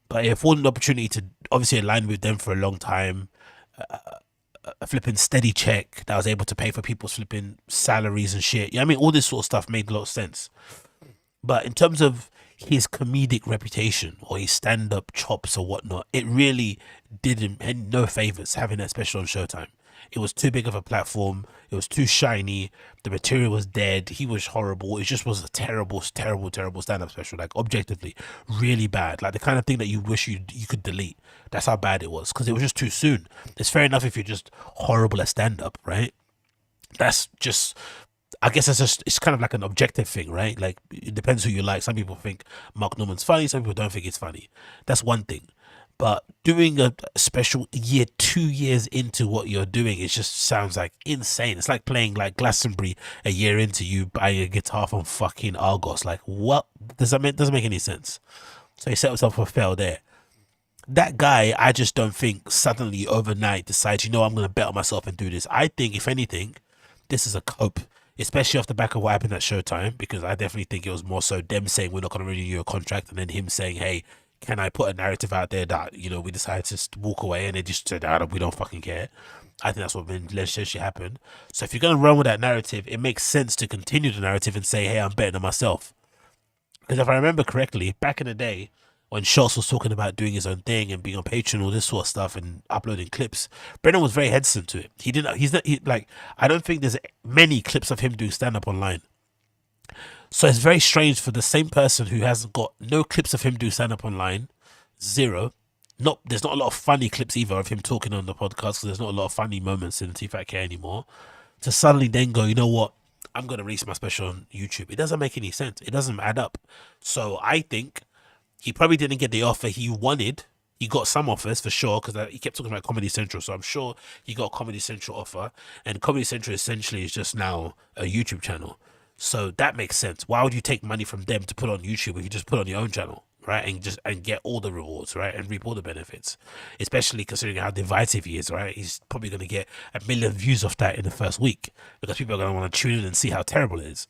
But it afforded an opportunity to obviously align with them for a long time, a flipping steady check that was able to pay for people's flipping salaries and shit. I mean, all this sort of stuff made a lot of sense. But in terms of his comedic reputation or his stand-up chops or whatnot, it really did him no favors having that special on Showtime. It was too big of a platform. It was too shiny. The material was dead. He was horrible. It just was a terrible, terrible, terrible stand-up special. Like, objectively, really bad. Like the kind of thing that you wish you could delete. That's how bad it was, because it was just too soon. It's fair enough if you're just horrible at stand-up, right? That's just, I guess it's kind of like an objective thing, right? Like, it depends who you like. Some people think Mark Norman's funny. Some people don't think it's funny. That's one thing. But doing a special 2 years into what you're doing, it just sounds like insane. It's like playing like Glastonbury a year into you buying a guitar from fucking Argos. Like, what? Doesn't make any sense. So he set himself for fail there. That guy, I just don't think suddenly overnight decides, I'm going to bet on myself and do this. I think, if anything, this is a cope, especially off the back of what happened at Showtime, because I definitely think it was more so them saying we're not going to renew your contract, and then him saying, hey, can I put a narrative out there that, we decided to walk away, and they just said, we don't fucking care. I think that's what essentially happened. So if you're going to run with that narrative, it makes sense to continue the narrative and say, hey, I'm betting on myself. Because if I remember correctly, back in the day, when Schultz was talking about doing his own thing and being on Patreon, all this sort of stuff, and uploading clips, Brendan was very hesitant to it. I don't think there's many clips of him doing stand-up online. So it's very strange for the same person who hasn't got no clips of him do stand-up online, zero. There's not a lot of funny clips either of him talking on the podcast, because there's not a lot of funny moments in TFAK anymore, to suddenly then go, you know what, I'm going to release my special on YouTube. It doesn't make any sense. It doesn't add up. So I think he probably didn't get the offer he wanted. He got some offers for sure, because he kept talking about Comedy Central. So I'm sure he got a Comedy Central offer. And Comedy Central essentially is just now a YouTube channel. So that makes sense. Why would you take money from them to put on YouTube if you just put on your own channel, right? And get all the rewards, right? And reap all the benefits, especially considering how divisive he is, right? He's probably going to get 1 million views off that in the first week, because people are going to want to tune in and see how terrible it is.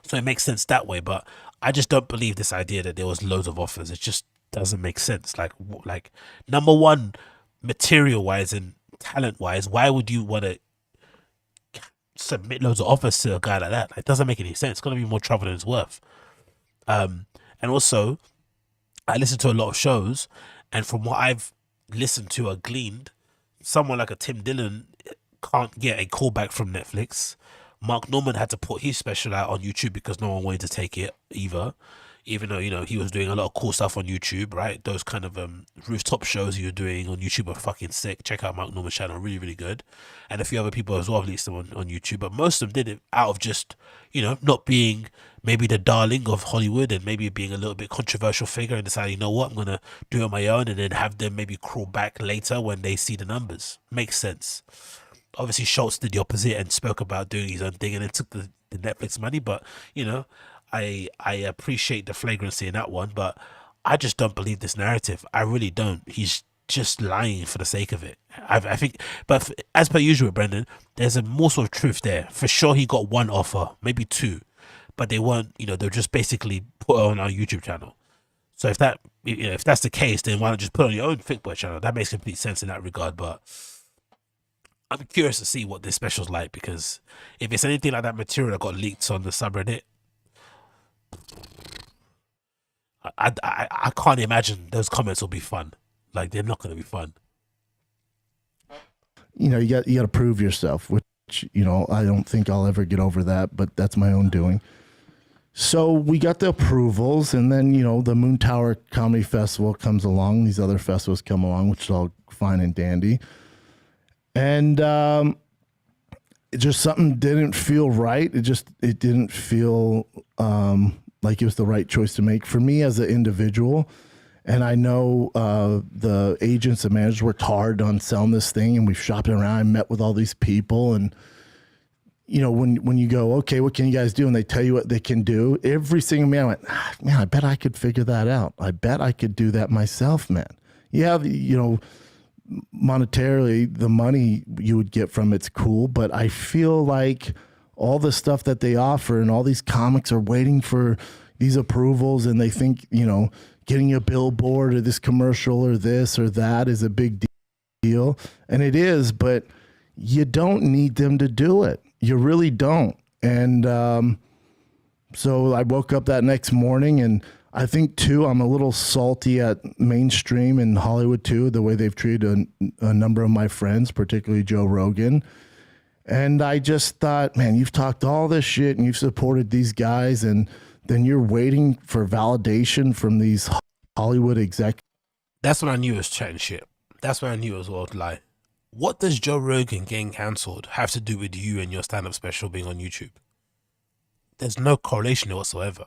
So it makes sense that way. But I just don't believe this idea that there was loads of offers. It just doesn't make sense. Like number one, material wise and talent wise, why would you want to submit loads of offers to a guy like that? It doesn't make any sense. It's going to be more trouble than it's worth. And also, I listen to a lot of shows, and from what I've listened to or gleaned, someone like a Tim Dillon can't get a callback from Netflix. Mark Norman had to put his special out on YouTube because no one wanted to take it either, even though, he was doing a lot of cool stuff on YouTube, right? Those kind of rooftop shows he was doing on YouTube are fucking sick. Check out Mark Norman's channel, really, really good. And a few other people as well released them on YouTube, but most of them did it out of just, not being maybe the darling of Hollywood, and maybe being a little bit controversial figure, and deciding, you know what, I'm going to do it on my own, and then have them maybe crawl back later when they see the numbers. Makes sense. Obviously, Schultz did the opposite and spoke about doing his own thing, and then took the Netflix money, but, I appreciate the flagrancy in that one, but I just don't believe this narrative. I really don't. He's just lying for the sake of it. I think, but as per usual, Brendan, there's a morsel of truth there. For sure, he got one offer, maybe two, but they weren't. They're just basically put on our YouTube channel. So if that's the case, then why not just put on your own Thick Boy channel? That makes complete sense in that regard. But I'm curious to see what this special's like, because if it's anything like that material that got leaked on the subreddit, I can't imagine those comments will be fun. Like, they're not going to be fun. You got to prove yourself, which I don't think I'll ever get over that, but that's my own doing. So we got the approvals, and then the Moontower Comedy Festival comes along. These other festivals come along, which is all fine and dandy. And it just something didn't feel right. It didn't feel like it was the right choice to make for me as an individual. And I know the agents and managers worked hard on selling this thing, and we've shopped it around. I met with all these people, and when you go, okay, what can you guys do? And they tell you what they can do. Every single man went, man, I bet I could figure that out. I bet I could do that myself, man. Yeah, monetarily, the money you would get from it's cool, but I feel like all the stuff that they offer and all these comics are waiting for these approvals, and they think, getting a billboard or this commercial or this or that is a big deal. And it is, but you don't need them to do it. You really don't. And so I woke up that next morning, and I think, too, I'm a little salty at mainstream and Hollywood, too, the way they've treated a number of my friends, particularly Joe Rogan. And I just thought, man, you've talked all this shit and you've supported these guys, and then you're waiting for validation from these Hollywood executives. That's when I knew it was chatting shit. That's when I knew it was all lie. What does Joe Rogan getting cancelled have to do with you and your stand-up special being on YouTube? There's no correlation whatsoever.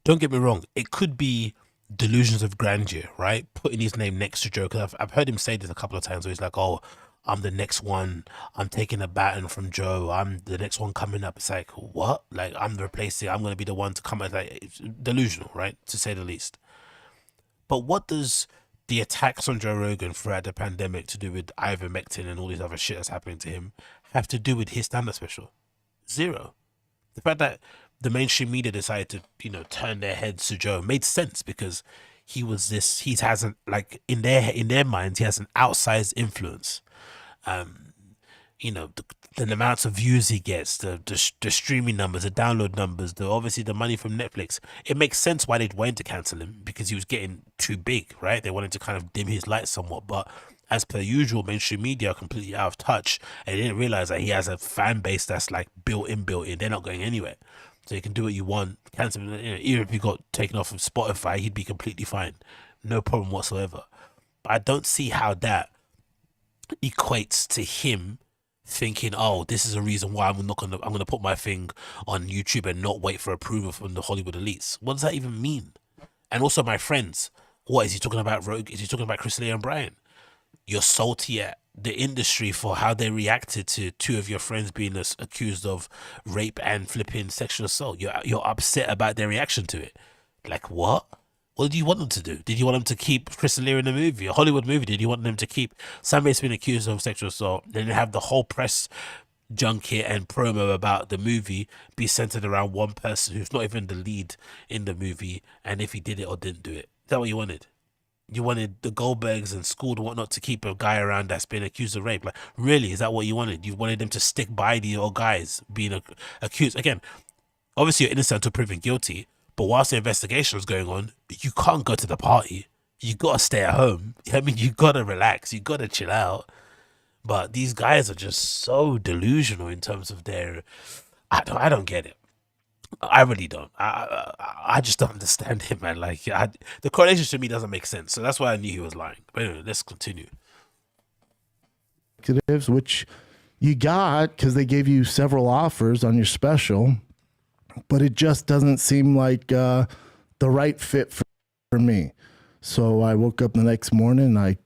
Don't get me wrong. It could be delusions of grandeur, right? Putting his name next to Joe. Because I've heard him say this a couple of times where he's like, oh, I'm the next one. I'm taking a baton from Joe. I'm the next one coming up. It's like, what? Like, I'm replacing. I'm going to be the one to come. Like, it's delusional, right? To say the least. But what does the attacks on Joe Rogan throughout the pandemic to do with ivermectin and all these other shit that's happening to him have to do with his stand-up special? Zero. The fact that the mainstream media decided to, turn their heads to Joe made sense, because he has in their minds, he has an outsized influence. The amounts of views he gets, the streaming numbers, the download numbers, obviously the money from Netflix. It makes sense why they'd wanted to cancel him, because he was getting too big, right? They wanted to kind of dim his light somewhat, but as per usual, mainstream media are completely out of touch, and they didn't realize that he has a fan base that's like built in. They're not going anywhere. So you can do what you want. Cancel him. Even if he got taken off of Spotify, he'd be completely fine. No problem whatsoever. But I don't see how that equates to him thinking, oh, this is a reason why I'm gonna put my thing on YouTube and not wait for approval from the Hollywood elites. What does that even mean? And also, my friends, what is he talking about? Is he talking about Chris Lee and Bryan? You're salty at the industry for how they reacted to two of your friends being accused of rape and flipping sexual assault. You're upset about their reaction to it. Like, what? What did you want them to do? Did you want them to keep Chris Lee in the movie, a Hollywood movie? Did you want them to keep somebody's been accused of sexual assault, then have the whole press junket and promo about the movie be centered around one person who's not even the lead in the movie, and if he did it or didn't do it? Is that what you wanted? You wanted the Goldbergs and School and whatnot to keep a guy around that's been accused of rape? Like, really? Is that what you wanted? You wanted them to stick by the old guys being accused? Again, obviously you're innocent until proven guilty, but whilst the investigation was going on, you can't go to the party. You gotta stay at home. I mean, you gotta relax. You gotta chill out. But these guys are just so delusional in terms of their... I don't get it. I really don't. I just don't understand him, man. Like, the correlation to me doesn't make sense. So that's why I knew he was lying. But anyway, let's continue. Which you got because they gave you several offers on your special, but it just doesn't seem like the right fit for me. So I woke up the next morning and I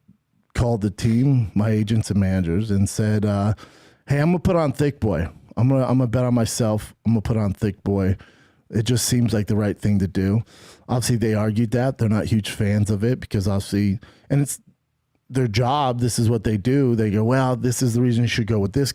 called the team, my agents and managers, and said, hey, I'm going to put on Thick Boy. I'm gonna bet on myself. I'm gonna put on Thick Boy. It just seems like the right thing to do. Obviously, they argued that they're not huge fans of it because obviously, and it's their job. This is what they do. They go, well, this is the reason you should go with this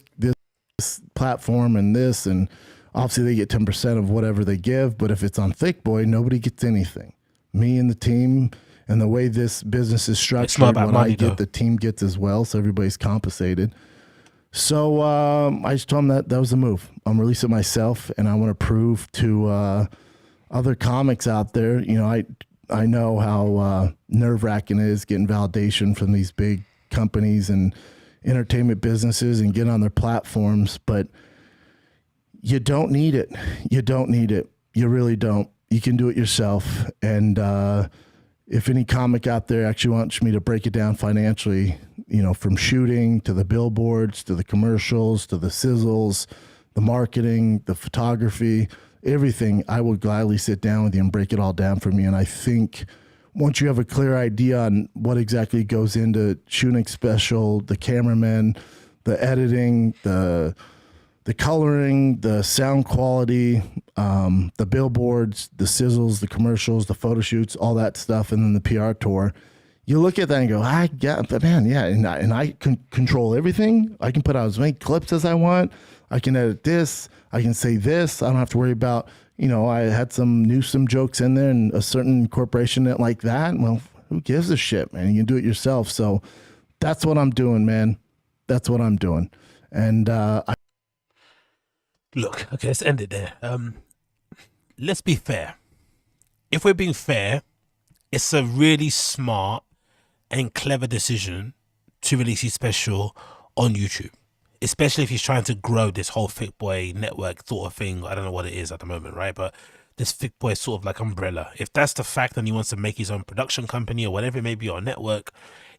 platform and this. And obviously they get 10% of whatever they give. But if it's on Thick Boy, nobody gets anything. Me and the team and the way this business is structured, not about what money, I get, though. the team gets as well. So everybody's compensated. So I just told him that was the move. I'm releasing myself, and I want to prove to other comics out there, I know how nerve-wracking it is getting validation from these big companies and entertainment businesses and getting on their platforms, but you don't need it. You don't need it. You really don't. You can do it yourself. And if any comic out there actually wants me to break it down financially, from shooting to the billboards, to the commercials, to the sizzles, the marketing, the photography, everything, I will gladly sit down with you and break it all down for me. And I think once you have a clear idea on what exactly goes into shooting special, the cameraman, the editing, the coloring, the sound quality, the billboards, the sizzles, the commercials, the photo shoots, all that stuff, and then the PR tour, you look at that and go, I get, but man, yeah, and I can control everything. I can put out as many clips as I want. I can edit this. I can say this. I don't have to worry about, I had some Newsom jokes in there and a certain corporation didn't like that. Well, who gives a shit, man? You can do it yourself. So that's what I'm doing, man. That's what I'm doing. And Look, okay, let's end it there. Let's be fair. If we're being fair, it's a really smart and clever decision to release his special on YouTube, especially if he's trying to grow this whole Thick Boy network sort of thing. I don't know what it is at the moment, right? But this Thick Boy sort of like umbrella. If that's the fact and he wants to make his own production company or whatever it may be, or network,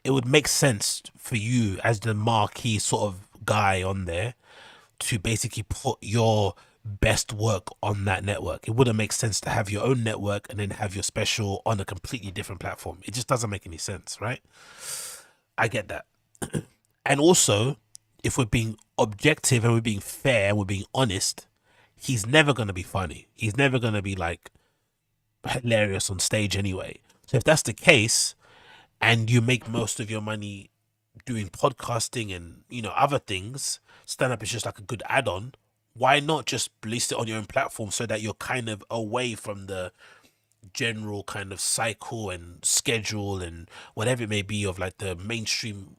it would make sense for you as the marquee sort of guy on there to basically put your best work on that network. It wouldn't make sense to have your own network and then have your special on a completely different platform. It just doesn't make any sense, right? I get that. And also, if we're being objective and we're being fair, we're being honest, he's never going to be funny. He's never going to be like hilarious on stage anyway. So if that's the case and you make most of your money doing podcasting and, other things, stand-up is just like a good add-on. Why not just release it on your own platform so that you're kind of away from the general kind of cycle and schedule and whatever it may be of like the mainstream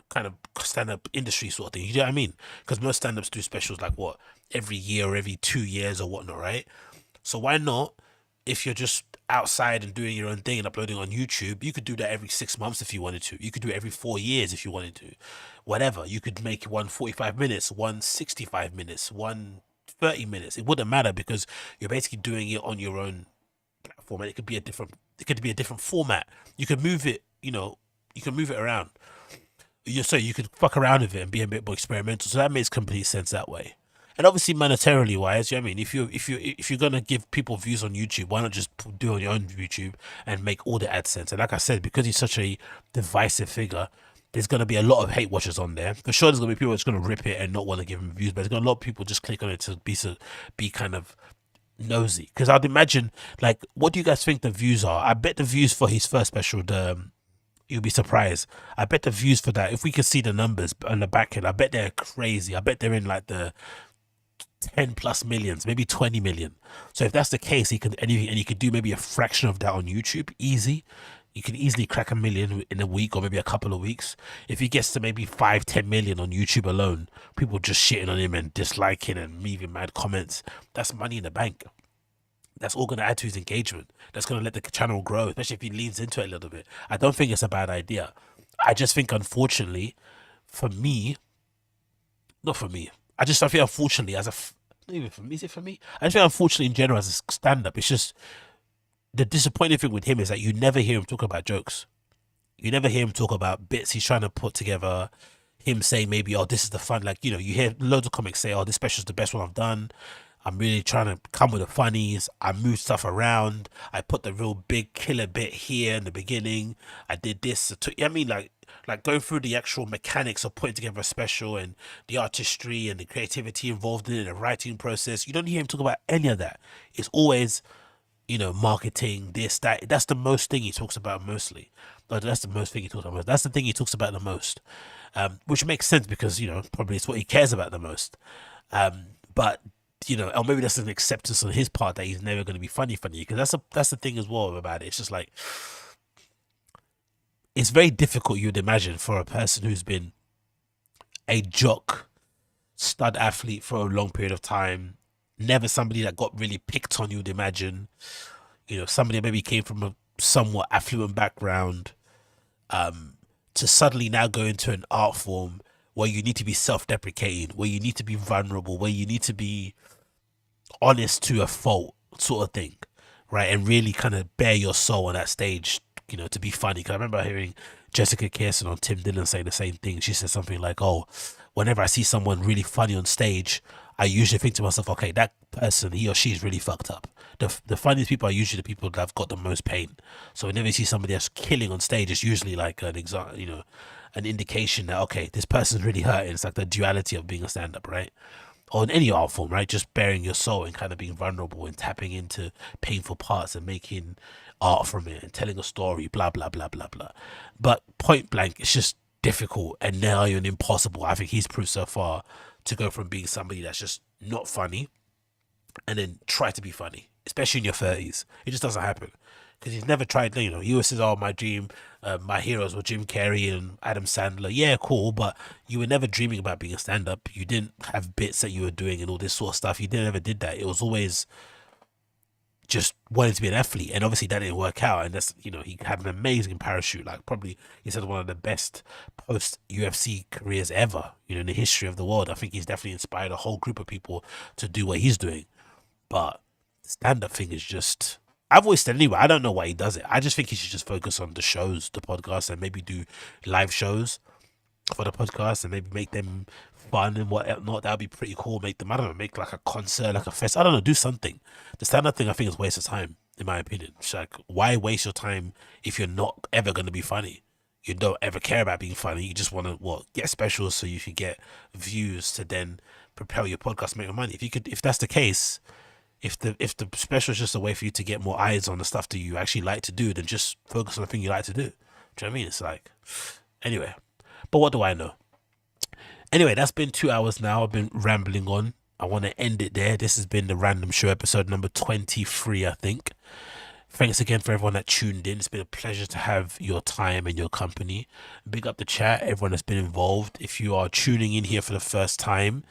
kind of stand-up industry sort of thing. You know what I mean? Because most stand-ups do specials like what, every year or every 2 years or whatnot, right? So why not, if you're just outside and doing your own thing and uploading on YouTube, you could do that every 6 months if you wanted to. You could do it every 4 years if you wanted to. Whatever. You could make one 45 minutes, one 65 minutes, one 30 minutes. It wouldn't matter because you're basically doing it on your own platform, and it could be a different format. You could move it, you can move it around. So you could fuck around with it and be a bit more experimental. So that makes complete sense that way. And obviously monetarily wise, you know what I mean, if you're gonna give people views on YouTube, why not just do it on your own YouTube and make all the AdSense? And like I said, because he's such a divisive figure, there's gonna be a lot of hate watchers on there. For sure, there's gonna be people that's gonna rip it and not want to give him views, but there's gonna be a lot of people just click on it to be kind of nosy. Because I'd imagine, like, what do you guys think the views are? I bet the views for his first special, you'll be surprised. I bet the views for that, if we could see the numbers on the back end, I bet they're crazy. I bet they're in like the 10+ millions, maybe 20 million. So if that's the case, he could do maybe a fraction of that on YouTube. Easy. You can easily crack 1 million in a week or maybe a couple of weeks. If he gets to maybe 5-10 million on YouTube alone, people just shitting on him and disliking and leaving mad comments, that's money in the bank. That's all going to add to his engagement. That's going to let the channel grow, especially if he leans into it a little bit. I don't think it's a bad idea. I just think, unfortunately, I think unfortunately not even for me, is it for me? I just think unfortunately in general as a stand-up, it's just the disappointing thing with him is that you never hear him talk about jokes. You never hear him talk about bits he's trying to put together. Him saying maybe, oh, this is the fun. Like, you hear loads of comics say, oh, this special's the best one I've done. I'm really trying to come with the funnies. I move stuff around. I put the real big killer bit here in the beginning. I did this. I mean, like going through the actual mechanics of putting together a special and the artistry and the creativity involved in it, the writing process. You don't hear him talk about any of that. It's always marketing, this, that. That's the most thing he talks about mostly. That's the most thing he talks about most. That's the thing he talks about the most, which makes sense because, probably it's what he cares about the most. But, or maybe that's an acceptance on his part that he's never going to be funny, because that's the thing as well about it. It's just like, it's very difficult, you'd imagine, for a person who's been a jock, stud athlete for a long period of time, never somebody that got really picked on, you'd imagine, somebody that maybe came from a somewhat affluent background, to suddenly now go into an art form where you need to be self-deprecating, where you need to be vulnerable, where you need to be honest to a fault, sort of thing, right? And really kind of bare your soul on that stage, to be funny. Because I remember hearing Jessica Kirsten on Tim Dillon say the same thing. She said something like, "Oh, whenever I see someone really funny on stage, I usually think to myself, okay, that person, he or she is really fucked up. The funniest people are usually the people that have got the most pain. So whenever you see somebody that's killing on stage, it's usually like an an indication that, okay, this person's really hurting. It's like the duality of being a stand-up, right? Or in any art form, right? Just bearing your soul and kind of being vulnerable and tapping into painful parts and making art from it and telling a story, blah, blah, blah, blah, blah. But point blank, it's just difficult and now even impossible. I think he's proved so far to go from being somebody that's just not funny and then try to be funny, especially in your 30s. It just doesn't happen. Because he's never tried, he always says, "Oh, my dream, my heroes were Jim Carrey and Adam Sandler." Yeah, cool, but you were never dreaming about being a stand-up. You didn't have bits that you were doing and all this sort of stuff. You never did that. It was always just wanting to be an athlete, and obviously that didn't work out. And that's, he had an amazing parachute, like probably he said one of the best post UFC careers ever, in the history of the world. I think he's definitely inspired a whole group of people to do what he's doing. But the stand-up thing is just, I've always said anyway, I don't know why he does it. I just think he should just focus on the shows, the podcast, and maybe do live shows for the podcast and maybe make them fun and whatnot. That would be pretty cool. Make them, I don't know, make like a concert, like a fest. I don't know, do something. The stand-up thing, I think, is a waste of time, in my opinion. It's like, why waste your time if you're not ever going to be funny? You don't ever care about being funny. You just want to, get specials so you can get views to then propel your podcast, make your money. If that's the case, if the special is just a way for you to get more eyes on the stuff that you actually like to do, then just focus on the thing you like to do. Do you know what I mean? It's like, anyway. But what do I know? Anyway, that's been 2 hours now. I've been rambling on. I want to end it there. This has been the Random Show, episode number 23, I think. Thanks again for everyone that tuned in. It's been a pleasure to have your time and your company. Big up the chat, everyone that's been involved. If you are tuning in here for the first time,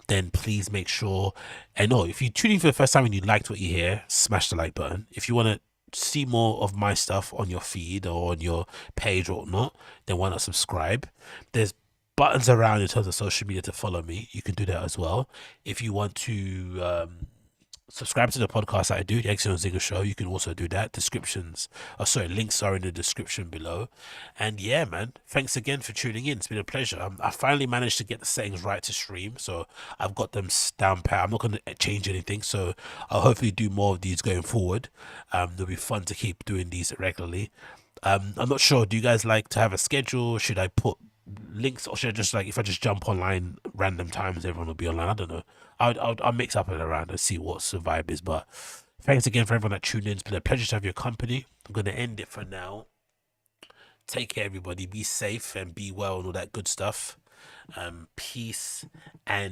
then please make sure, if you're tuning in for the first time and you liked what you hear, smash the like button. If you want to see more of my stuff on your feed or on your page or whatnot, then why not subscribe? There's buttons around in terms of social media to follow me. You can do that as well. If you want to subscribe to the podcast that I do, the Excellent Zinger Show, you can also do that. Links are in the description below. And yeah, man, thanks again for tuning in. It's been a pleasure. I finally managed to get the settings right to stream, so I've got them down pat. I'm not going to change anything, so I'll hopefully do more of these going forward. It'll be fun to keep doing these regularly. I'm not sure, do you guys like to have a schedule? Should I put links, or should I just, if I just jump online random times, everyone will be online? I don't know. I'll mix up and around and see what the vibe is. But thanks again for everyone that tuned in. It's been a pleasure to have your company. I'm going to end it for now. Take care, everybody. Be safe and be well and all that good stuff. Peace and